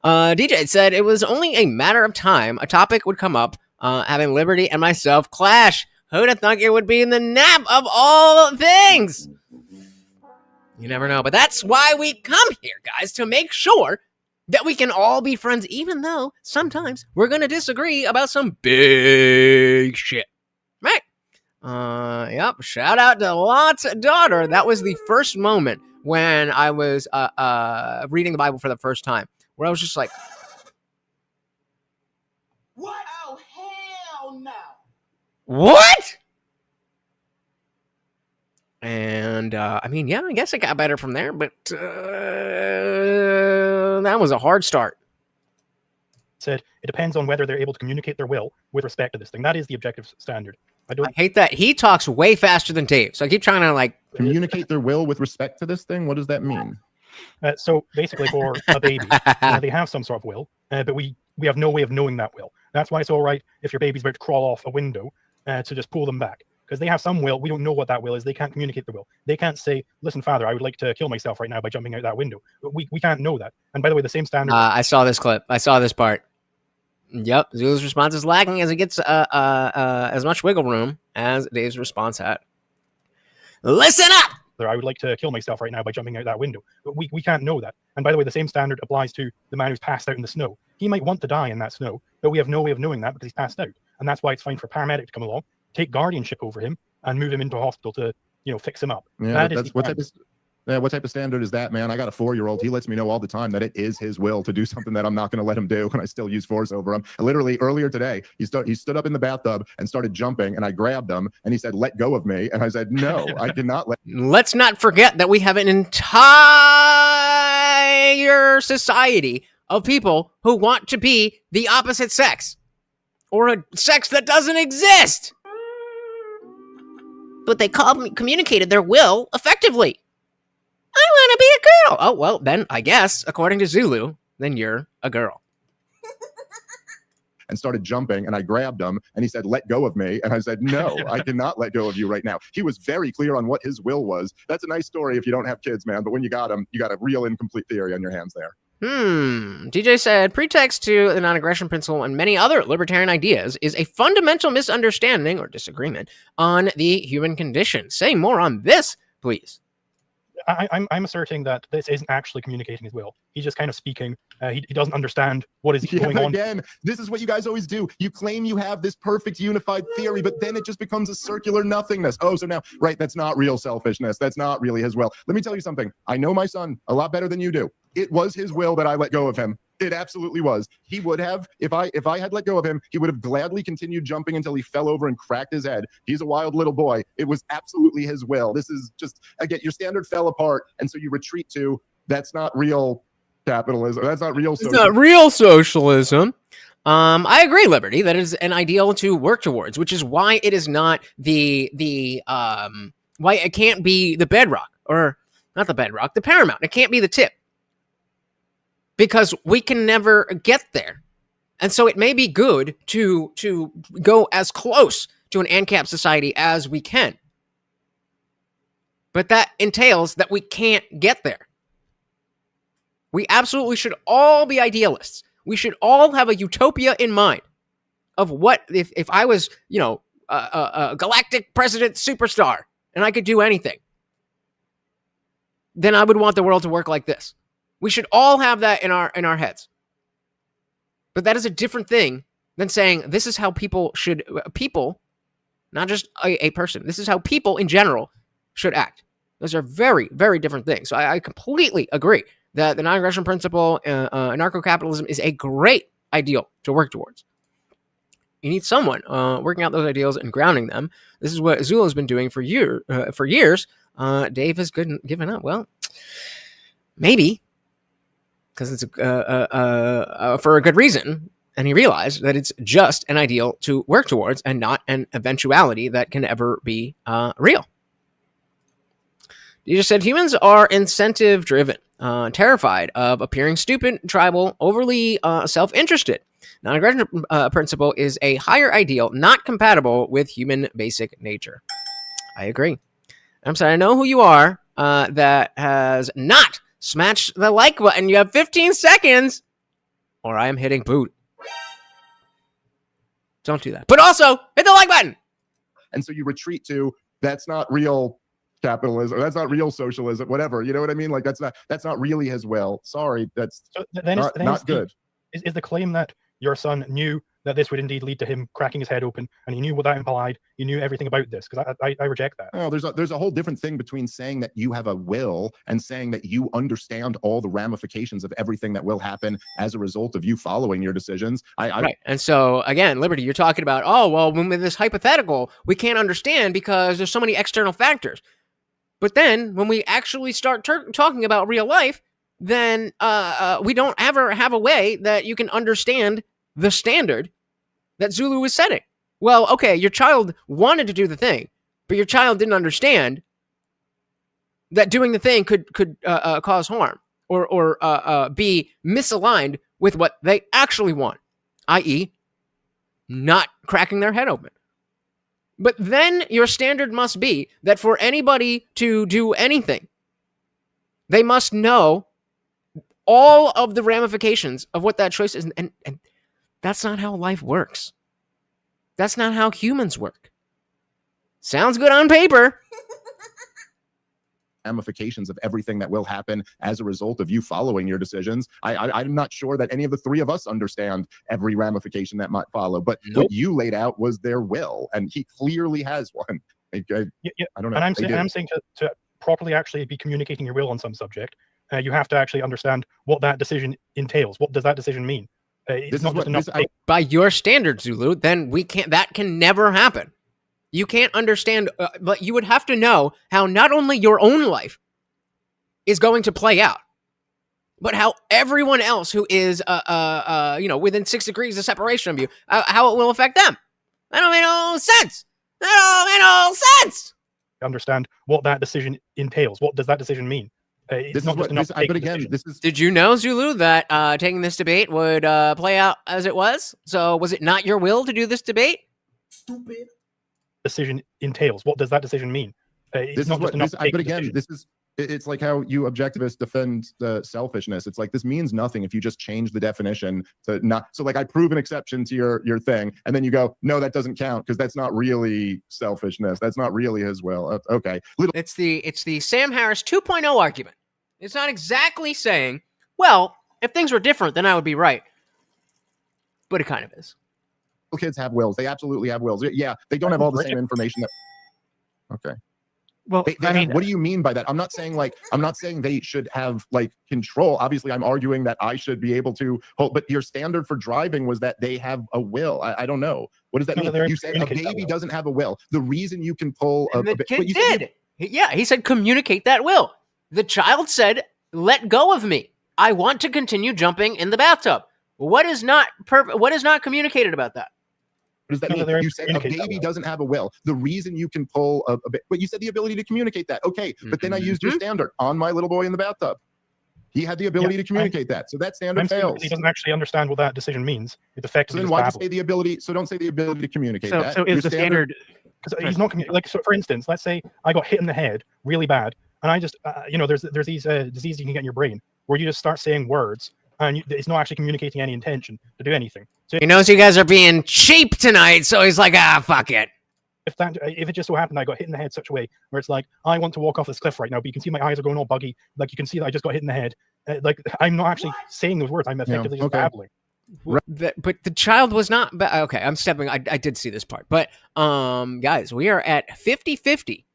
DJ said, it was only a matter of time a topic would come up, having Liberty and myself clash. Who'd have thunk it would be in the N.A.P of all things? You never know, but that's why we come here, guys, to make sure that we can all be friends, even though sometimes we're going to disagree about some big shit, right? Yep, shout out to Lot's daughter. That was the first moment when I was reading the Bible for the first time, where I was just like, What? And I mean, yeah, I guess it got better from there, but that was a hard start. Said it depends on whether they're able to communicate their will with respect to this thing. That is the objective standard. I hate that he talks way faster than Dave, so I keep trying to like communicate their will with respect to this thing. What does that mean? So basically, for a baby, they have some sort of will, but we have no way of knowing that will. That's why it's all right if your baby's about to crawl off a window to just pull them back, because they have some will. We don't know what that will is. They can't communicate the will. They can't say, "Listen, Father, I would like to kill myself right now by jumping out that window." We can't know that. And by the way, the same standard. I saw this clip. I saw this part. Yep, Zulu's response is lacking as he gets as much wiggle room as Dave's response had. Listen up! I would like to kill myself right now by jumping out that window. We can't know that. And by the way, the same standard applies to the man who's passed out in the snow. He might want to die in that snow, but we have no way of knowing that because he's passed out. And that's why it's fine for a paramedic to come along, take guardianship over him, and move him into a hospital to, fix him up. Yeah, that's what type of standard is that, man? I got a 4-year-old. He lets me know all the time that it is his will to do something that I'm not going to let him do, and I still use force over him. Literally earlier today, he stood up in the bathtub and started jumping, and I grabbed him, and he said, "Let go of me," and I said, "No, I cannot let." Let's not forget that we have an entire society of people who want to be the opposite sex, or a sex that doesn't exist, but they communicated their will effectively. I want to be a girl. Oh, well, then I guess, according to Zulu, then you're a girl. And started jumping, and I grabbed him, and he said, "Let go of me," and I said, "No, I cannot let go of you right now." He was very clear on what his will was. That's a nice story if you don't have kids, man, but when you got them, you got a real incomplete theory on your hands there. DJ said, pretext to the non-aggression principle and many other libertarian ideas is a fundamental misunderstanding or disagreement on the human condition. Say more on this, please. I'm asserting that this isn't actually communicating his will. He's just kind of speaking. He doesn't understand what is going on. Again, this is what you guys always do. You claim you have this perfect unified theory, but then it just becomes a circular nothingness. Oh, so now, right, that's not real selfishness. That's not really his will. Let me tell you something. I know my son a lot better than you do. It was his will that I let go of him. It absolutely was. He would have, if I had let go of him, he would have gladly continued jumping until he fell over and cracked his head. He's a wild little boy. It was absolutely his will. This is just, again, your standard fell apart, and so you retreat to, that's not real capitalism. That's not real socialism. It's not real socialism. I agree, Liberty. That is an ideal to work towards, which is why it is not why it can't be the bedrock, or not the bedrock, the paramount. It can't be the tip, because we can never get there. And so it may be good to go as close to an ANCAP society as we can. But that entails that we can't get there. We absolutely should all be idealists. We should all have a utopia in mind of what if I was, a galactic president superstar and I could do anything, then I would want the world to work like this. We should all have that in our heads. But that is a different thing than saying this is how people, not just a person, this is how people in general should act. Those are very, very different things. So I completely agree that the non-aggression principle, anarcho-capitalism, is a great ideal to work towards. You need someone working out those ideals and grounding them. This is what Zulu has been doing for years. Dave has given up. Well, maybe. Because it's for a good reason, and he realized that it's just an ideal to work towards and not an eventuality that can ever be real. You just said humans are incentive-driven, terrified of appearing stupid, tribal, overly self-interested. Non-aggression principle is a higher ideal, not compatible with human basic nature. I agree. I'm sorry, I know who you are that has not smash the like button. You have 15 seconds, or I am hitting boot. Don't do that. But also, hit the like button. And so you retreat to, that's not real capitalism. That's not real socialism. Whatever. You know what I mean? Like that's not really his will. Sorry, that's not good. Is the claim that your son knew that this would indeed lead to him cracking his head open, and he knew what that implied. He knew everything about this, because I reject that. Oh, there's a whole different thing between saying that you have a will and saying that you understand all the ramifications of everything that will happen as a result of you following your decisions. Right. And so again, Liberty, you're talking about, oh, well, when with this hypothetical, we can't understand because there's so many external factors. But then when we actually start talking about real life, then we don't ever have a way that you can understand the standard that Zulu is setting. Well, okay, your child wanted to do the thing, but your child didn't understand that doing the thing could cause harm or be misaligned with what they actually want, i.e., not cracking their head open. But then your standard must be that for anybody to do anything, they must know all of the ramifications of what that choice is. And that's not how life works. That's not how humans work. Sounds good on paper. Ramifications of everything that will happen as a result of you following your decisions. I'm not sure that any of the three of us understand every ramification that might follow, but what you laid out was their will, and he clearly has one. I don't know. And I'm saying to properly actually be communicating your will on some subject, you have to actually understand what that decision entails. What does that decision mean? It's not just enough. By your standards, Zulu, then we can't. That can never happen. You can't understand, but you would have to know how not only your own life is going to play out, but how everyone else who is, within 6 degrees of separation of you, how it will affect them. That don't make no sense. That don't make no sense. Understand what that decision entails. What does that decision mean? It's not just enough. But again, this is. Did you know, Zulu, that taking this debate would play out as it was? So was it not your will to do this debate? Stupid. Decision entails. What does that decision mean? It's not just enough. But again, it's like how you objectivists defend selfishness. It's like, this means nothing if you just change the definition to not. So like, I prove an exception to your thing, and then you go, no, that doesn't count because that's not really selfishness. That's not really his will. Okay. It's the Sam Harris 2.0 argument. It's not exactly saying, well, if things were different, then I would be right. But it kind of is. Kids have wills. They absolutely have wills. Yeah, they don't have all the same information that. Okay. Well, I mean, what do you mean by that? I'm not saying they should have like control. Obviously, I'm arguing that I should be able to hold, but your standard for driving was that they have a will. I don't know. What does that mean? You said a baby doesn't have a will. The reason you can pull the kid did. He said communicate that will. The child said, let go of me. I want to continue jumping in the bathtub. What is not communicated about that? What does that mean? You said a baby doesn't have a will. The reason you can pull but you said the ability to communicate that. Okay, but then I used your standard on my little boy in the bathtub. He had the ability to communicate that. So that standard fails. He doesn't actually understand what that decision means. It effectively. So then why just say the ability? So don't say the ability to communicate that. So is the standard? Because he's not like. So for instance, let's say I got hit in the head really bad, and I just there's these diseases you can get in your brain where you just start saying words. And it's not actually communicating any intention to do anything. So he knows you guys are being cheap tonight, so he's like, fuck it. If it just so happened I got hit in the head such a way where it's like, I want to walk off this cliff right now, but you can see my eyes are going all buggy. Like you can see that I just got hit in the head. Like I'm not actually saying those words. I'm effectively just babbling. But the child was not. Okay, I'm stepping. I did see this part. But guys, we are at 50-50.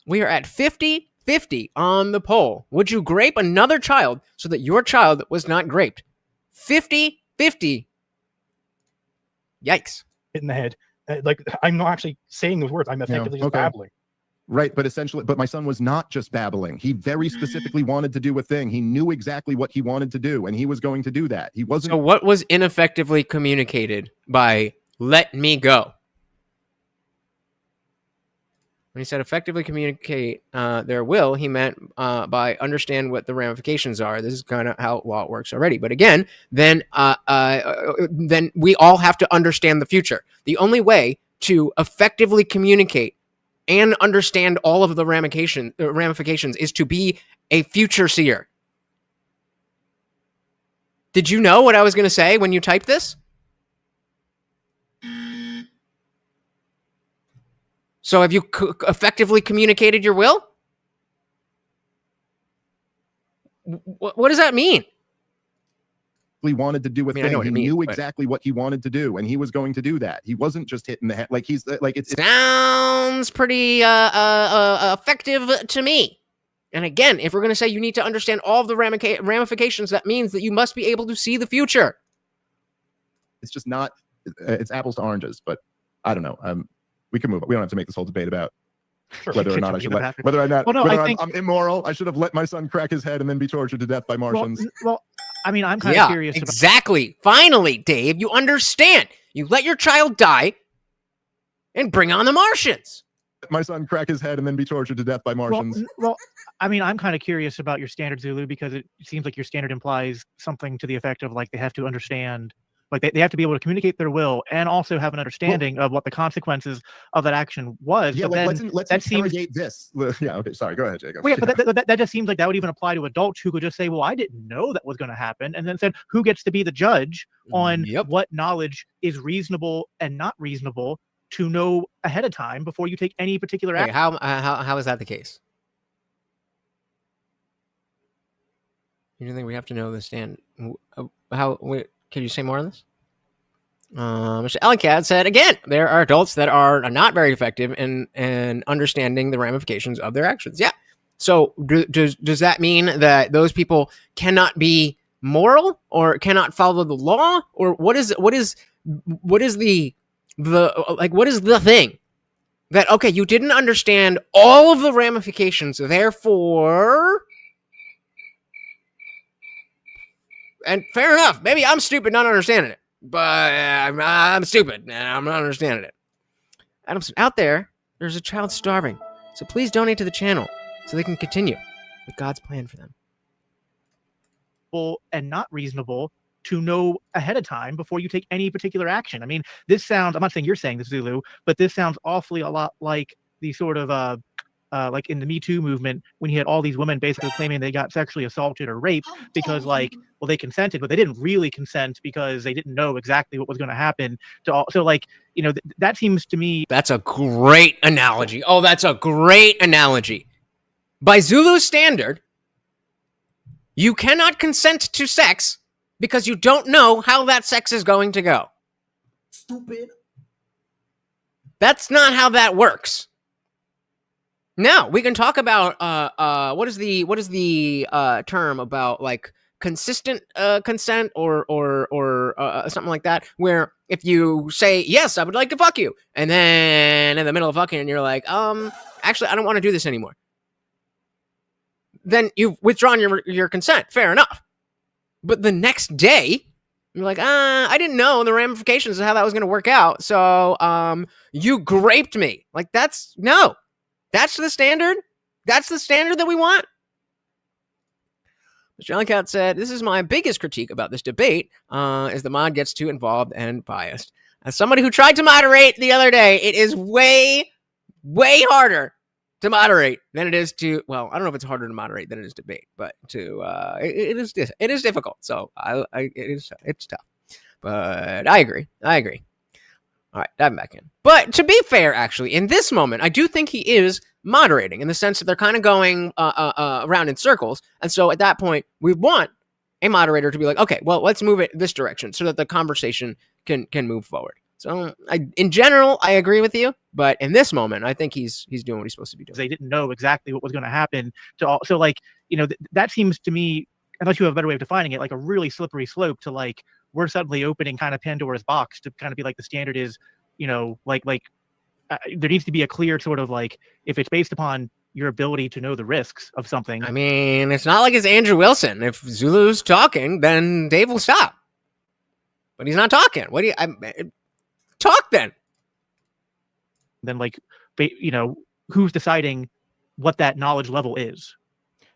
We are at 50-50 on the poll. Would you grape another child so that your child was not graped? 50-50. Yikes. Hit in the head. Like, I'm not actually saying those words. I'm effectively just babbling. Right, but my son was not just babbling. He very specifically wanted to do a thing. He knew exactly what he wanted to do, and he was going to do that. He wasn't. So what was ineffectively communicated by "let me go"? When he said effectively communicate their will, he meant by understand what the ramifications are. This is kind of how law works already. But again, then we all have to understand the future. The only way to effectively communicate and understand all of the ramifications is to be a future seer. Did you know what I was going to say when you typed this? So have you effectively communicated your will? What does that mean? exactly wanted to do a I know thing. what He it means, knew but- exactly what he wanted to do, and he was going to do that. He wasn't just hitting the head. Like he's like it's Sounds pretty effective to me. And again, if we're going to say you need to understand all of the ramifications, that means that you must be able to see the future. it's just not. It's apples to oranges. But I don't know. We can move on. We don't have to make this whole debate about whether or not I should let, whether or not, Well, no, whether I think- I'm immoral. I should have let my son crack his head and then be tortured to death by Martians. Well, I mean, I'm kind of curious. Exactly. Finally, Dave, you understand. You let your child die and bring on the Martians. My son crack his head and then be tortured to death by Martians. Well, I mean, I'm kind of curious about your standard, Zulu, because it seems like your standard implies something to the effect of like they have to understand, like they have to be able to communicate their will and also have an understanding of what the consequences of that action was. Yeah, but like, then let's interrogate this. Yeah, okay, sorry, go ahead, Jacob. Well, yeah, but that just seems like that would even apply to adults who could just say, well, I didn't know that was going to happen. And then said, who gets to be the judge on what knowledge is reasonable and not reasonable to know ahead of time before you take any particular action? How is that the case? You don't think we have to know the stand? Can you say more on this? Mr. Ellicad said, again, there are adults that are not very effective in understanding the ramifications of their actions. Yeah. So does that mean that those people cannot be moral or cannot follow the law? Or what is the thing that, okay, you didn't understand all of the ramifications, therefore, and fair enough, maybe I'm stupid not understanding it, but I'm stupid and I'm not understanding it. Adamson, out there's a child starving, so please donate to the channel so they can continue with God's plan for them. And not reasonable to know ahead of time before you take any particular action. I mean, this sounds, I'm not saying you're saying this, Zulu, but this sounds awfully a lot like the sort of, like in the Me Too movement, when you had all these women basically claiming they got sexually assaulted or raped because, like, well, they consented, but they didn't really consent because they didn't know exactly what was going to happen. So, like, you know, that seems to me. That's a great analogy. Oh, that's a great analogy. By Zulu standard, you cannot consent to sex because you don't know how that sex is going to go. Stupid. That's not how that works. Now, we can talk about what is the term about, like, consistent consent or something like that, where if you say, yes, I would like to fuck you, and then in the middle of fucking you're like, actually, I don't want to do this anymore, then you've withdrawn your consent. Fair enough. But the next day, you're like, I didn't know the ramifications of how that was going to work out, so you graped me. Like, that's the standard. That's the standard that we want. Mr. Ellicott said, this is my biggest critique about this debate, is the mod gets too involved and biased. As somebody who tried to moderate the other day, it is way, way harder to moderate than it is to, well, I don't know if it's harder to moderate than it is debate, but it is difficult. So it's tough. But I agree. All right, diving back in. But to be fair, actually, in this moment, I do think he is moderating in the sense that they're kind of going around in circles. And so at that point, we want a moderator to be like, okay, well, let's move it this direction so that the conversation can move forward. So in general, I agree with you. But in this moment, I think he's doing what he's supposed to be doing. They didn't know exactly what was going to happen. So like, you know, that seems to me, unless you have a better way of defining it, like a really slippery slope to, like, we're suddenly opening kind of Pandora's box to kind of be like the standard is, you know, like there needs to be a clear sort of, like, if it's based upon your ability to know the risks of something. I mean, it's not like it's Andrew Wilson. If Zulu's talking, then Dave will stop. But he's not talking. What do you talk then? Then, like, you know, who's deciding what that knowledge level is?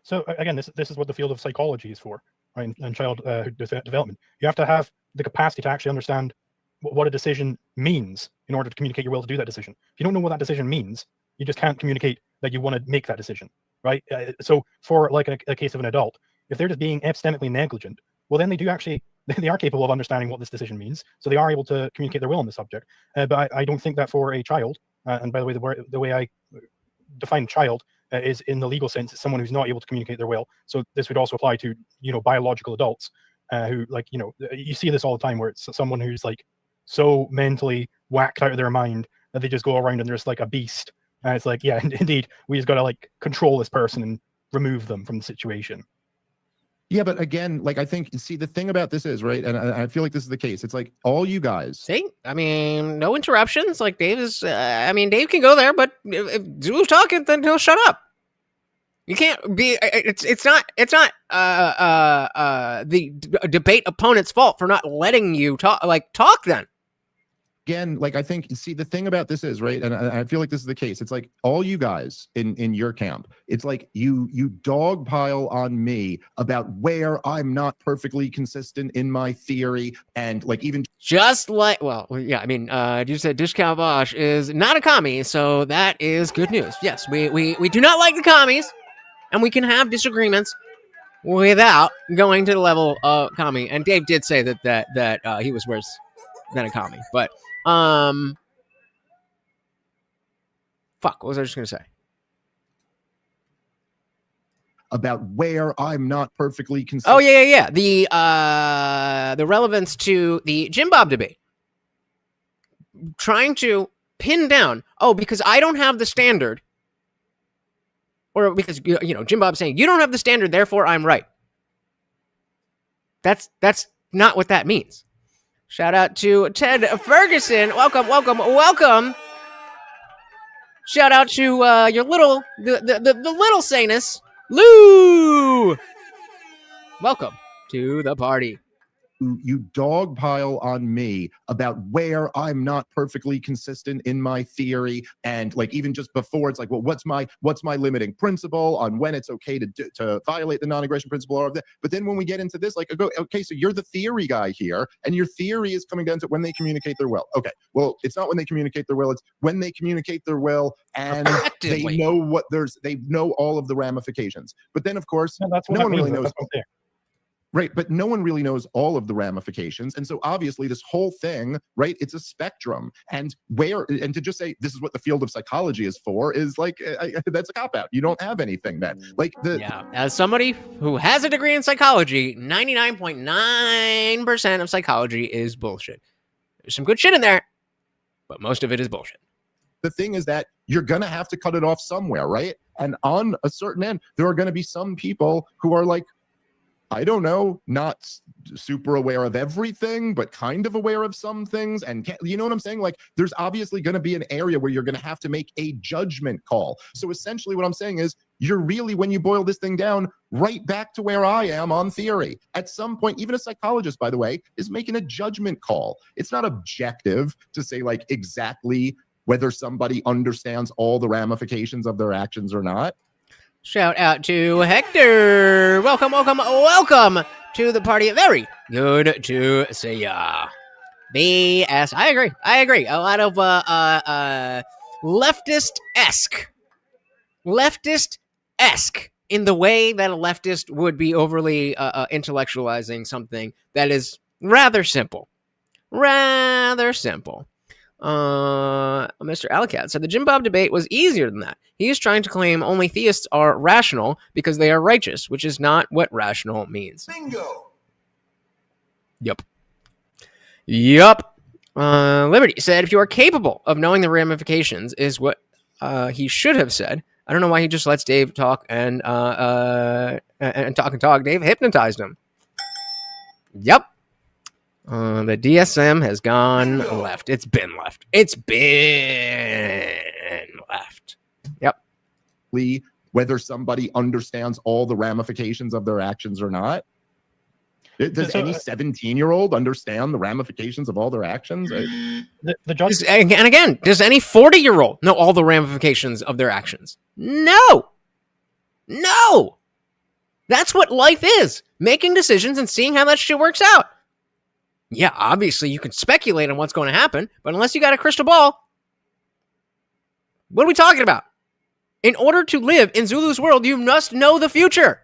So again, this is what the field of psychology is for, right? And child development. You have to have the capacity to actually understand what a decision means in order to communicate your will to do that decision. If you don't know what that decision means, you just can't communicate that you want to make that decision, right? So for, like, a case of an adult, if they're just being epistemically negligent, well, then they are capable of understanding what this decision means, so they are able to communicate their will on the subject. But I don't think that for a child, and by the way, the way I define child is in the legal sense, it's someone who's not able to communicate their will. So this would also apply to, you know, biological adults. who, like, you know, you see this all the time where it's someone who's like so mentally whacked out of their mind that they just go around and they're just like a beast. And it's like, yeah, indeed, we just got to like control this person and remove them from the situation. Yeah, but again, like I think, see, the thing about this is, right, and I feel like this is the case. It's like all you guys. See, I mean, no interruptions. Like Dave is, I mean, Dave can go there, but if Zulu's talking, then he'll shut up. You can't be. It's not the debate opponent's fault for not letting you talk. Like talk then. Again, like I think, see, the thing about this is, right, and I feel like this is the case. It's like all you guys in your camp. It's like you dogpile on me about where I'm not perfectly consistent in my theory, and like even just like, well, yeah, I mean, you said Discount Bosch is not a commie, so that is good news. Yes, we do not like the commies, and we can have disagreements without going to the level of commie. And Dave did say that he was worse than a commie, but fuck, what was I just gonna say? About where I'm not perfectly consistent. Oh yeah. The relevance to the Jim Bob debate. Trying to pin down, because I don't have the standard. Or because, you know, Jim Bob's saying, you don't have the standard, therefore I'm right. That's not what that means. Shout out to Ted Ferguson. Welcome. Shout out to your little, the little Sanus, Lou. Welcome to the party. You dogpile on me about where I'm not perfectly consistent in my theory, and like even just before, it's like, well, what's my limiting principle on when it's okay to violate the non-aggression principle or that? But then when we get into this, like, I go, okay, so you're the theory guy here, and your theory is coming down to when they communicate their will. Okay, well, it's not when they communicate their will; it's when they communicate their will, and they know they know all of the ramifications. But then, of course, no one really knows. Right, but no one really knows all of the ramifications. And so obviously this whole thing, right, it's a spectrum. And to just say this is what the field of psychology is for is like, that's a cop-out. You don't have anything then. Like as somebody who has a degree in psychology, 99.9% of psychology is bullshit. There's some good shit in there, but most of it is bullshit. The thing is that you're going to have to cut it off somewhere, right? And on a certain end, there are going to be some people who are like, I don't know, not super aware of everything, but kind of aware of some things. And you know what I'm saying? Like, there's obviously going to be an area where you're going to have to make a judgment call. So essentially what I'm saying is you're really, when you boil this thing down, right back to where I am on theory. At some point, even a psychologist, by the way, is making a judgment call. It's not objective to say like exactly whether somebody understands all the ramifications of their actions or not. Shout out to Hector. Welcome to the party. Very good to see ya. BS. I agree. A lot of leftist-esque in the way that a leftist would be overly intellectualizing something that is rather simple. Mr. Alcat said the Jim Bob debate was easier than that. He is trying to claim only theists are rational because they are righteous, which is not what rational means. Bingo. Yup. Liberty said if you are capable of knowing the ramifications is what he should have said. I don't know why he just lets Dave talk and talk. Dave hypnotized him. Yup. The DSM has gone left. It's been left. Yep. Whether somebody understands all the ramifications of their actions or not. Does any 17-year-old understand the ramifications of all their actions? The judge, and again, does any 40-year-old know all the ramifications of their actions? No. That's what life is. Making decisions and seeing how that shit works out. Yeah, obviously you can speculate on what's going to happen, but unless you got a crystal ball, what are we talking about? In order to live in Zulu's world, you must know the future.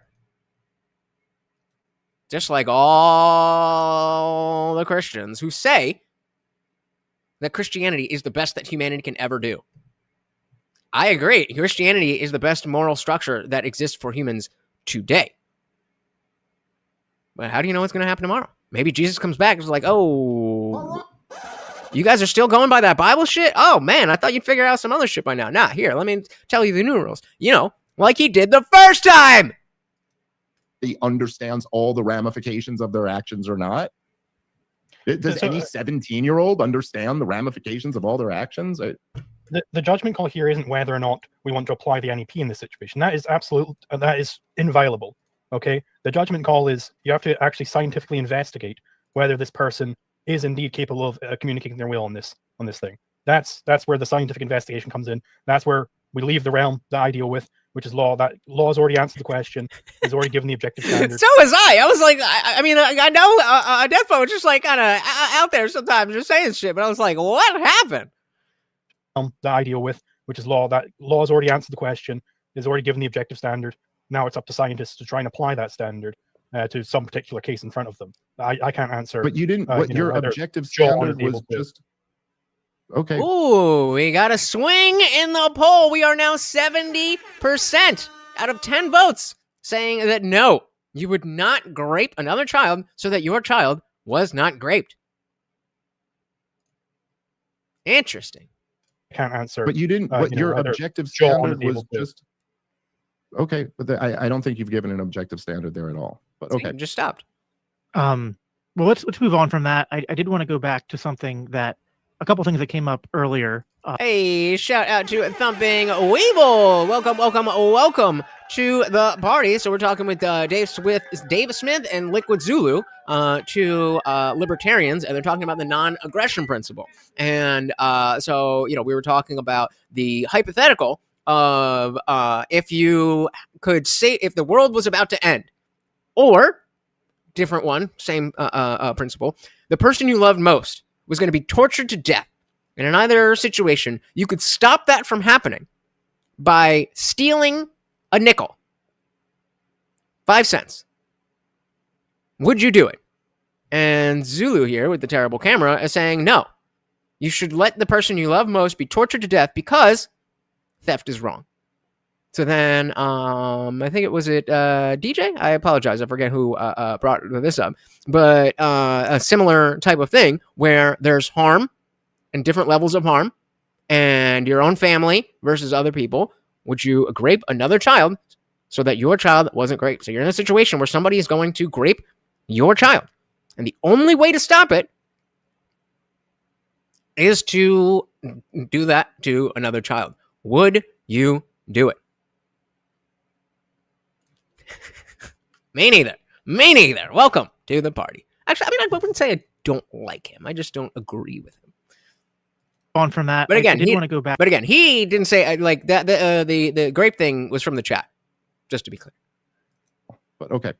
Just like all the Christians who say that Christianity is the best that humanity can ever do. I agree. Christianity is the best moral structure that exists for humans today. But how do you know what's going to happen tomorrow? Maybe Jesus comes back and is like, oh, you guys are still going by that Bible shit? Oh, man, I thought you'd figure out some other shit by now. Nah, here, let me tell you the new rules. You know, like he did the first time. He understands all the ramifications of their actions or not. Does any 17-year-old understand the ramifications of all their actions? The judgment call here isn't whether or not we want to apply the N.A.P in this situation. That is that is inviolable. Okay, the judgment call is you have to actually scientifically investigate whether this person is indeed capable of communicating their will on this thing. That's where the scientific investigation comes in. That's where we leave the realm that I deal with, which is law. That law has already answered the question. Has already given the objective standard. So was I. I was like, I mean, I know Defo was just like kind of out there sometimes, just saying shit. But I was like, what happened? That I deal with, which is law. That law has already answered the question. Has already given the objective standard. Now it's up to scientists to try and apply that standard to some particular case in front of them. I can't answer. But you didn't. What your objective standard was just. Okay. Ooh, we got a swing in the poll. We are now 70% out of 10 votes saying that no, you would not grape another child so that your child was not graped. Interesting. I can't answer. But you didn't. What your objective standard was just. Okay, but I don't think you've given an objective standard there at all. But okay, just stopped. Well, let's move on from that. I did want to go back to something that a couple things that came up earlier. Hey, shout out to Thumping Weeble. Welcome to the party. So we're talking with Dave Smith and Liquid Zulu, two libertarians, and they're talking about the non-aggression principle. And so, you know, we were talking about the hypothetical of if you could say if the world was about to end, or different one, same principle, the person you loved most was going to be tortured to death. And in either situation, you could stop that from happening by stealing a nickel. 5 cents. Would you do it? And Zulu here with the terrible camera is saying, no. You should let the person you love most be tortured to death because theft is wrong. So then, I think DJ? I apologize. I forget who brought this up. But a similar type of thing where there's harm and different levels of harm and your own family versus other people. Would you grape another child so that your child wasn't graped? So you're in a situation where somebody is going to grape your child. And the only way to stop it is to do that to another child. Would you do it? Me neither. Welcome to the party. Actually, I mean, I wouldn't say I don't like him. I just don't agree with him. On from that, but again, I did want to go back. But again, he didn't say like that. The grape thing was from the chat, just to be clear. But okay.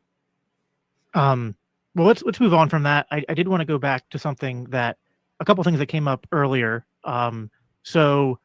Well, let's move on from that. I did want to go back to something that a couple things that came up earlier. So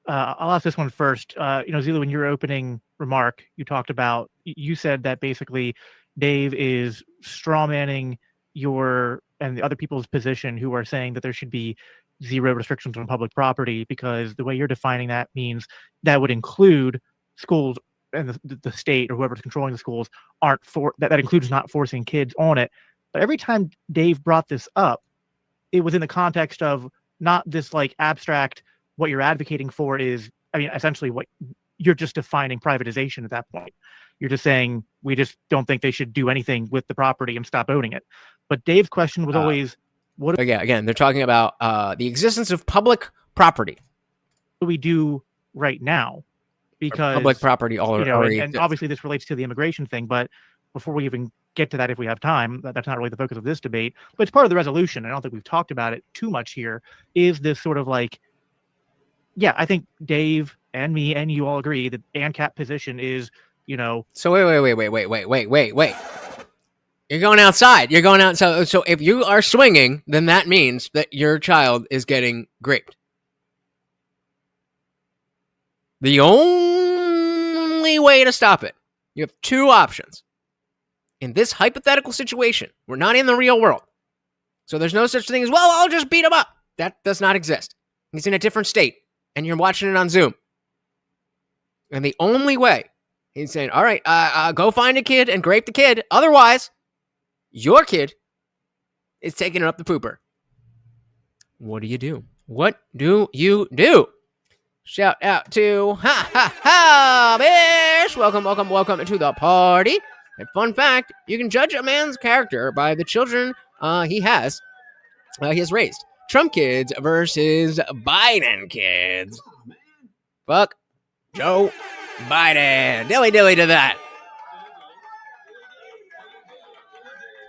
I'll ask this one first. Zulu, in your opening remark, you talked about, you said that basically Dave is strawmanning your and the other people's position who are saying that there should be zero restrictions on public property, because the way you're defining that means that would include schools and the state or whoever's controlling the schools that includes not forcing kids on it. But every time Dave brought this up, it was in the context of not this like abstract, what you're advocating for is, I mean, essentially what you're just defining privatization at that point. You're just saying, we just don't think they should do anything with the property and stop owning it. But Dave's question was always, what again, they're talking about the existence of public property. What do we do right now? Because public property already and obviously this relates to the immigration thing, but before we even get to that, if we have time, that's not really the focus of this debate, but it's part of the resolution. I don't think we've talked about it too much here. Is this sort of like, yeah, I think Dave and me and you all agree that ANCAP position is, So wait. You're going outside. So if you are swinging, then that means that your child is getting graped. The only way to stop it, you have two options. In this hypothetical situation, we're not in the real world. So there's no such thing as, well, I'll just beat him up. That does not exist. He's in a different state, and you're watching it on Zoom. And the only way, he's saying, all right, go find a kid and grape the kid. Otherwise, your kid is taking it up the pooper. What do you do? What do you do? Shout out to Bish. Welcome to the party. And fun fact, you can judge a man's character by the children he has raised. Trump kids versus Biden kids. Fuck Joe Biden. Dilly to that.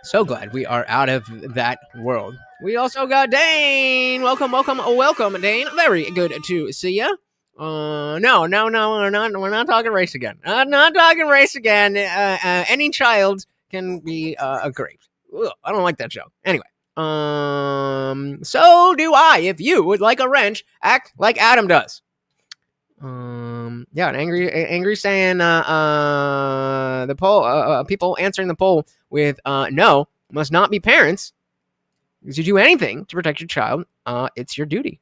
So glad we are out of that world. We also got Dane. Welcome, Dane. Very good to see you. No, we're not talking race again. Not talking race again. Any child can be a grape. Ugh, I don't like that joke. Anyway, so do I. If you would like a wrench, act like Adam does. Yeah, an angry saying the poll people answering the poll with no must not be parents. Because you do anything to protect your child, it's your duty.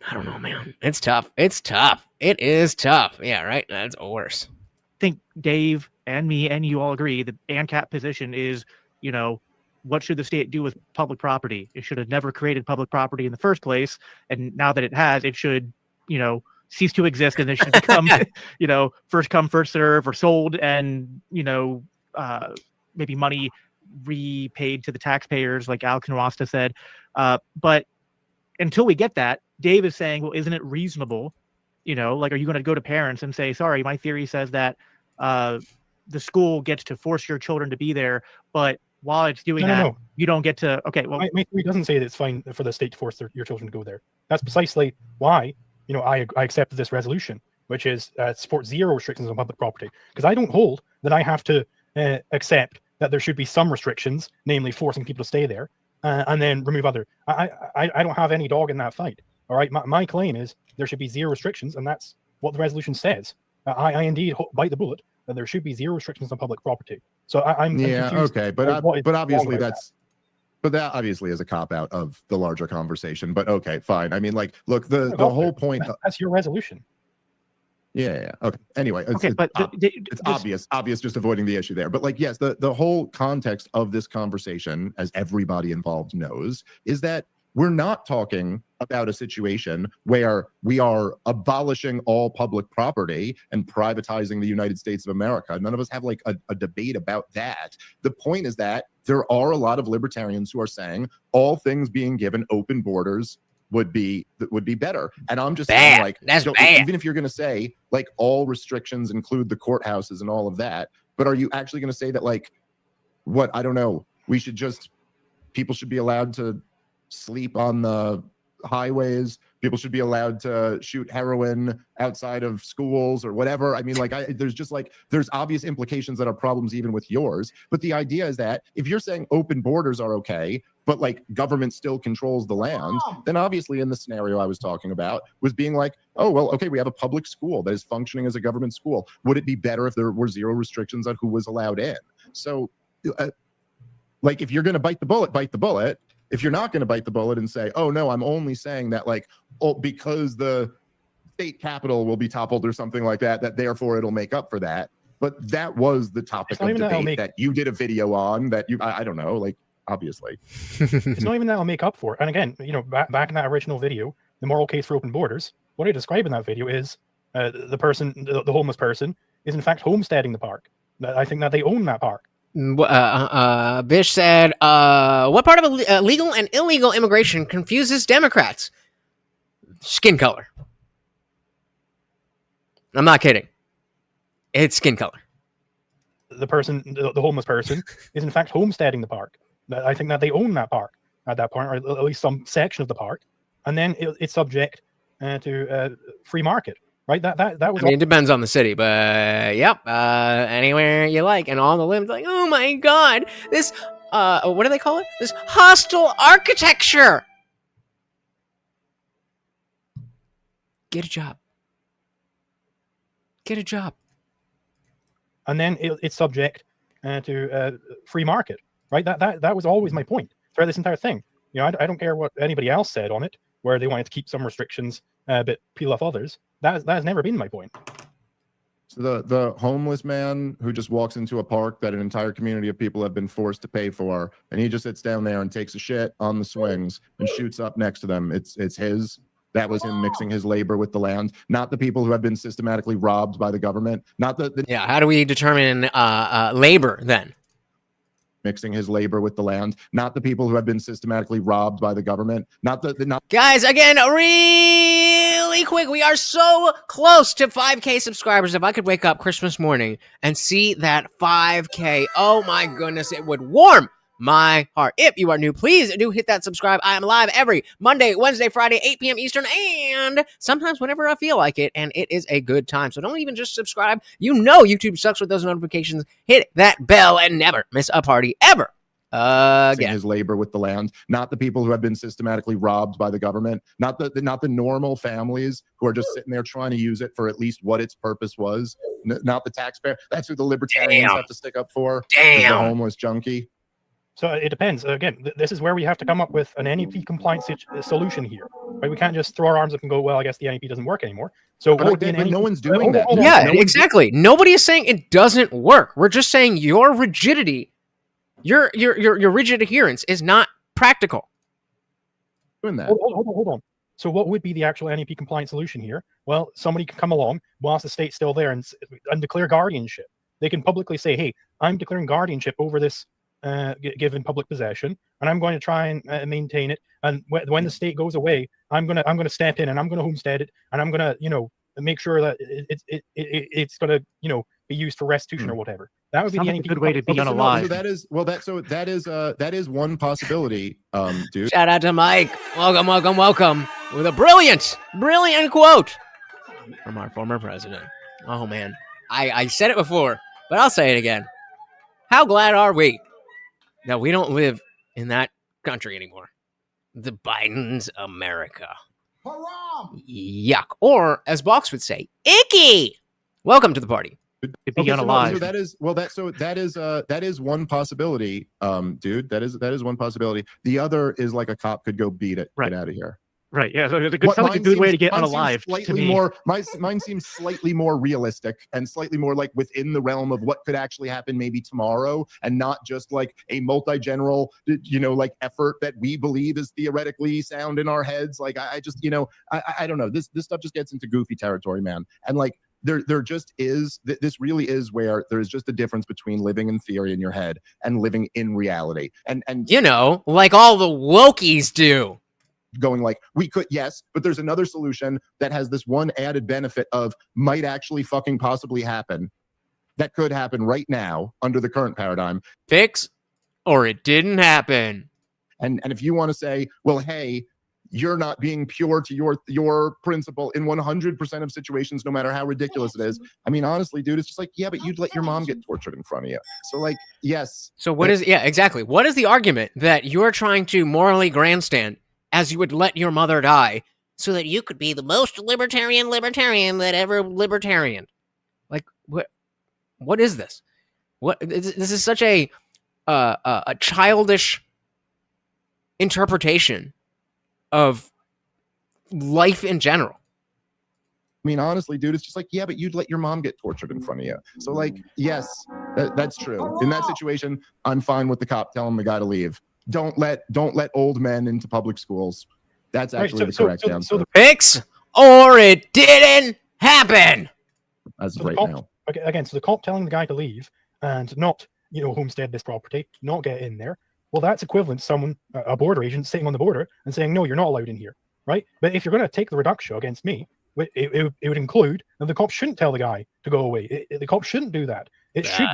I don't know, man. It's tough. It is tough. Yeah, right. That's worse. I think Dave and me and you all agree the ANCAP position is, what should the state do with public property? It should have never created public property in the first place. And now that it has, it should, cease to exist, and it should become, first come, first serve, or sold, and, maybe money repaid to the taxpayers, like Al Canwasta said. But until we get that, Dave is saying, well, isn't it reasonable? Are you going to go to parents and say, sorry, my theory says that the school gets to force your children to be there, but while it's doing that, you don't get to. Okay, well, my theory doesn't say that it's fine for the state to force your children to go there. That's precisely why I accepted this resolution, which is support zero restrictions on public property, because I don't hold that I have to accept that there should be some restrictions, namely forcing people to stay there, and then remove other. I don't have any dog in that fight. All right, my claim is there should be zero restrictions, and that's what the resolution says. I indeed bite the bullet that there should be zero restrictions on public property. So I'm confused. Okay, but obviously that obviously is a cop out of the larger conversation. But okay, fine. I mean, look, the whole point. That's your resolution. Yeah. Okay. Anyway, it's obvious, just avoiding the issue there. But yes, the whole context of this conversation, as everybody involved knows, is that we're not talking about a situation where we are abolishing all public property and privatizing the United States of America. None of us have a debate about that. The point is that there are a lot of libertarians who are saying all things being given, open borders would be better. And I'm just saying, that's bad. Even if you're going to say all restrictions include the courthouses and all of that, but are you actually going to say that I don't know, people should be allowed to sleep on the highways, people should be allowed to shoot heroin outside of schools or whatever? I mean, there's obvious implications that are problems even with yours. But the idea is that if you're saying open borders are okay, but government still controls the land, then obviously in the scenario I was talking about was being oh, well, okay, we have a public school that is functioning as a government school. Would it be better if there were zero restrictions on who was allowed in? So if you're going to bite the bullet. If you're not going to bite the bullet and say, oh, no, I'm only saying that because the state capitol will be toppled or something like that therefore it'll make up for that. But that was the topic of debate that you did a video on that I don't know, obviously. It's not even that I'll make up for it. And again, back in that original video, the moral case for open borders, what I describe in that video is the homeless person is in fact homesteading the park. I think that they own that park. Bish said, what part of legal and illegal immigration confuses Democrats? Skin color. I'm not kidding. It's skin color. The homeless person is in fact homesteading the park. I think that they own that park at that point, or at least some section of the park, and then it's subject to free market. Right, that was. It depends on the city, but yep, anywhere you like, and all the limbs oh my god, this what do they call it? This hostile architecture. Get a job. And then it's subject to free market. Right, that was always my point throughout this entire thing. I don't care what anybody else said on it, where they wanted to keep some restrictions but peel off others. That has never been my point. The homeless man who just walks into a park that an entire community of people have been forced to pay for, and he just sits down there and takes a shit on the swings and shoots up next to them. It's his. That was him mixing his labor with the land, not the people who have been systematically robbed by the government. Not the Yeah, how do we determine labor then? Mixing his labor with the land, not the people who have been systematically robbed by the government. Not Guys, again, really quick, we are so close to 5K subscribers. If I could wake up Christmas morning and see that 5K, oh my goodness, it would warm my heart. If you are new, please do hit that subscribe. I am live every Monday, Wednesday, Friday, 8 p.m. Eastern, and sometimes whenever I feel like it, and it is a good time. So don't even just subscribe. You know YouTube sucks with those notifications. Hit that bell and never miss a party ever again. His labor with the land, not the people who have been systematically robbed by the government, not the normal families who are just sitting there trying to use it for at least what its purpose was, not the taxpayer. That's who the libertarians have to stick up for. The homeless junkie. So it depends. Again, this is where we have to come up with an N.A.P. compliant solution here. Right? We can't just throw our arms up and go, well, I guess the N.A.P. doesn't work anymore. So what would be an N.A.P.? No one's doing that. Yeah, exactly. Nobody is saying it doesn't work. We're just saying your rigidity, your rigid adherence is not practical. Doing that. Hold on. So what would be the actual N.A.P. compliant solution here? Well, somebody can come along whilst the state's still there and declare guardianship. They can publicly say, hey, I'm declaring guardianship over this given public possession, and I'm going to try and maintain it. And when the state goes away, I'm gonna step in and I'm gonna homestead it, and I'm gonna make sure that it's gonna be used for restitution or whatever. That would be a good way to be unalive. That is one possibility, dude. Shout out to Mike. Welcome with a brilliant quote from our former president. Oh man, I said it before, but I'll say it again. How glad are we that we don't live in that country anymore? The Biden's America. Yuck. Or, as Box would say, icky. Welcome to the party. That is one possibility, dude. That is one possibility. The other is like a cop could go beat it. Right. Get out of here. Right. Yeah. So it sounds like a good way to get unalive. Mine seems slightly more realistic and slightly more like within the realm of what could actually happen maybe tomorrow, and not just like a multi-general, like effort that we believe is theoretically sound in our heads. Like I just, I don't know. This stuff just gets into goofy territory, man. And like there just is. This really is where there's just a difference between living in theory in your head and living in reality. And like all the wokies do. Going like, we could, yes, but there's another solution that has this one added benefit of might actually fucking possibly happen. That could happen right now under the current paradigm. Fix or it didn't happen. And if you want to say, well, hey, you're not being pure to your principle in 100% of situations, no matter how ridiculous it is. I mean, honestly, dude, it's just like, yeah, but you'd let your mom get tortured in front of you. So like, yes. So exactly. What is the argument that you're trying to morally grandstand as you would let your mother die so that you could be the most libertarian that ever libertarian? Like, what is this? This is such a childish interpretation of life in general. I mean, honestly, dude, it's just like, yeah, but you'd let your mom get tortured in front of you. So like, yes, that's true. In that situation, I'm fine with the cop telling the guy to leave. Don't let old men into public schools. That's actually the correct answer. Fix or it didn't happen. As of right now. Okay, again, so the cop telling the guy to leave and not, homestead this property, not get in there. Well, that's equivalent to someone, a border agent, sitting on the border and saying, no, you're not allowed in here, right? But if you're going to take the reduction against me, it would include that the cop shouldn't tell the guy to go away. The cop shouldn't do that. It should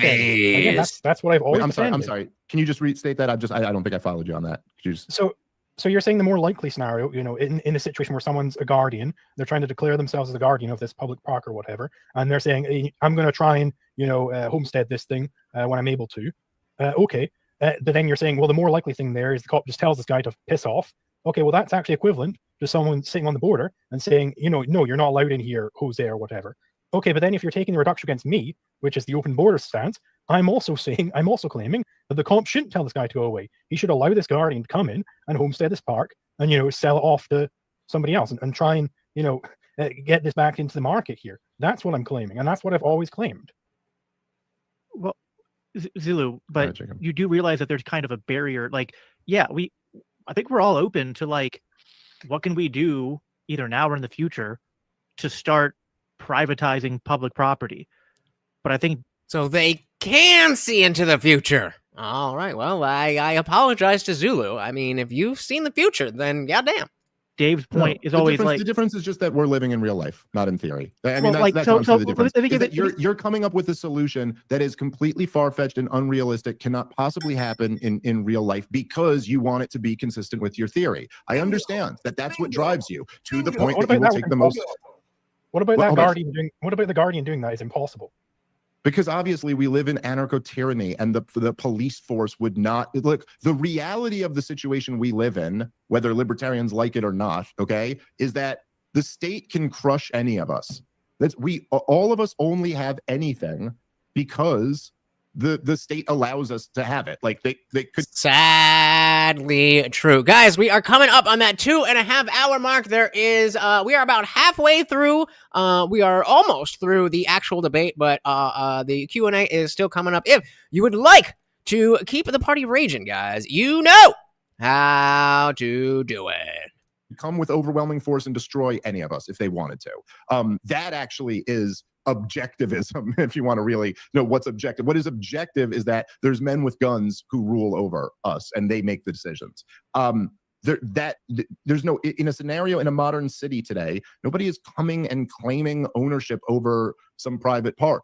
be again, that's what I've always. I'm sorry. Can you just restate that? I don't think I followed you on that. So you're saying the more likely scenario, in a situation where someone's a guardian, they're trying to declare themselves as the guardian of this public park or whatever, and they're saying, hey, I'm going to try and homestead this thing when I'm able to. Okay, but then you're saying, well, the more likely thing there is the cop just tells this guy to piss off. Okay, well, that's actually equivalent to someone sitting on the border and saying, no, you're not allowed in here, Jose, or whatever. Okay, but then if you're taking the reduction against me, which is the open border stance, I'm also claiming that the cop shouldn't tell this guy to go away. He should allow this guardian to come in and homestead this park and, sell it off to somebody else and try and, get this back into the market here. That's what I'm claiming, and that's what I've always claimed. Well, Zulu, but you do realize that there's kind of a barrier. Like, yeah, I think we're all open to like, what can we do either now or in the future to start privatizing public property? But I think so they can see into the future. All right. Well, I apologize to Zulu. I mean, if you've seen the future, then goddamn. Dave's point is always like the difference is just that we're living in real life, not in theory. I mean, well, like, that's so honestly the difference. let me Is that you're coming up with a solution that is completely far-fetched and unrealistic, cannot possibly happen in real life because you want it to be consistent with your theory. I understand that that's what drives you to the point that you will take the most. What about that Guardian doing? What about the Guardian doing that? Is impossible. Because obviously we live in anarcho-tyranny, and the police force would not look. The reality of the situation we live in, whether libertarians like it or not, okay, is that the state can crush any of us. All of us only have anything because the state allows us to have it. Like they could. Sadly true. Guys, we are coming up on that 2.5 hour mark. We are about halfway through. We are almost through the actual debate, but the Q&A is still coming up. If you would like to keep the party raging, guys, you know how to do it. Come with overwhelming force and destroy any of us if they wanted to. That actually is objectivism, if you want to really know what's objective. What is objective is that there's men with guns who rule over us and they make the decisions. There's no, in a scenario in a modern city today, nobody is coming and claiming ownership over some private park,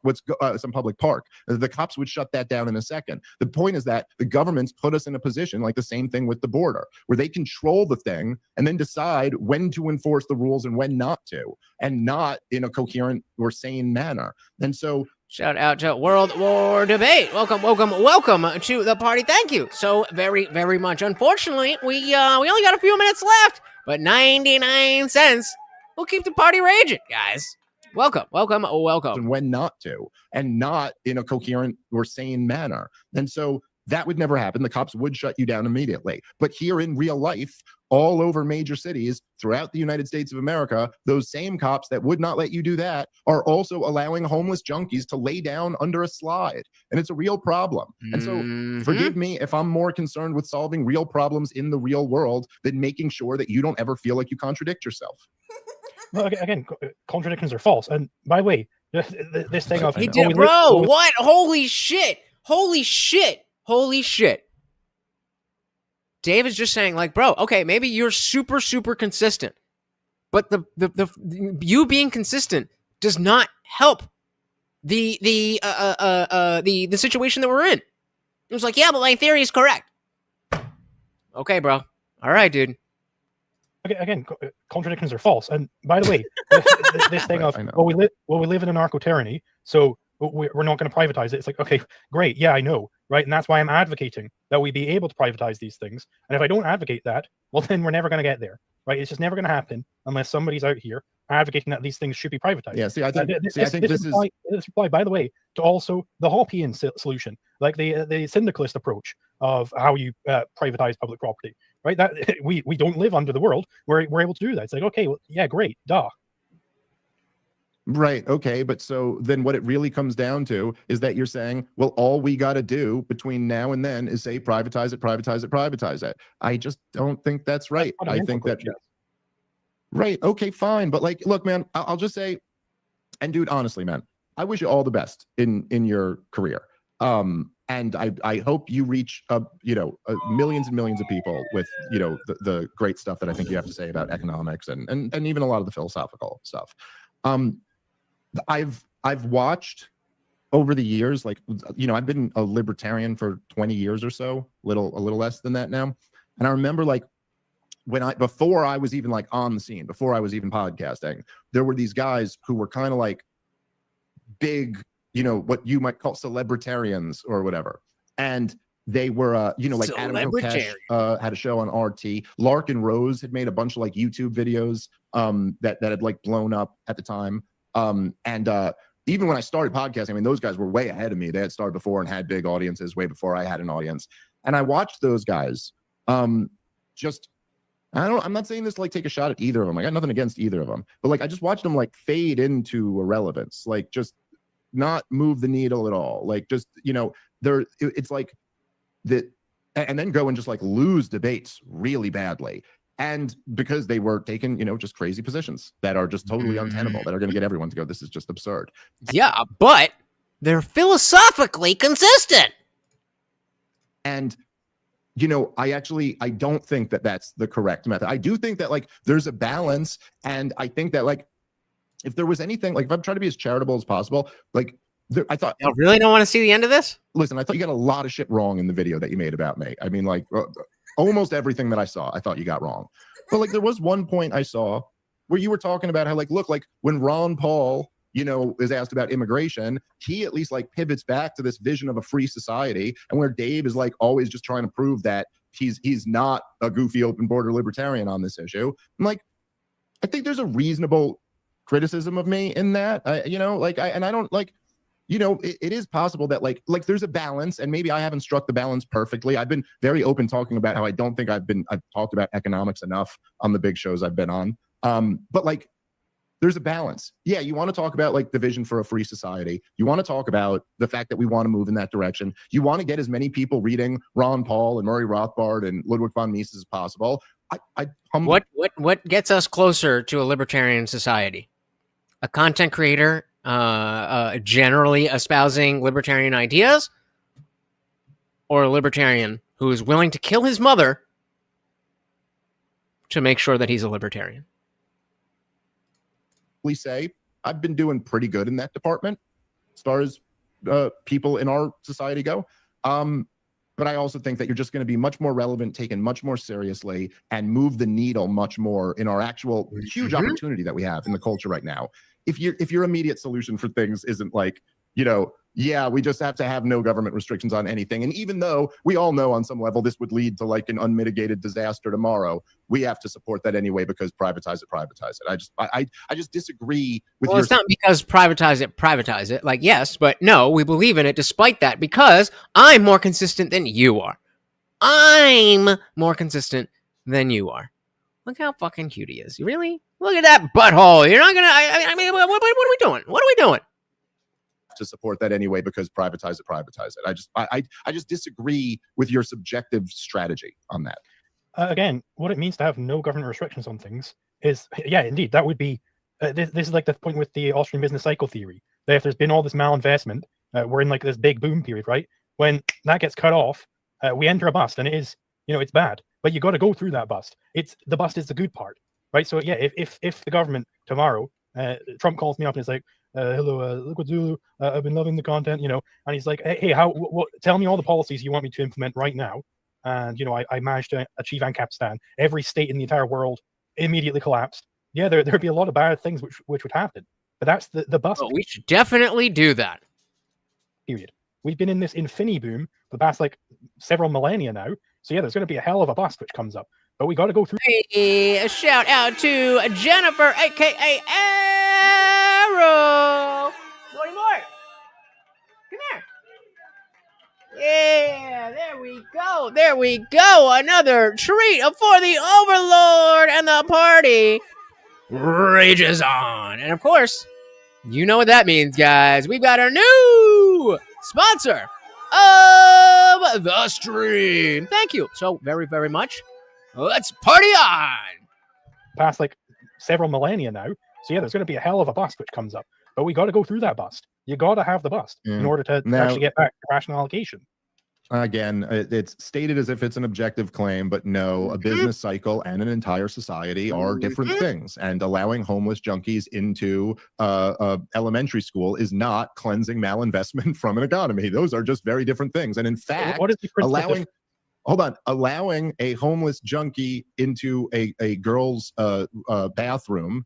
some public park. The cops would shut that down in a second. The point is that the government's put us in a position like the same thing with the border, where they control the thing and then decide when to enforce the rules and when not to, and not in a coherent or sane manner. And so shout out to World War Debate. Welcome to the party. Thank you so very, very much. Unfortunately, we only got a few minutes left, but 99 cents will keep the party raging, guys. Welcome. And when not to, and not in a coherent or sane manner. And so that would never happen. The cops would shut you down immediately. But here in real life, all over major cities throughout the United States of America, those same cops that would not let you do that are also allowing homeless junkies to lay down under a slide. And it's a real problem. And so forgive me if I'm more concerned with solving real problems in the real world than making sure that you don't ever feel like you contradict yourself. Well, again, contradictions are false. And by the way, this thing of what? Holy shit! Dave is just saying, like, bro, okay, maybe you're super, super consistent, but the you being consistent does not help the situation that we're in. It was like, yeah, but my theory is correct. Okay, bro. All right, dude. Again, contradictions are false. And by the way, this thing of we live in a narco-tyranny, so we're not going to privatize it. It's like, okay, great, yeah, I know, right? And that's why I'm advocating that we be able to privatize these things. And if I don't advocate that, well, then we're never going to get there, right? It's just never going to happen unless somebody's out here advocating that these things should be privatized. Yeah, see, I think this apply, by the way, to also the Hoppian solution, like the syndicalist approach of how you privatize public property, right? That we don't live under the world. We're able to do that. It's like, okay, well, yeah, great, duh. Right. Okay. But so then what it really comes down to is that you're saying, well, all we got to do between now and then is say, privatize it. I just don't think that's right. I think that. Right. Okay, fine. But like, look, man, I'll just say, and dude, honestly, man, I wish you all the best in your career. And I hope you reach millions and millions of people with, the great stuff that I think you have to say about economics and even a lot of the philosophical stuff. I've watched over the years, like, I've been a libertarian for 20 years or so, a little less than that now. And I remember, like, before I was even like on the scene, before I was even podcasting, there were these guys who were kind of like big, what you might call celebritarians or whatever. And they were, like Adam Kokesh had a show on RT. Larkin Rose had made a bunch of like YouTube videos that had like blown up at the time. Even when I started podcasting, I mean, those guys were way ahead of me. They had started before and had big audiences way before I had an audience. And I watched those guys just I'm not saying this to like take a shot at either of them. I got nothing against either of them, but like I just watched them like fade into irrelevance, like just not move the needle at all. Like just, you know, it's like that, and then go and just like lose debates really badly. And because they were taking, you know, just crazy positions that are just totally untenable, that are going to get everyone to go, this is just absurd. Yeah, but they're philosophically consistent. And you know, I don't think that that's the correct method. I do think that like there's a balance. And I think that like, if there was anything, like if I'm trying to be as charitable as possible, like I thought. You really don't want to see the end of this? Listen, I thought you got a lot of shit wrong in the video that you made about me. I mean, like almost everything that I saw, I thought you got wrong. But like there was one point I saw where you were talking about how like, look, like when Ron Paul, you know, is asked about immigration, he at least like pivots back to this vision of a free society, and where Dave is like always just trying to prove that he's not a goofy open border libertarian on this issue. I'm like, I think there's a reasonable criticism of me in that, you know, like I don't like, you know, it is possible that like there's a balance, and maybe I haven't struck the balance perfectly. I've been very open talking about how I don't think I've talked about economics enough on the big shows I've been on. But like, there's a balance. Yeah, you want to talk about like the vision for a free society. You want to talk about the fact that we want to move in that direction. You want to get as many people reading Ron Paul and Murray Rothbard and Ludwig von Mises as possible. What gets us closer to a libertarian society? A content creator generally espousing libertarian ideas, or a libertarian who is willing to kill his mother to make sure that he's a libertarian? Say I've been doing pretty good in that department as far as people in our society go. But I also think that you're just going to be much more relevant, taken much more seriously, and move the needle much more in our actual huge opportunity that we have in the culture right now. If your immediate solution for things isn't like, you know, yeah, we just have to have no government restrictions on anything. And even though we all know on some level this would lead to like an unmitigated disaster tomorrow, we have to support that anyway because privatize it. I just disagree with it's not because privatize it. Like, yes, but no, we believe in it despite that, because I'm more consistent than you are. I'm more consistent than you are. Look how fucking cute he is. Really? Look at that butthole. You're not gonna. I mean, what are we doing? What are we doing? To support that anyway because privatize it. I just disagree with your subjective strategy on that. Again, what it means to have no government restrictions on things is, yeah, indeed, that would be. This is like the point with the Austrian business cycle theory. That if there's been all this malinvestment, we're in like this big boom period, right? When that gets cut off, we enter a bust, and it is, you know, it's bad. But you got to go through that bust. The bust is the good part, right? So yeah, if the government tomorrow, Trump calls me up and is like, hello, Liquid Zulu, I've been loving the content, you know, and he's like, hey, tell me all the policies you want me to implement right now. And, you know, I managed to achieve N.A.P stand. Every state in the entire world immediately collapsed. Yeah, there'd be a lot of bad things which would happen. But that's the bust. Well, we should definitely do that. Period. We've been in this infini boom for the past like several millennia now. So yeah, there's going to be a hell of a bust which comes up. But we got to go through. Hey, a shout out to Jennifer, aka Arrow. Morty Mort, come here. Yeah, there we go. Another treat for the Overlord, and the party rages on. And of course, you know what that means, guys. We've got our new sponsor of the stream. Thank you so very, very much. Let's party on. Past like several millennia now. So yeah, there's going to be a hell of a bust which comes up. But we got to go through that bust. You got to have the bust in order to actually get back to rational allocation. Again, it's stated as if it's an objective claim, but no, a business cycle and an entire society are different things. And allowing homeless junkies into elementary school is not cleansing malinvestment from an economy. Those are just very different things. And in fact, what is the allowing a homeless junkie into a girl's bathroom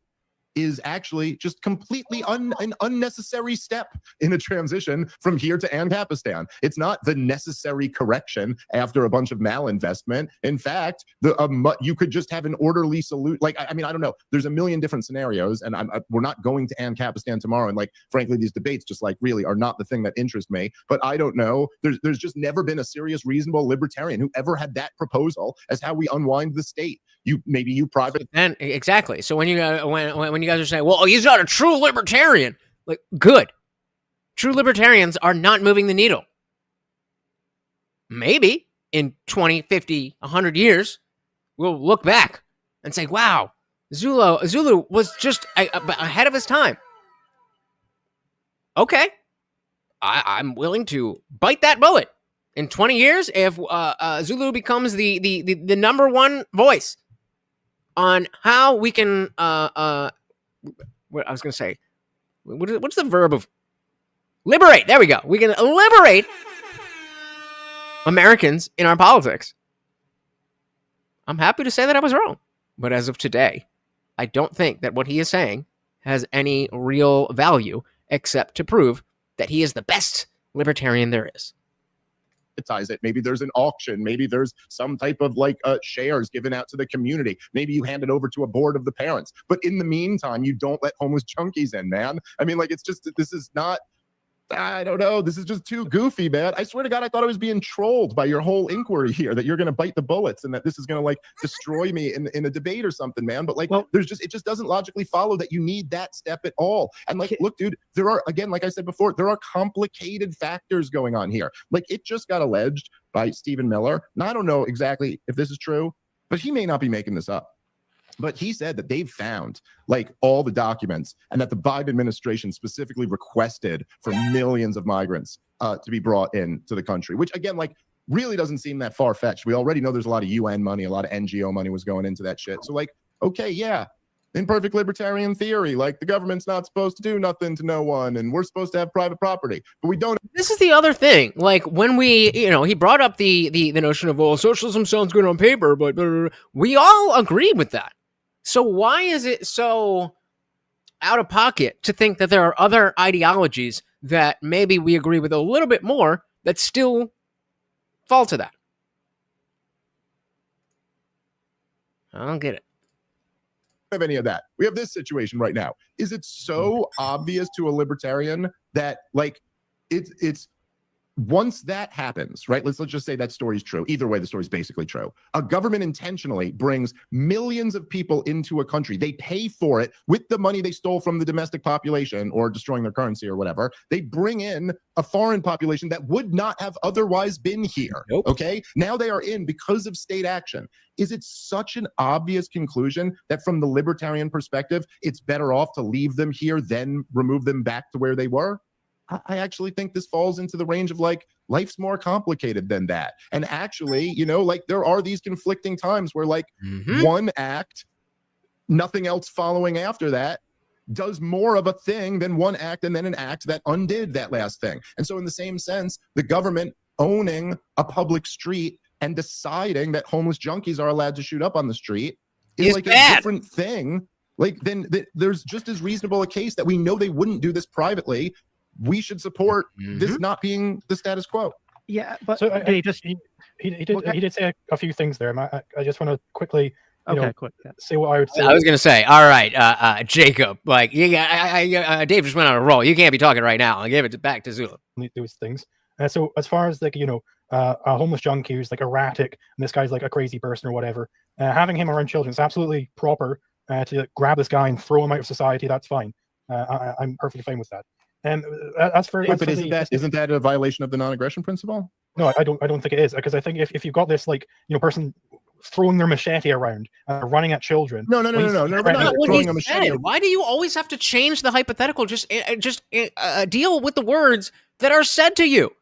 is actually just completely an unnecessary step in a transition from here to Ancapistan. It's not the necessary correction after a bunch of malinvestment. In fact, you could just have an orderly solution. Like, I mean, I don't know. There's a million different scenarios, and we're not going to Ancapistan tomorrow. And like, frankly, these debates just like really are not the thing that interests me. But I don't know. There's just never been a serious, reasonable libertarian who ever had that proposal as how we unwind the state. You private. And exactly. So when you when you guys are saying, well, he's not a true libertarian, like, good. True libertarians are not moving the needle. Maybe in 20, 50, 100 years, we'll look back and say, wow, Zulu was just ahead of his time. Okay. I'm willing to bite that bullet. In 20 years, if Zulu becomes the number one voice on how we can, what I was going to say, what's the verb of liberate? There we go. We can liberate Americans in our politics. I'm happy to say that I was wrong. But as of today, I don't think that what he is saying has any real value except to prove that he is the best libertarian there is. It. Maybe there's an auction. Maybe there's some type of like shares given out to the community. Maybe you hand it over to a board of the parents. But in the meantime, you don't let homeless junkies in, man. I mean, like, it's just, this is not, I don't know. This is just too goofy, man. I swear to God, I thought I was being trolled by your whole inquiry here, that you're going to bite the bullets and that this is going to like destroy me in a debate or something, man. But like, it just doesn't logically follow that you need that step at all. And like, look, dude, there are, again, like I said before, there are complicated factors going on here. Like, it just got alleged by Stephen Miller. Now, I don't know exactly if this is true, but he may not be making this up. But he said that they've found like all the documents and that the Biden administration specifically requested for millions of migrants to be brought into the country, which again, like, really doesn't seem that far-fetched. We already know there's a lot of UN money, a lot of NGO money was going into that shit. So like, okay, yeah, in perfect libertarian theory, like, the government's not supposed to do nothing to no one and we're supposed to have private property, but we don't. This is the other thing. Like, when we, he brought up the notion of, well, socialism sounds good on paper, but we all agree with that. So why is it so out of pocket to think that there are other ideologies that maybe we agree with a little bit more that still fall to that? I don't get it. Have any of that. We have this situation right now. Is it so obvious to a libertarian that like it's once that happens, right? Let's just say that story's true. Either way, the story's basically true. A government intentionally brings millions of people into a country. They pay for it with the money they stole from the domestic population or destroying their currency or whatever. They bring in a foreign population that would not have otherwise been here. Nope. Okay? Now they are in because of state action. Is it such an obvious conclusion that from the libertarian perspective, it's better off to leave them here than remove them back to where they were? I actually think this falls into the range of like, life's more complicated than that. And actually, like, there are these conflicting times where like one act, nothing else following after that, does more of a thing than one act and then an act that undid that last thing. And so in the same sense, the government owning a public street and deciding that homeless junkies are allowed to shoot up on the street is like a different thing. Like, then there's just as reasonable a case that we know they wouldn't do this privately. We should support this not being the status quo. Yeah, but so he did say a few things there. I just want to quickly say what I would say. I was going to say, all right, Jacob, like, Dave just went on a roll. You can't be talking right now. I'll give it back to Zulu. Those things. So as far as like, a homeless junkie who's like erratic and this guy's like a crazy person or whatever, having him around children is absolutely proper. To grab this guy and throw him out of society, that's fine. I'm perfectly fine with that. And isn't that a violation of the non-aggression principle? No, I don't think it is, because I think if you've got this like person throwing their machete around, running at children. No. Throwing a machete. Why do you always have to change the hypothetical? Just deal with the words that are said to you.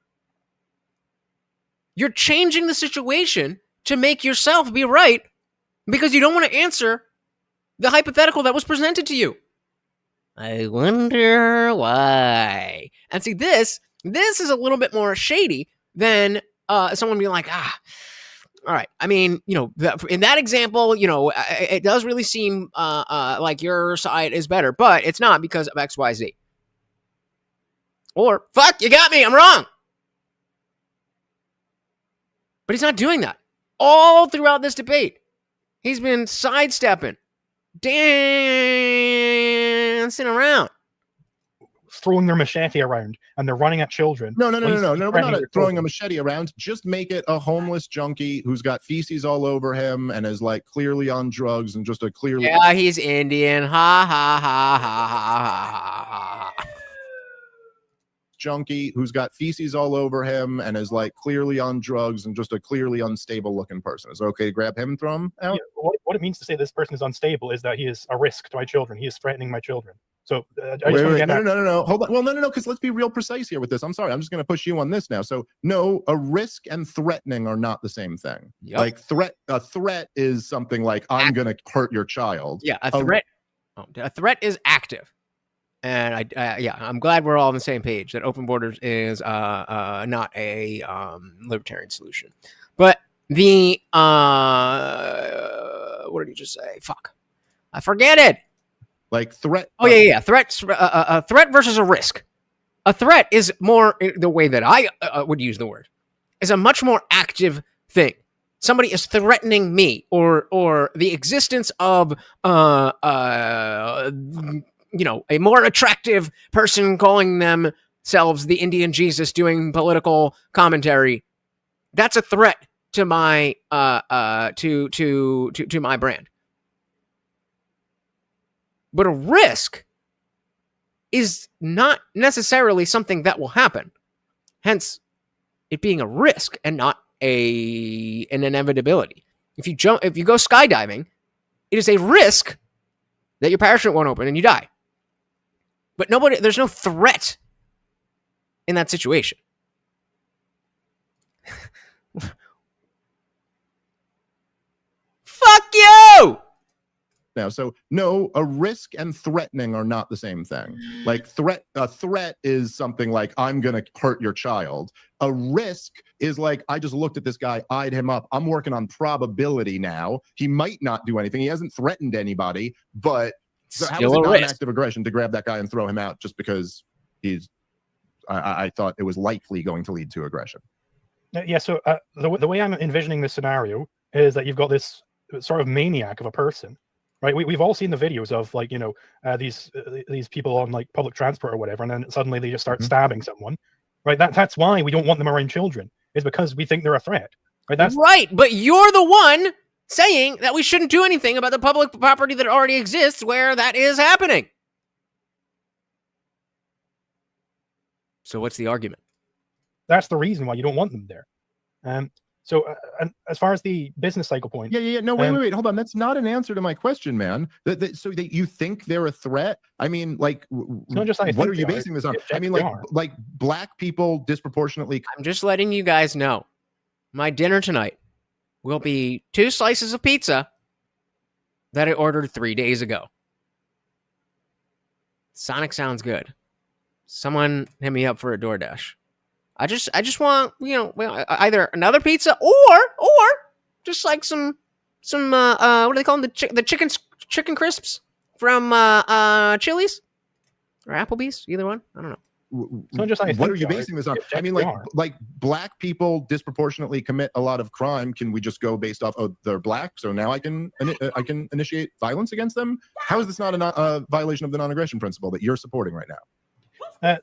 You're changing the situation to make yourself be right because you don't want to answer the hypothetical that was presented to you. I wonder why. And see, this is a little bit more shady than someone being like, All right. I mean, in that example, it does really seem like your side is better, but it's not because of X, Y, Z. Or, fuck, you got me, I'm wrong. But he's not doing that. All throughout this debate, he's been sidestepping, dancing around. Throwing their machete around, and they're running at children. No. We're not throwing a machete around. Just make it a homeless junkie who's got feces all over him and is like clearly on drugs and just a clearly. Yeah, he's Indian. Ha ha ha ha ha ha ha. Junkie who's got feces all over him and is like clearly on drugs and just a clearly unstable looking person. Is it okay to grab him and throw him out? Yeah, what it means to say this person is unstable is that he is a risk to my children. He is threatening my children. So no. Hold on. Well, no. Because let's be real precise here with this. I'm sorry. I'm just going to push you on this now. So no, a risk and threatening are not the same thing. Yep. Like a threat is something like I'm going to hurt your child. Yeah, a threat is active. And I'm glad we're all on the same page that open borders is not a libertarian solution. But the what did you just say? Fuck, I forget it. Like threat. Oh yeah. Threats. A threat versus a risk. A threat is more the way that I would use the word is a much more active thing. Somebody is threatening me, or the existence of a more attractive person calling themselves the Indian Jesus doing political commentary. That's a threat to my to my brand. But a risk is not necessarily something that will happen. Hence, it being a risk and not an inevitability. If you go skydiving, it is a risk that your parachute won't open and you die. But there's no threat in that situation. Fuck you! Now, so no, a risk and threatening are not the same thing. Like a threat is something like I'm going to hurt your child. A risk is like I just looked at this guy, eyed him up. I'm working on probability now. He might not do anything. He hasn't threatened anybody, but so how is it not an act of aggression to grab that guy and throw him out just because I thought it was likely going to lead to aggression? Yeah, so the way I'm envisioning this scenario is that you've got this sort of maniac of a person, right? We've all seen the videos of like, these people on like public transport or whatever, and then suddenly they just start stabbing someone, right? That's why we don't want them around children, is because we think they're a threat, right? That's right, but you're the one saying that we shouldn't do anything about the public property that already exists where that is happening. So what's the argument? That's the reason why you don't want them there. So as far as the business cycle point. Yeah. No, wait. Hold on. That's not an answer to my question, man. So that you think they're a threat? I mean, like, not just what are you basing this on? I mean, like black people disproportionately. I'm just letting you guys know. My dinner tonight will be 2 slices of pizza that I ordered 3 days ago. Sonic sounds good. Someone hit me up for a DoorDash. I just want, either another pizza or just like some what do they call them? The chicken crisps from Chili's or Applebee's, either one. I don't know. What are you basing this on? I mean, like black people disproportionately commit a lot of crime. Can we just go based off they're black, so now I can initiate violence against them? How is this not a violation of the non-aggression principle that you're supporting right now?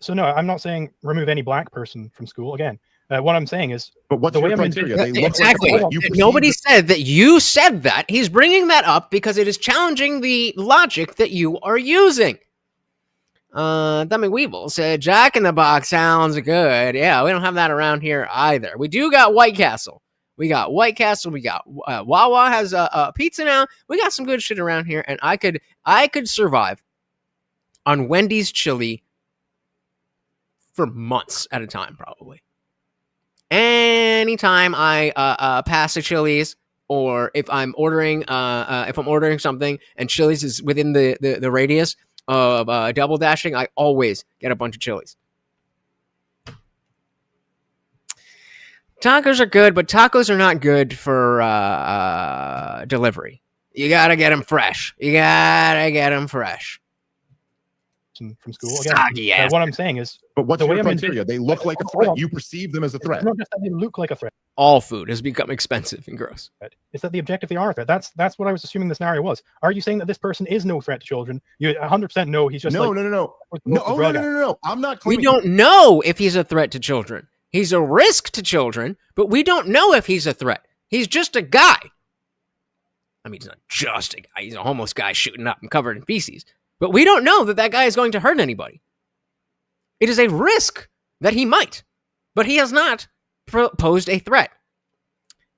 So no, I'm not saying remove any black person from school. Again, what I'm saying is, but what's the way criteria? Exactly. Nobody said that. You said that. He's bringing that up because it is challenging the logic that you are using. Dummy Weevil said Jack in the Box sounds good. Yeah, we don't have that around here either. We do got White Castle. We got Wawa has a pizza now. We got some good shit around here, and I could survive on Wendy's chili for months at a time, probably. Anytime I pass a Chili's, or if I'm ordering something and Chili's is within the radius of double dashing, I always get a bunch of Chili's. Tacos are good, but tacos are not good for delivery. You gotta get them fresh. From school again. Soggy ass. What I'm saying is, But what's the way your I'm criteria? They look like a Hold threat. on. You perceive them as a threat. it's not just that they look like a threat. All food has become expensive and gross. It's that the objective they are a threat. That's what I was assuming the scenario was. Are you saying that this person is no threat to children? You 100% no. He's just No. I'm not We claiming. don't know if he's a threat to children. He's a risk to children, but we don't know if he's a threat. He's just a guy. I mean, he's not just a guy. He's a homeless guy shooting up and covered in feces. But we don't know that that guy is going to hurt anybody. It is a risk that he might, but he has not posed a threat.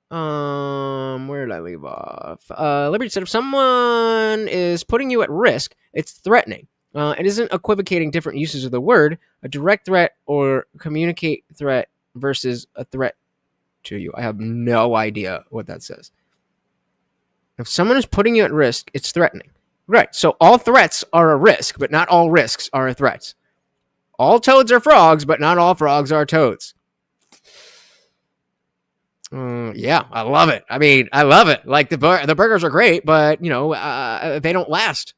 Where did I leave off? Liberty said, if someone is putting you at risk, it's threatening. It isn't equivocating different uses of the word, a direct threat or communicate threat versus a threat to you. I have no idea what that says. If someone is putting you at risk, it's threatening. Right, so all threats are a risk, but not all risks are threats. All toads are frogs, but not all frogs are toads. Yeah, I love it. I mean, I love it. Like, the burgers are great, but, they don't last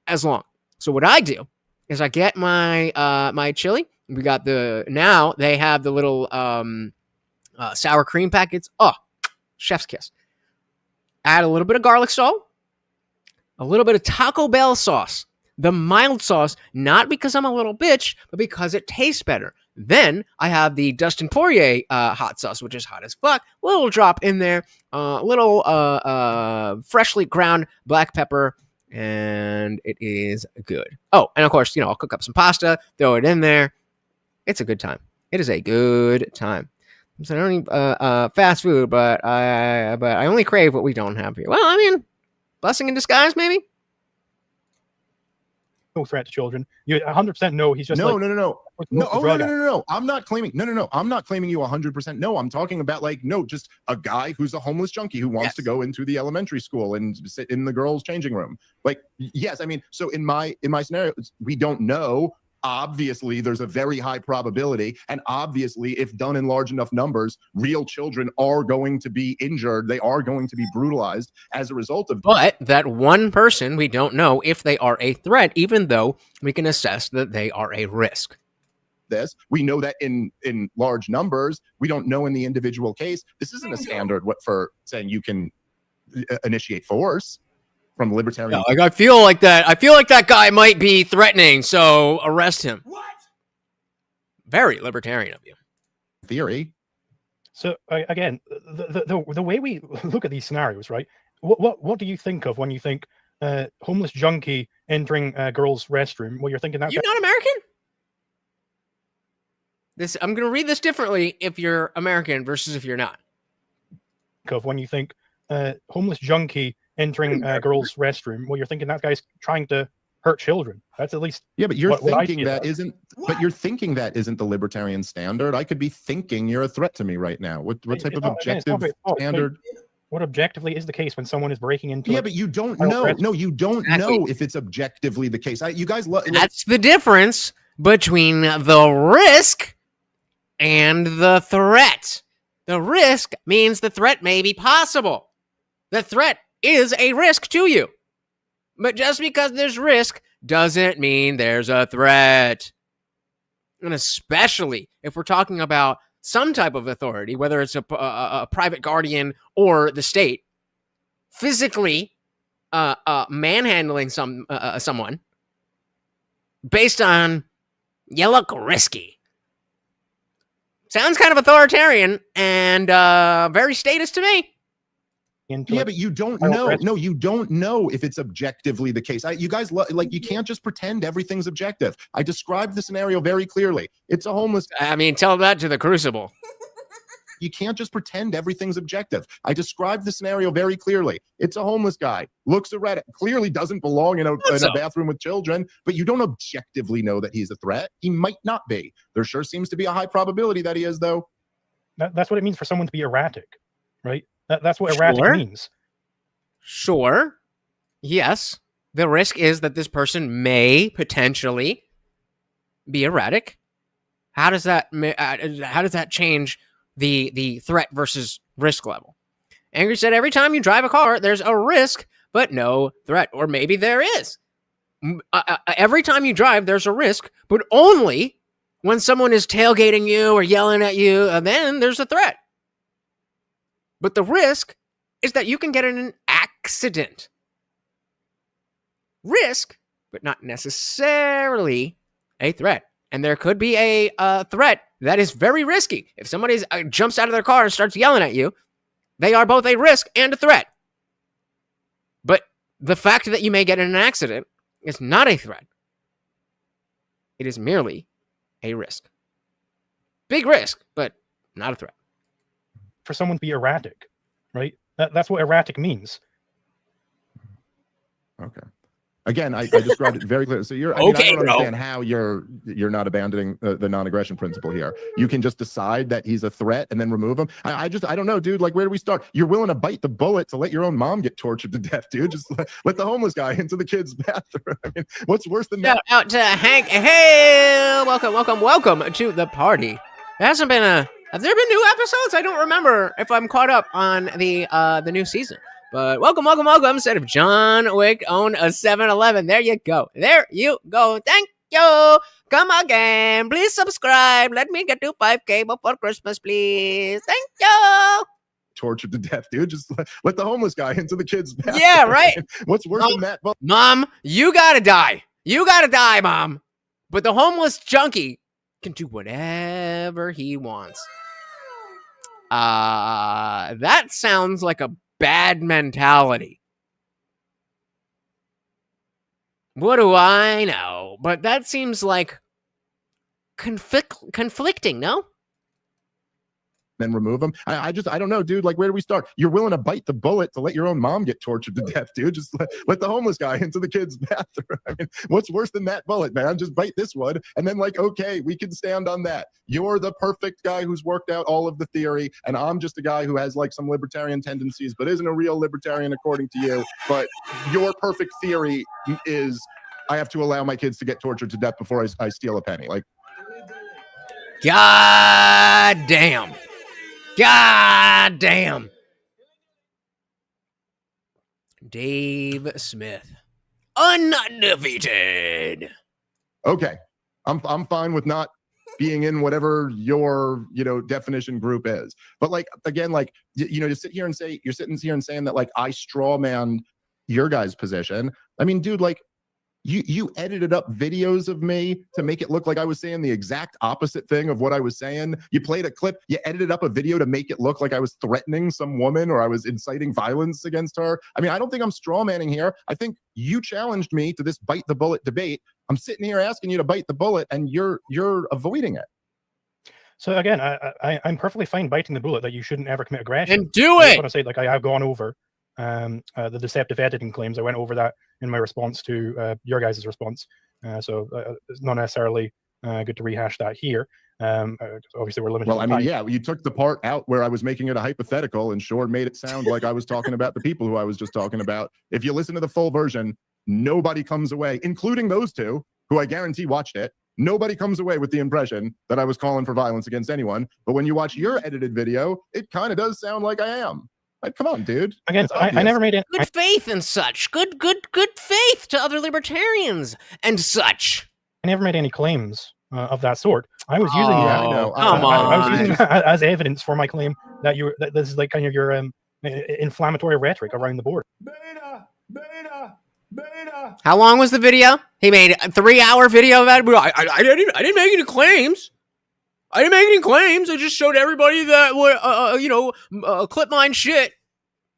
as long. So what I do is I get my my chili. We got now they have the little sour cream packets. Oh, chef's kiss. Add a little bit of garlic salt, a little bit of Taco Bell sauce, the mild sauce, not because I'm a little bitch, but because it tastes better. Then I have the Dustin Poirier hot sauce, which is hot as fuck. A little drop in there, little freshly ground black pepper, and it is good. Oh, and of course, I'll cook up some pasta, throw it in there. It's a good time. It is a good time. So I don't eat fast food, but I only crave what we don't have here. Well, I mean, blessing in disguise, maybe. No threat to children. You 100% no. He's just No. No. I'm not claiming. No. I'm not claiming you 100%. No, I'm talking about just a guy who's a homeless junkie who wants to go into the elementary school and sit in the girls' changing room. Yes, I mean, so in my scenario, we don't know. Obviously, there's a very high probability, and obviously, if done in large enough numbers, real children are going to be injured. They are going to be brutalized as a result of. But that one person, we don't know if they are a threat, even though we can assess that they are a risk. We know that in large numbers. We don't know in the individual case. This isn't a standard for saying you can initiate force. From libertarian. Yeah, I feel like that guy might be threatening, so arrest him. What? Very libertarian of you. Theory. So again, the way we look at these scenarios, right? What do you think of when you think homeless junkie entering a girl's restroom? Well, you're thinking that you're not American. I'm going to read this differently if you're American versus if you're not. Of when you think homeless junkie entering a girl's restroom, well, you're thinking that guy's trying to hurt children. That's at least but you're thinking that isn't. But you're thinking that isn't the libertarian standard. I could be thinking you're a threat to me right now. What type of objective standard? What objectively is the case when someone is breaking into? Yeah, but you don't know. No, you don't know if it's objectively the case. You guys. That's the difference between the risk and the threat. The risk means the threat may be possible. The threat is a risk to you. But just because there's risk doesn't mean there's a threat. And especially if we're talking about some type of authority, whether it's a private guardian or the state, physically manhandling someone based on you look risky. Sounds kind of authoritarian and very statist to me. Yeah, but you don't know. No, you don't know if it's objectively the case. You guys you can't just pretend everything's objective. I described the scenario very clearly. It's a homeless. I mean, tell that to the Crucible. You can't just pretend everything's objective. I described the scenario very clearly. It's a homeless guy, looks erratic, clearly doesn't belong in a bathroom with children, but you don't objectively know that he's a threat. He might not be. There sure seems to be a high probability that he is, though. That's what it means for someone to be erratic, right? That's what erratic means. Sure. Yes. The risk is that this person may potentially be erratic. How does that change the threat versus risk level. Angry said every time you drive a car, there's a risk, but no threat. Or maybe there is. Every time you drive, there's a risk, but only when someone is tailgating you or yelling at you, and then there's a threat. But the risk is that you can get in an accident. Risk, but not necessarily a threat. And there could be a threat that is very risky. If somebody jumps out of their car and starts yelling at you, they are both a risk and a threat. But the fact that you may get in an accident is not a threat. It is merely a risk. Big risk, but not a threat. For someone to be erratic, right? That's what erratic means. Okay. Again, I described it very clearly. So I don't understand how you're not abandoning the non-aggression principle here. You can just decide that he's a threat and then remove him. I don't know, dude. Like, where do we start? You're willing to bite the bullet to let your own mom get tortured to death, dude. Just let the homeless guy into the kid's bathroom. I mean, what's worse than that? Shout out to Hank. Hey, welcome to the party. Have there been new episodes? I don't remember if I'm caught up on the new season. But welcome. Instead of John Wick own a 7-Eleven. There you go. Thank you. Come again. Please subscribe. Let me get to 5K before Christmas, please. Thank you. Tortured to death, dude. Just let the homeless guy into the kid's bathroom. Yeah, right. What's worse than that? Mom, you gotta die. Mom. But the homeless junkie can do whatever he wants. That sounds like a bad mentality. What do I know? But that seems like conflicting, no? Then remove him. I don't know, dude. Like, where do we start? You're willing to bite the bullet to let your own mom get tortured to death, dude. Just let the homeless guy into the kid's bathroom. I mean, what's worse than that bullet, man? Just bite this one, and then okay, we can stand on that. You're the perfect guy who's worked out all of the theory, and I'm just a guy who has some libertarian tendencies, but isn't a real libertarian according to you. But your perfect theory is I have to allow my kids to get tortured to death before I steal a penny. God damn. Dave Smith, undefeated. Okay, I'm fine with not being in whatever your definition group is, but again, to sit here and say you're sitting here and saying that I straw man your guys' position. I mean, dude, You edited up videos of me to make it look like I was saying the exact opposite thing of what I was saying. You played a clip. You edited up a video to make it look like I was threatening some woman or I was inciting violence against her. I mean, I don't think I'm strawmanning here. I think you challenged me to this bite the bullet debate. I'm sitting here asking you to bite the bullet, and you're avoiding it. So again, I'm perfectly fine biting the bullet that you shouldn't ever commit aggression. And do it. I want to say, I have gone over the deceptive editing claims. I went over that in my response to your guys' response. So it's not necessarily good to rehash that here. Obviously, we're limited. Well, I mean, yeah, you took the part out where I was making it a hypothetical and Shore made it sound like I was talking about the people who I was just talking about. If you listen to the full version, nobody comes away, including those two, who I guarantee watched it. Nobody comes away with the impression that I was calling for violence against anyone. But when you watch your edited video, it kind of does sound like I am. Come on, dude. Again, I never made it. Good faith and such. Good faith to other libertarians and such. I never made any claims of that sort. I was using I was using that as evidence for my claim that this is kind of your inflammatory rhetoric around the board. Beta. How long was the video? He made a 3-hour video about it. I didn't make any claims. I just showed everybody that clip mine shit,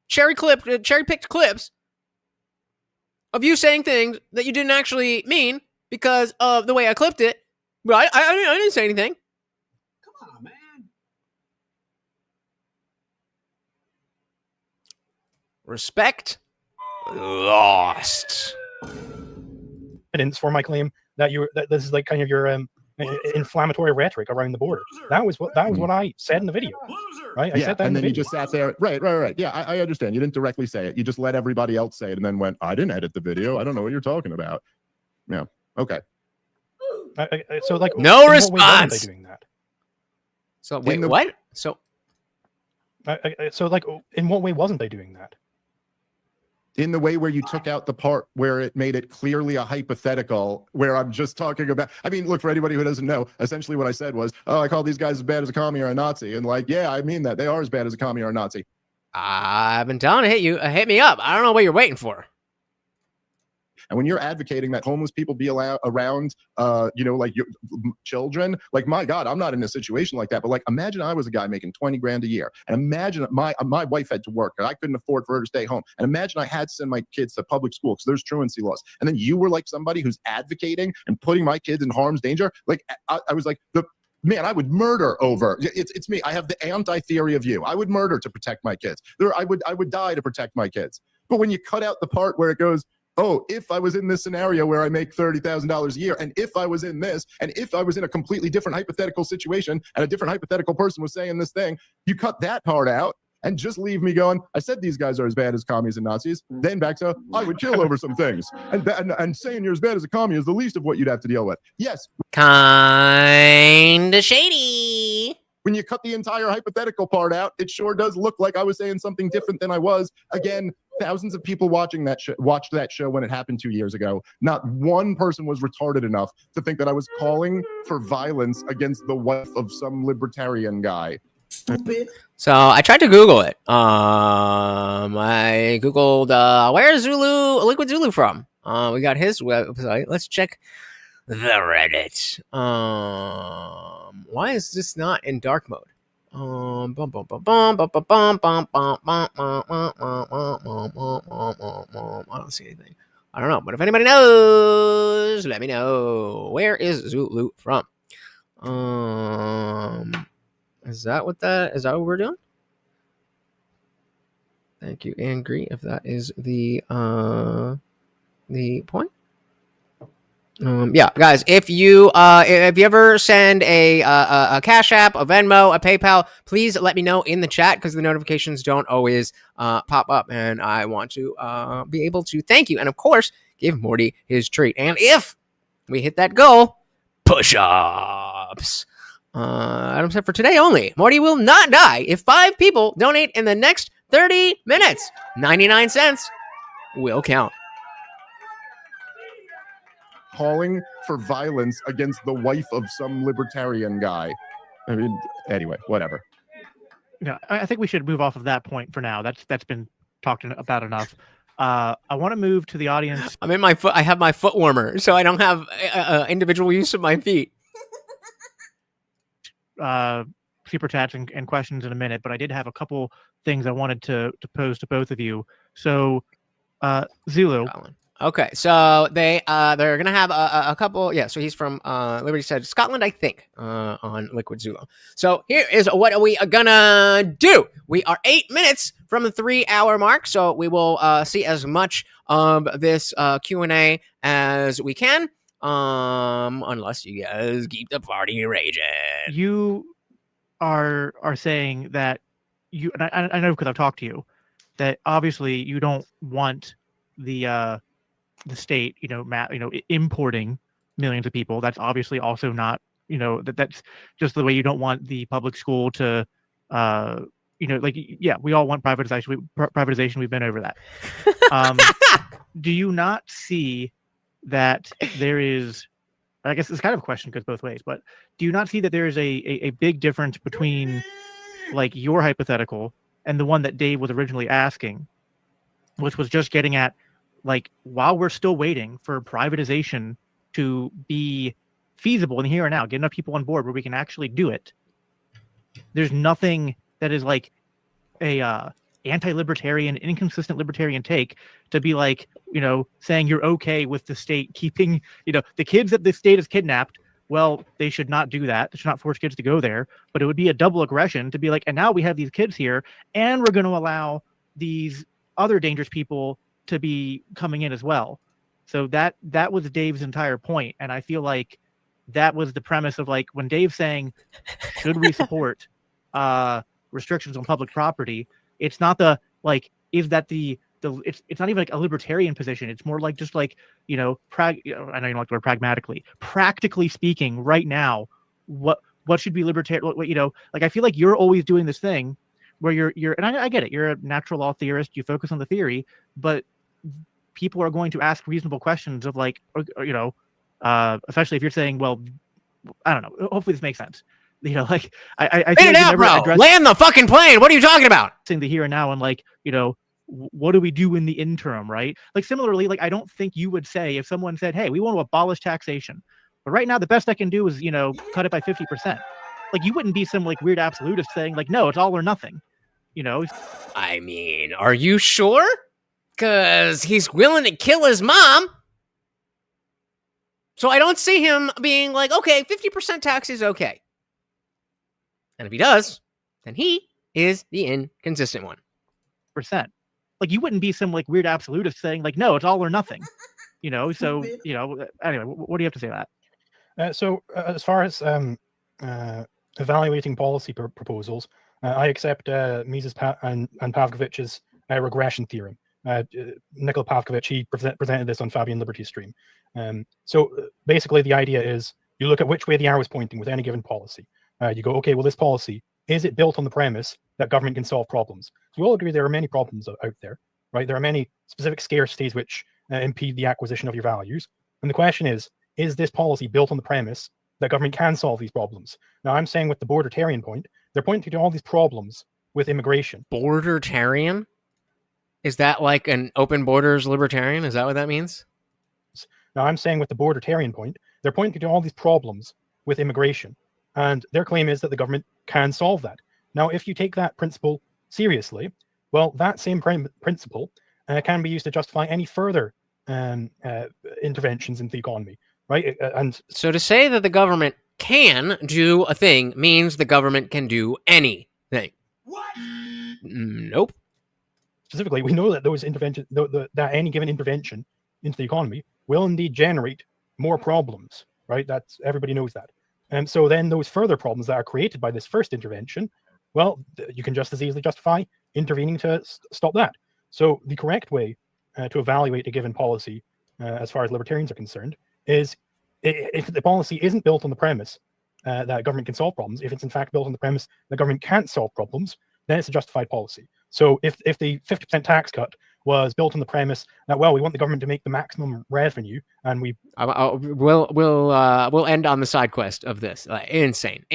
cherry picked clips of you saying things that you didn't actually mean because of the way I clipped it. But I didn't say anything. Come on, man. Respect lost. Evidence for my claim that this is kind of your inflammatory rhetoric around the border. That was what I said in the video. Right? I said that and then you just sat there. Right. Yeah, I understand. You didn't directly say it. You just let everybody else say it and then went, I didn't edit the video. I don't know what you're talking about. Yeah. Okay. So no response. Doing that? So wait, what? So So, like, in what way wasn't they doing that? In the way where you took out the part where it made it clearly a hypothetical, where I'm just talking about, I mean, look, for anybody who doesn't know, essentially what I said was, oh, I call these guys as bad as a commie or a Nazi. And like, yeah, I mean that. They are as bad as a commie or a Nazi. I've been telling you, hit me up. I don't know what you're waiting for. And when you're advocating that homeless people be allowed around, like your children, like, my God, I'm not in a situation like that. But like, imagine I was a guy making 20 grand a year, and imagine my wife had to work and I couldn't afford for her to stay home. And imagine I had to send my kids to public school because there's truancy laws. And then you were like somebody who's advocating and putting my kids in harm's danger. Like, I was like, man, I would murder over. It's me. I have the anti-theory of you. I would murder to protect my kids. I would die to protect my kids. But when you cut out the part where it goes, oh, if I was in this scenario where I make $30,000 a year, and if I was in this, and if I was in a completely different hypothetical situation, and a different hypothetical person was saying this thing, you cut that part out and just leave me going, I said these guys are as bad as commies and Nazis. Then back to, I would kill over some things. And saying you're as bad as a commie is the least of what you'd have to deal with. Yes. Kinda shady. When you cut the entire hypothetical part out, it sure does look like I was saying something different than I was. Again, thousands of people watched that show when it happened 2 years ago. Not one person was retarded enough to think that I was calling for violence against the wife of some libertarian guy. Stupid. So I tried to Google it. I Googled where is Liquid Zulu from? We got his website. Let's check the Reddit. Why is this not in dark mode? I don't see anything. I don't know, but if anybody knows, let me know. Where is Zulu from? Is that what we're doing? Thank you, Angry, if that is the point. Yeah, guys, if you ever send a Cash App, a Venmo, a PayPal, please let me know in the chat because the notifications don't always pop up, and I want to be able to thank you and, of course, give Morty his treat. And if we hit that goal, push-ups. Adam said for today only, Morty will not die if 5 people donate in the next 30 minutes. 99 cents will count. Calling for violence against the wife of some libertarian guy. I mean, anyway, whatever. Yeah, I think we should move off of that point for now. That's been talked about enough. I want to move to the audience. I'm in my foot. I have my foot warmer, so I don't have individual use of my feet. Super chats and questions in a minute, but I did have a couple things I wanted to pose to both of you. So, Zulu. Okay, so they're gonna have a couple. Yeah, so he's from Liberty said Scotland, I think, on Liquid Zulu. So here is what we are gonna do. We are 8 minutes from the 3-hour mark, so we will see as much of this Q&A as we can, unless you guys keep the party raging. You are saying that you, and I know because I've talked to you, that obviously you don't want the state, importing millions of people. That's obviously also not, that's just the way you don't want the public school to, we all want privatization. We've been over that. Do you not see that there is, I guess it's kind of a question goes both ways, but do you not see that there is a big difference between like your hypothetical and the one that Dave was originally asking, which was just getting at, like, while we're still waiting for privatization to be feasible in the here and now, get enough people on board where we can actually do it, there's nothing that is like a anti-libertarian, inconsistent libertarian take to be like, saying you're okay with the state keeping, the kids that the state has kidnapped. Well, they should not do that. They should not force kids to go there. But it would be a double aggression to be like, and now we have these kids here, and we're going to allow these other dangerous people to be coming in as well. So that was Dave's entire point. And I feel like that was the premise of, like, when Dave's saying, should we support restrictions on public property? It's not the, like, is that it's not even like a libertarian position. It's more like just like, I know you don't like the word pragmatically. Practically speaking, right now, what should be libertarian? Like, I feel like you're always doing this thing where you're and I get it, you're a natural law theorist, you focus on the theory, but people are going to ask reasonable questions of like, especially if you're saying, well, I don't know, hopefully this makes sense. Like I feel like you never land the fucking plane. What are you talking about? The here and now, and like, what do we do in the interim, right? Like similarly, like I don't think you would say if someone said, hey, we want to abolish taxation, but right now the best I can do is, cut it by 50%. Like you wouldn't be some like weird absolutist saying like, no, it's all or nothing. I mean, are you sure? Because he's willing to kill his mom. So I don't see him being like, okay, 50% tax is okay. And if he does, then he is the inconsistent one. Percent. Like you wouldn't be some like weird absolutist saying like, no, it's all or nothing. So anyway, what do you have to say to that? So as far as evaluating policy proposals, I accept Mises and Pavkovich's regression theorem. Nikola Pavkovich, he presented this on Fabian Liberty's stream. So basically the idea is you look at which way the arrow is pointing with any given policy. You go, okay, well, this policy, is it built on the premise that government can solve problems? So we all agree there are many problems out there, right? There are many specific scarcities which impede the acquisition of your values. And the question is this policy built on the premise that government can solve these problems? Now, I'm saying with the bordertarian point, they're pointing to all these problems with immigration. Bordertarian? Is that like an open borders libertarian? Is that what that means? Now, I'm saying with the bordertarian point, they're pointing to all these problems with immigration. And their claim is that the government can solve that. Now, if you take that principle seriously, well, that same principle can be used to justify any further interventions into the economy, right? And so to say that the government can do a thing means the government can do anything. What? Nope. Specifically, we know that those interventions, that any given intervention into the economy will indeed generate more problems, right? That's everybody knows that. And so then those further problems that are created by this first intervention, well, you can just as easily justify intervening to stop that. So the correct way to evaluate a given policy, as far as libertarians are concerned, is if the policy isn't built on the premise that government can solve problems, if it's in fact built on the premise that government can't solve problems, then it's a justified policy. So if the 50% tax cut was built on the premise that, well, we want the government to make the maximum revenue, and we'll end on the side quest of this. Insane.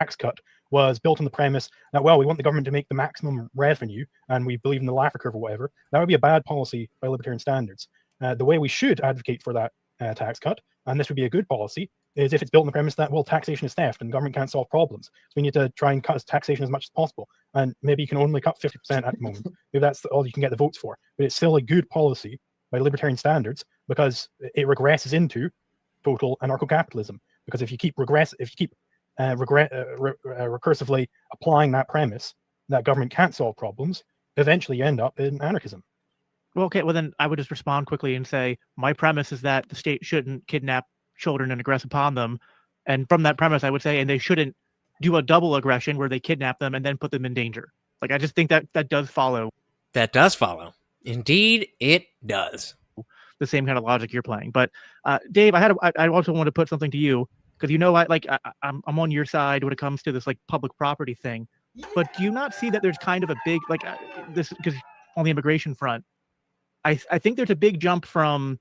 Tax cut was built on the premise that, well, we want the government to make the maximum revenue, and we believe in the Laffer curve or whatever. That would be a bad policy by libertarian standards. The way we should advocate for that tax cut, and this would be a good policy, is if it's built on the premise that, well, taxation is theft and the government can't solve problems. So we need to try and cut taxation as much as possible. And maybe you can only cut 50% at the moment. Maybe that's all you can get the votes for. But it's still a good policy by libertarian standards because it regresses into total anarcho-capitalism. Because if you keep recursively applying that premise that government can't solve problems, eventually you end up in anarchism. Well, okay, well then I would just respond quickly and say, my premise is that the state shouldn't kidnap children and aggress upon them. And from that premise, I would say, and they shouldn't do a double aggression where they kidnap them and then put them in danger. Like, I just think that does follow. That does follow. Indeed, it does. The same kind of logic you're playing. But Dave, I also want to put something to you, because I'm on your side when it comes to this like public property thing. But do you not see that there's kind of a big this, because on the immigration front, I think there's a big jump from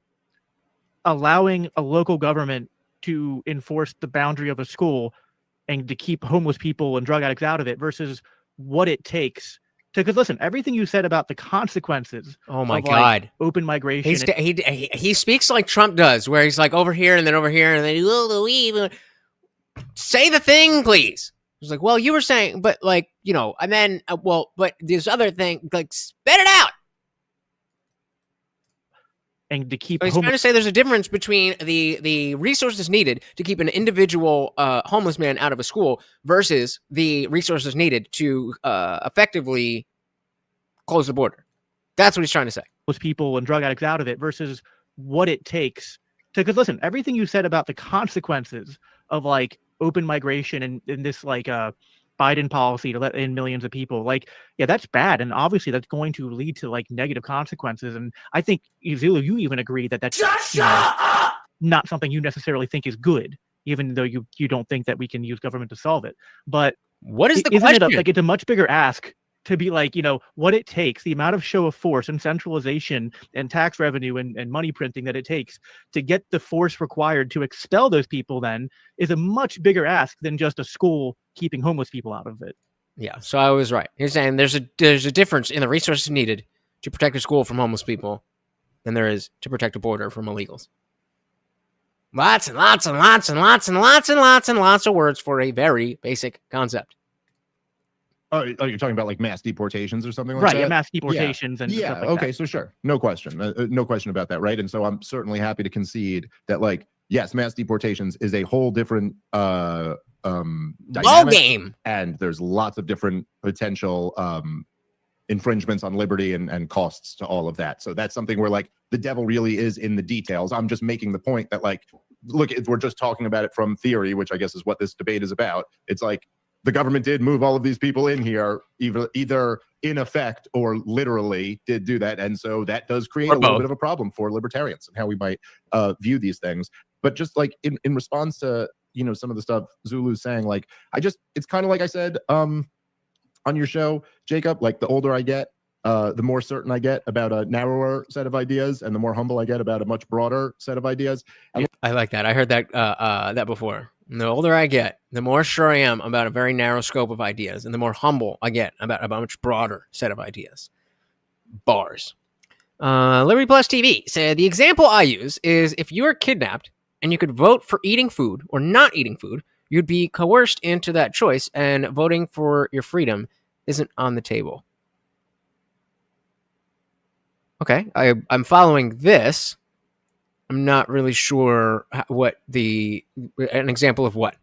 allowing a local government to enforce the boundary of a school and to keep homeless people and drug addicts out of it versus what it takes to, because listen, everything you said about the consequences. Oh my God. Like, open migration. He speaks like Trump does, where he's like over here and then over here and then say the thing, please. He's like, well, you were saying, but like, and then, but this other thing, like, spit it out. And to keep he's trying to say there's a difference between the resources needed to keep an individual homeless man out of a school versus the resources needed to effectively close the border. That's what he's trying to say. Those people and drug addicts out of it versus what it takes to, because listen, everything you said about the consequences of like open migration and this like Biden policy to let in millions of people, like, yeah, that's bad. And obviously that's going to lead to like negative consequences. And I think, Zulu, you even agree that that's not something you necessarily think is good, even though you don't think that we can use government to solve it. But What is the Isn't question? Like, it's a much bigger ask to be like, what it takes, the amount of show of force and centralization and tax revenue and money printing that it takes to get the force required to expel those people then is a much bigger ask than just a school keeping homeless people out of it. Yeah, so I was right. You're saying there's a difference in the resources needed to protect a school from homeless people than there is to protect a border from illegals. Lots and lots and lots and lots and lots and lots and lots of words for a very basic concept. Oh, you're talking about like mass deportations or something like Right, that? yeah, mass deportations and yeah, stuff like okay, that. so sure, no question about that, right? And so I'm certainly happy to concede that, like, yes, mass deportations is a whole different Ball dynamic, game. and there's lots of different potential infringements on liberty and costs to all of that. So that's something where, like, the devil really is in the details. I'm just making the point that, like, look, if we're just talking about it from theory, which I guess is what this debate is about, it's like the government did move all of these people in here, either in effect or literally did do that. And so that does create a little bit of a problem for libertarians and how we might view these things. But just like in response to, some of the stuff Zulu's saying, like, it's kind of like I said on your show, Jacob, like, the older I get, the more certain I get about a narrower set of ideas, and the more humble I get about a much broader set of ideas. And I like that. I heard that before. And the older I get, the more sure I am about a very narrow scope of ideas, and the more humble I get about a much broader set of ideas. Bars. Liberty Plus TV said, the example I use is if you are kidnapped and you could vote for eating food or not eating food, you'd be coerced into that choice, and voting for your freedom isn't on the table. Okay, I'm following this. I'm not really sure an example of what.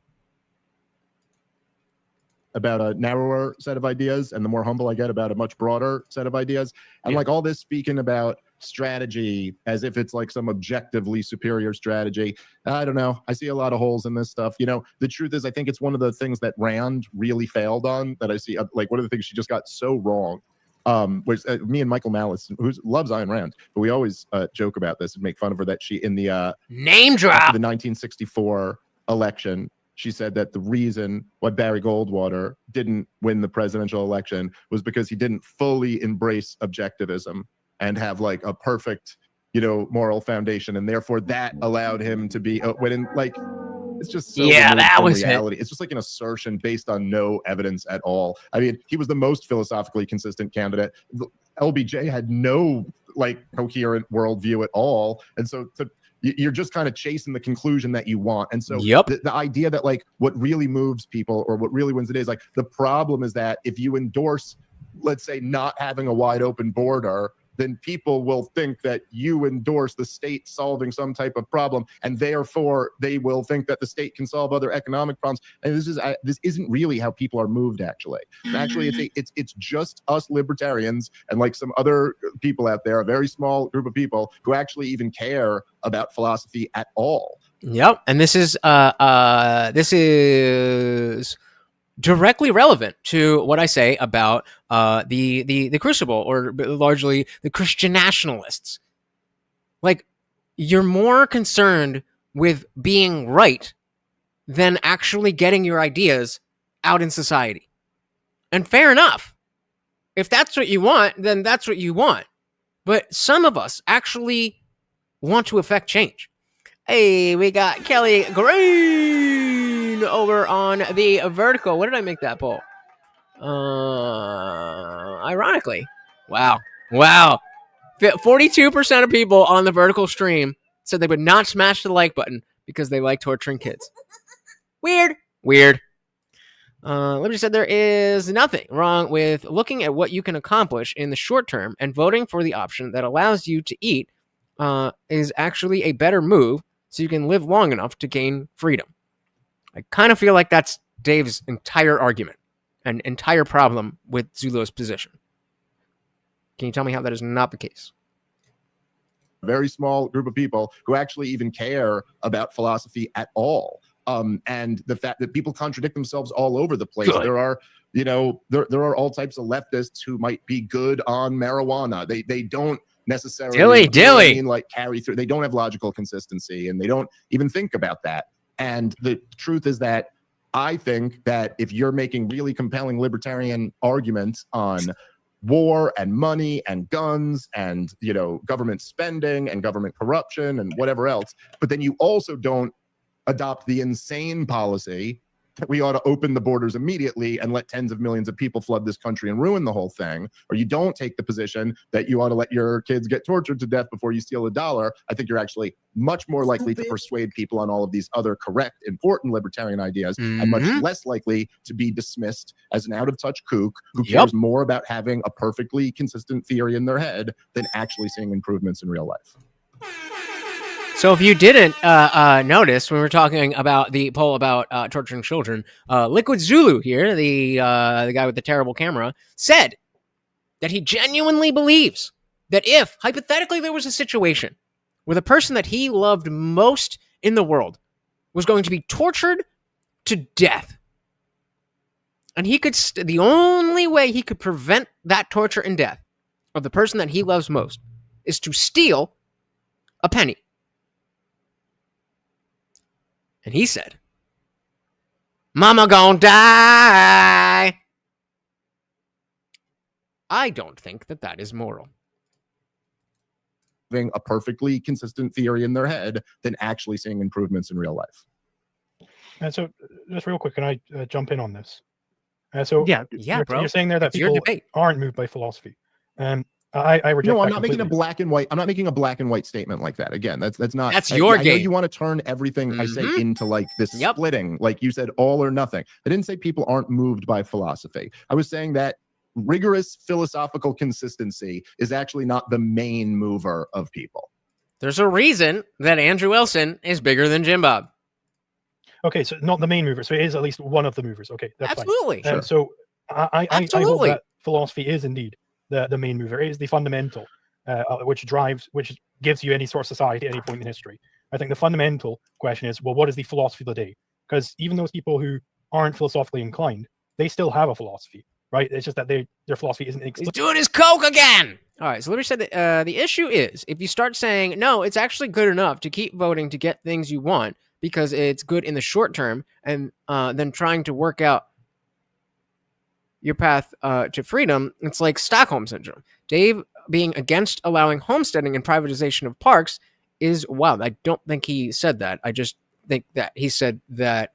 About a narrower set of ideas, and the more humble I get about a much broader set of ideas. And like all this speaking about strategy as if it's like some objectively superior strategy. I don't know. I see a lot of holes in this stuff. The truth is, I think it's one of the things that Rand really failed on, that I see, like, one of the things she just got so wrong. Was me and Michael Malice, who loves Ayn Rand, but we always joke about this and make fun of her, that she, in the name drop, the 1964 election, she said that the reason why Barry Goldwater didn't win the presidential election was because he didn't fully embrace objectivism and have, like, a perfect, moral foundation, and therefore that allowed him to be it's just so that was reality. It's just like an assertion based on no evidence at all. I mean, he was the most philosophically consistent candidate. LBJ had no, like, coherent worldview at all, and so you're just kind of chasing the conclusion that you want. And so the idea that, like, what really moves people or what really wins the day is, like, the problem is that if you endorse, let's say, not having a wide open border, then people will think that you endorse the state solving some type of problem, and therefore they will think that the state can solve other economic problems. And this isn't really how people are moved. Actually, it's just us libertarians and, like, some other people out there, a very small group of people who actually even care about philosophy at all. Yep, and this is directly relevant to what I say about the Crucible, or largely the Christian nationalists. Like, you're more concerned with being right than actually getting your ideas out in society. And fair enough. If that's what you want, then that's what you want. But some of us actually want to affect change. Hey, we got Kelly Green over on the vertical. What did I make that poll? Ironically. Wow. 42% of people on the vertical stream said they would not smash the like button because they like torturing kids. Weird. Liberty said there is nothing wrong with looking at what you can accomplish in the short term, and voting for the option that allows you to eat is actually a better move, so you can live long enough to gain freedom. I kind of feel like that's Dave's entire argument and entire problem with Zulu's position. Can you tell me how that is not the case? A very small group of people who actually even care about philosophy at all. And the fact that people contradict themselves all over the place. Good. There are all types of leftists who might be good on marijuana. They don't necessarily carry through. They don't have logical consistency, and they don't even think about that. And the truth is that I think that if you're making really compelling libertarian arguments on war and money and guns and, you know, government spending and government corruption and whatever else, but then you also don't adopt the insane policy that we ought to open the borders immediately and let tens of millions of people flood this country and ruin the whole thing, or you don't take the position that you ought to let your kids get tortured to death before you steal $1, I think you're actually much more likely to persuade people on all of these other correct, important libertarian ideas, and much less likely to be dismissed as an out-of-touch kook who cares more about having a perfectly consistent theory in their head than actually seeing improvements in real life. So if you didn't notice, when we were talking about the poll about torturing children, Liquid Zulu here, the guy with the terrible camera, said that he genuinely believes that if, hypothetically, there was a situation where the person that he loved most in the world was going to be tortured to death, and he could, the only way he could prevent that torture and death of the person that he loves most is to steal a penny. And he said, "Mama gonna die." I don't think that that is moral. Having a perfectly consistent theory in their head than actually seeing improvements in real life. And so, just real quick, can I jump in on this? So, bro. You're saying there that people aren't moved by philosophy. I reject. No, I'm that not making a completely. black and white. I'm not making a black and white statement like that. Again, that's not. That's your I game. know you want to turn everything I say into like this splitting, like you said, all or nothing. I didn't say people aren't moved by philosophy. I was saying that rigorous philosophical consistency is actually not the main mover of people. There's a reason that Andrew Wilson is bigger than Jim Bob. Okay, so not the main mover. So it is at least one of the movers. Okay, that's Absolutely. fine. Sure. So I hold that philosophy is indeed the main mover. It is the fundamental, which gives you any sort of society at any point in history. I think the fundamental question is, well, what is the philosophy of the day? Because even those people who aren't philosophically inclined, they still have a philosophy, right? It's just that their philosophy isn't explicit. He's doing his coke again. All right, so let me say that the issue is if you start saying, no, it's actually good enough to keep voting to get things you want because it's good in the short term, and then trying to work out your path to freedom, it's like Stockholm Syndrome. Dave being against allowing homesteading and privatization of parks is wild. I don't think he said that. I just think that he said that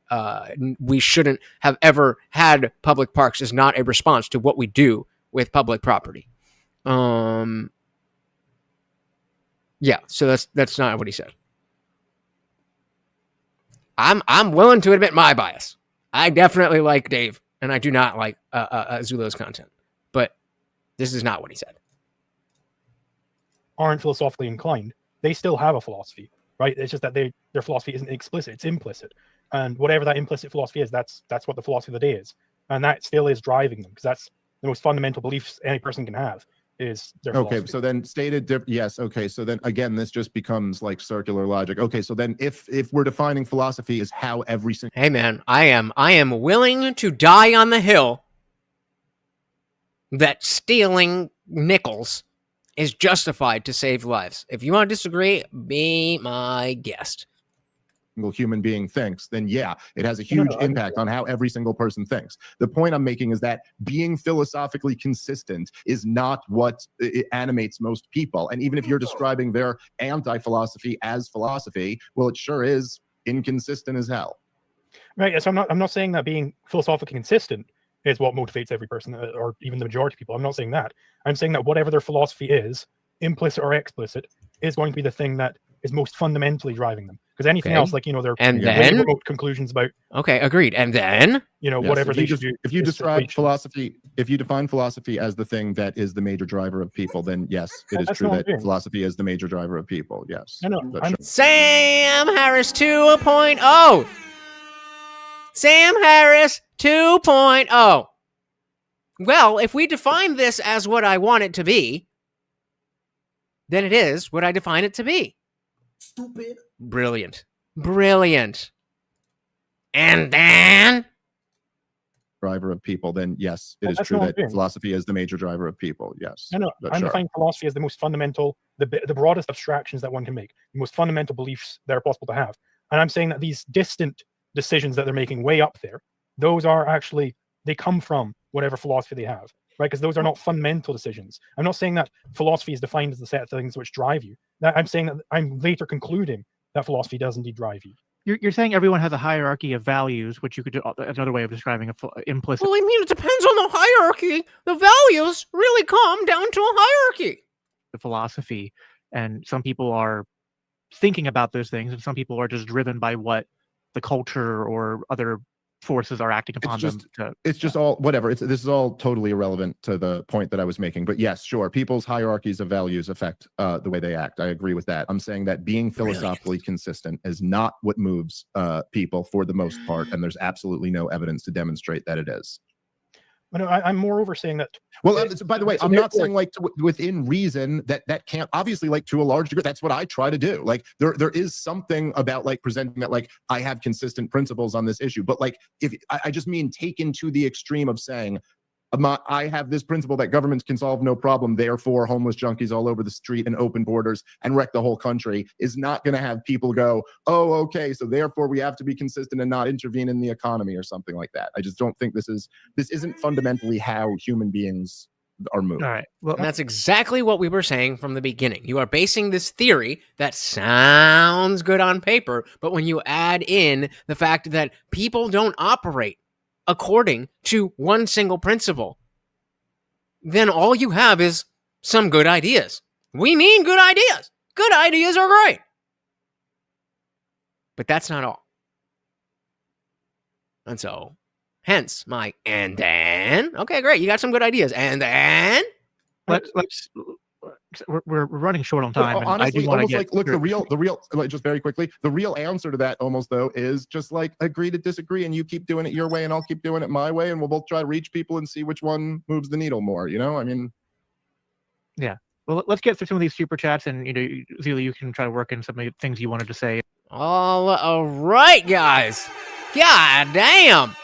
we shouldn't have ever had public parks is not a response to what we do with public property. Yeah, so that's not what he said. I'm willing to admit my bias. I definitely like Dave, and I do not like Zulu's content. But this is not what he said. Aren't philosophically inclined, they still have a philosophy, right? It's just that their philosophy isn't explicit, it's implicit. And whatever that implicit philosophy is, that's what the philosophy of the day is. And that still is driving them, because that's the most fundamental beliefs any person can have is their philosophy. Okay, so then stated yes, okay, so then again this just becomes like circular logic. Okay, so then if we're defining philosophy as how every single Hey man, I am willing to die on the hill that stealing nickels is justified to save lives. If you want to disagree, be my guest. Human being thinks, then yeah, it has a huge impact on how every single person thinks. The point I'm making is that being philosophically consistent is not what it animates most people. And even if you're describing their anti-philosophy as philosophy, well, it sure is inconsistent as hell. Right. So I'm not saying that being philosophically consistent is what motivates every person, or even the majority of people. I'm not saying that. I'm saying that whatever their philosophy is, implicit or explicit, is going to be the thing that is most fundamentally driving them. Because anything else, like, they're then conclusions about. Okay, agreed. And then, whatever they should do. If you describe philosophy, if you define philosophy as the thing that is the major driver of people, then yes, it is true that philosophy is the major driver of people. Yes. Sam Harris 2.0. Sam Harris 2.0. Well, if we define this as what I want it to be, then it is what I define it to be. Stupid. Brilliant. And then driver of people, then yes, it is true that philosophy is the major driver of people. Yes. I'm defining philosophy as the most fundamental, the broadest abstractions that one can make, the most fundamental beliefs that are possible to have. And I'm saying that these distant decisions that they're making way up there, those are actually, they come from whatever philosophy they have, right? Because those are not fundamental decisions. I'm not saying that philosophy is defined as the set of things which drive you. I'm saying that I'm later concluding that philosophy does indeed drive you. You're saying everyone has a hierarchy of values, which you could do another way of describing implicit. Well, I mean, it depends on the hierarchy. The values really come down to a hierarchy. The philosophy, and some people are thinking about those things, and some people are just driven by what the culture or other forces are acting upon them. It's just all whatever. This is all totally irrelevant to the point that I was making. But yes, sure, people's hierarchies of values affect the way they act. I agree with that. I'm saying that being philosophically consistent is not what moves people for the most part, and there's absolutely no evidence to demonstrate that it is. No, I'm moreover saying that. Well, by the way, I'm not saying like within reason that can't, obviously, like to a large degree, that's what I try to do. Like there is something about like presenting that like I have consistent principles on this issue, but like if I just mean taken to the extreme of saying I have this principle that governments can solve no problem, therefore homeless junkies all over the street and open borders and wreck the whole country is not going to have people go, oh, okay, so therefore we have to be consistent and not intervene in the economy or something like that. I just don't think this isn't fundamentally how human beings are moved. All right. Well, And that's exactly what we were saying from the beginning. You are basing this theory that sounds good on paper, but when you add in the fact that people don't operate according to one single principle, then all you have is some good ideas. We mean good ideas. Good ideas are great. But that's not all. And so, hence my and then. Okay, great. You got some good ideas. And then we're running short on time. Well, honestly, I do almost like, look, the real, like, just very quickly, the real answer to that almost though is just like agree to disagree, and you keep doing it your way, and I'll keep doing it my way, and we'll both try to reach people and see which one moves the needle more. You know, I mean, yeah. Well, let's get through some of these super chats, and Zulu, you can try to work in some of the things you wanted to say. all right, guys. God damn.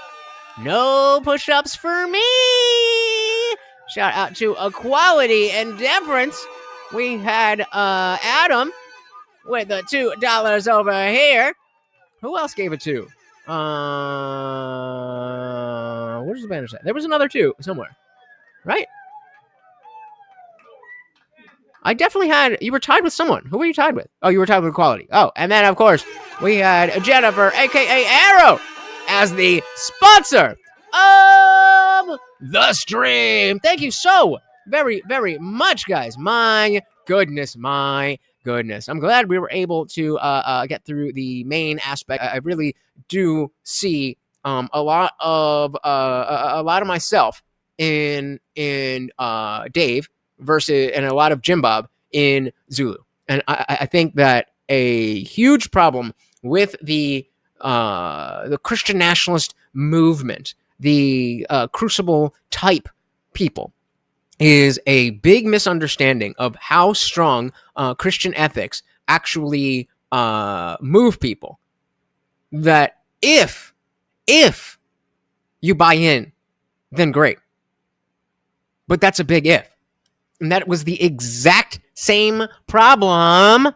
No push-ups for me. Shout out to Equality and Deference. We had Adam with the $2 over here. Who else gave it to? Where's the banner say? There was another 2 somewhere, right? I definitely had. You were tied with someone. Who were you tied with? Oh, you were tied with Equality. Oh, and then of course we had Jennifer, aka Arrow, as the sponsor of the stream. Thank you so very, very much, guys. My goodness. I'm glad we were able to get through the main aspect. I really do see a lot of myself in Dave versus, and a lot of Jim Bob in Zulu. And I think that a huge problem with the Christian nationalist movement, the crucible type people, is a big misunderstanding of how strong Christian ethics actually move people. That if you buy in, then great. But that's a big if. And that was the exact same problem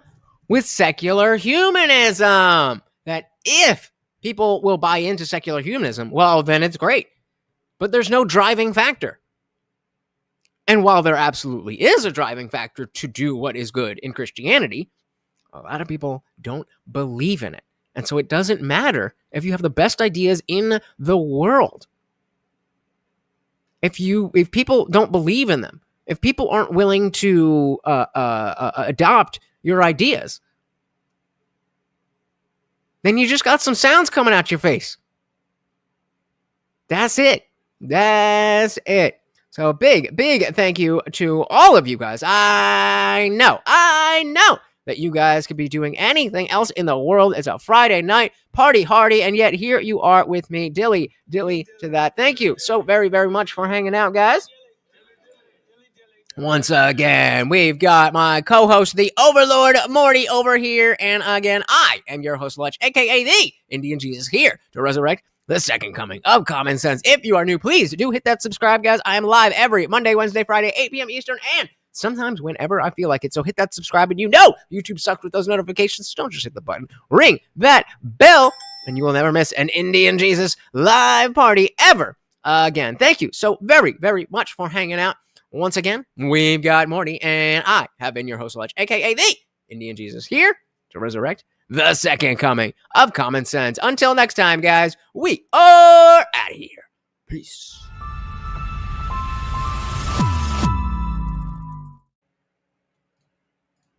with secular humanism. That if people will buy into secular humanism, well, then it's great. But there's no driving factor. And while there absolutely is a driving factor to do what is good in Christianity, a lot of people don't believe in it. And so it doesn't matter if you have the best ideas in the world. If people don't believe in them, if people aren't willing to adopt your ideas, then you just got some sounds coming out your face. That's it. So big thank you to all of you guys. I know that you guys could be doing anything else in the world. It's a Friday night, party hardy, and yet here you are with me. Dilly to that. Thank you so very, very much for hanging out, guys. Once again, we've got my co-host, the Overlord Morty, over here. And again, I am your host, Lutch, aka the Indian Jesus, here to resurrect the second coming of common sense. If you are new, please do hit that subscribe, guys. I am live every Monday, Wednesday, Friday, 8 p.m. Eastern, and sometimes whenever I feel like it. So hit that subscribe, and YouTube sucks with those notifications. So don't just hit the button. Ring that bell. and you will never miss an Indian Jesus live party ever again. Thank you so very, very much for hanging out. Once again, we've got Morty, and I have been your host, Ledge, aka the Indian Jesus, here to resurrect the second coming of common sense. Until next time, guys, we are out of here. Peace.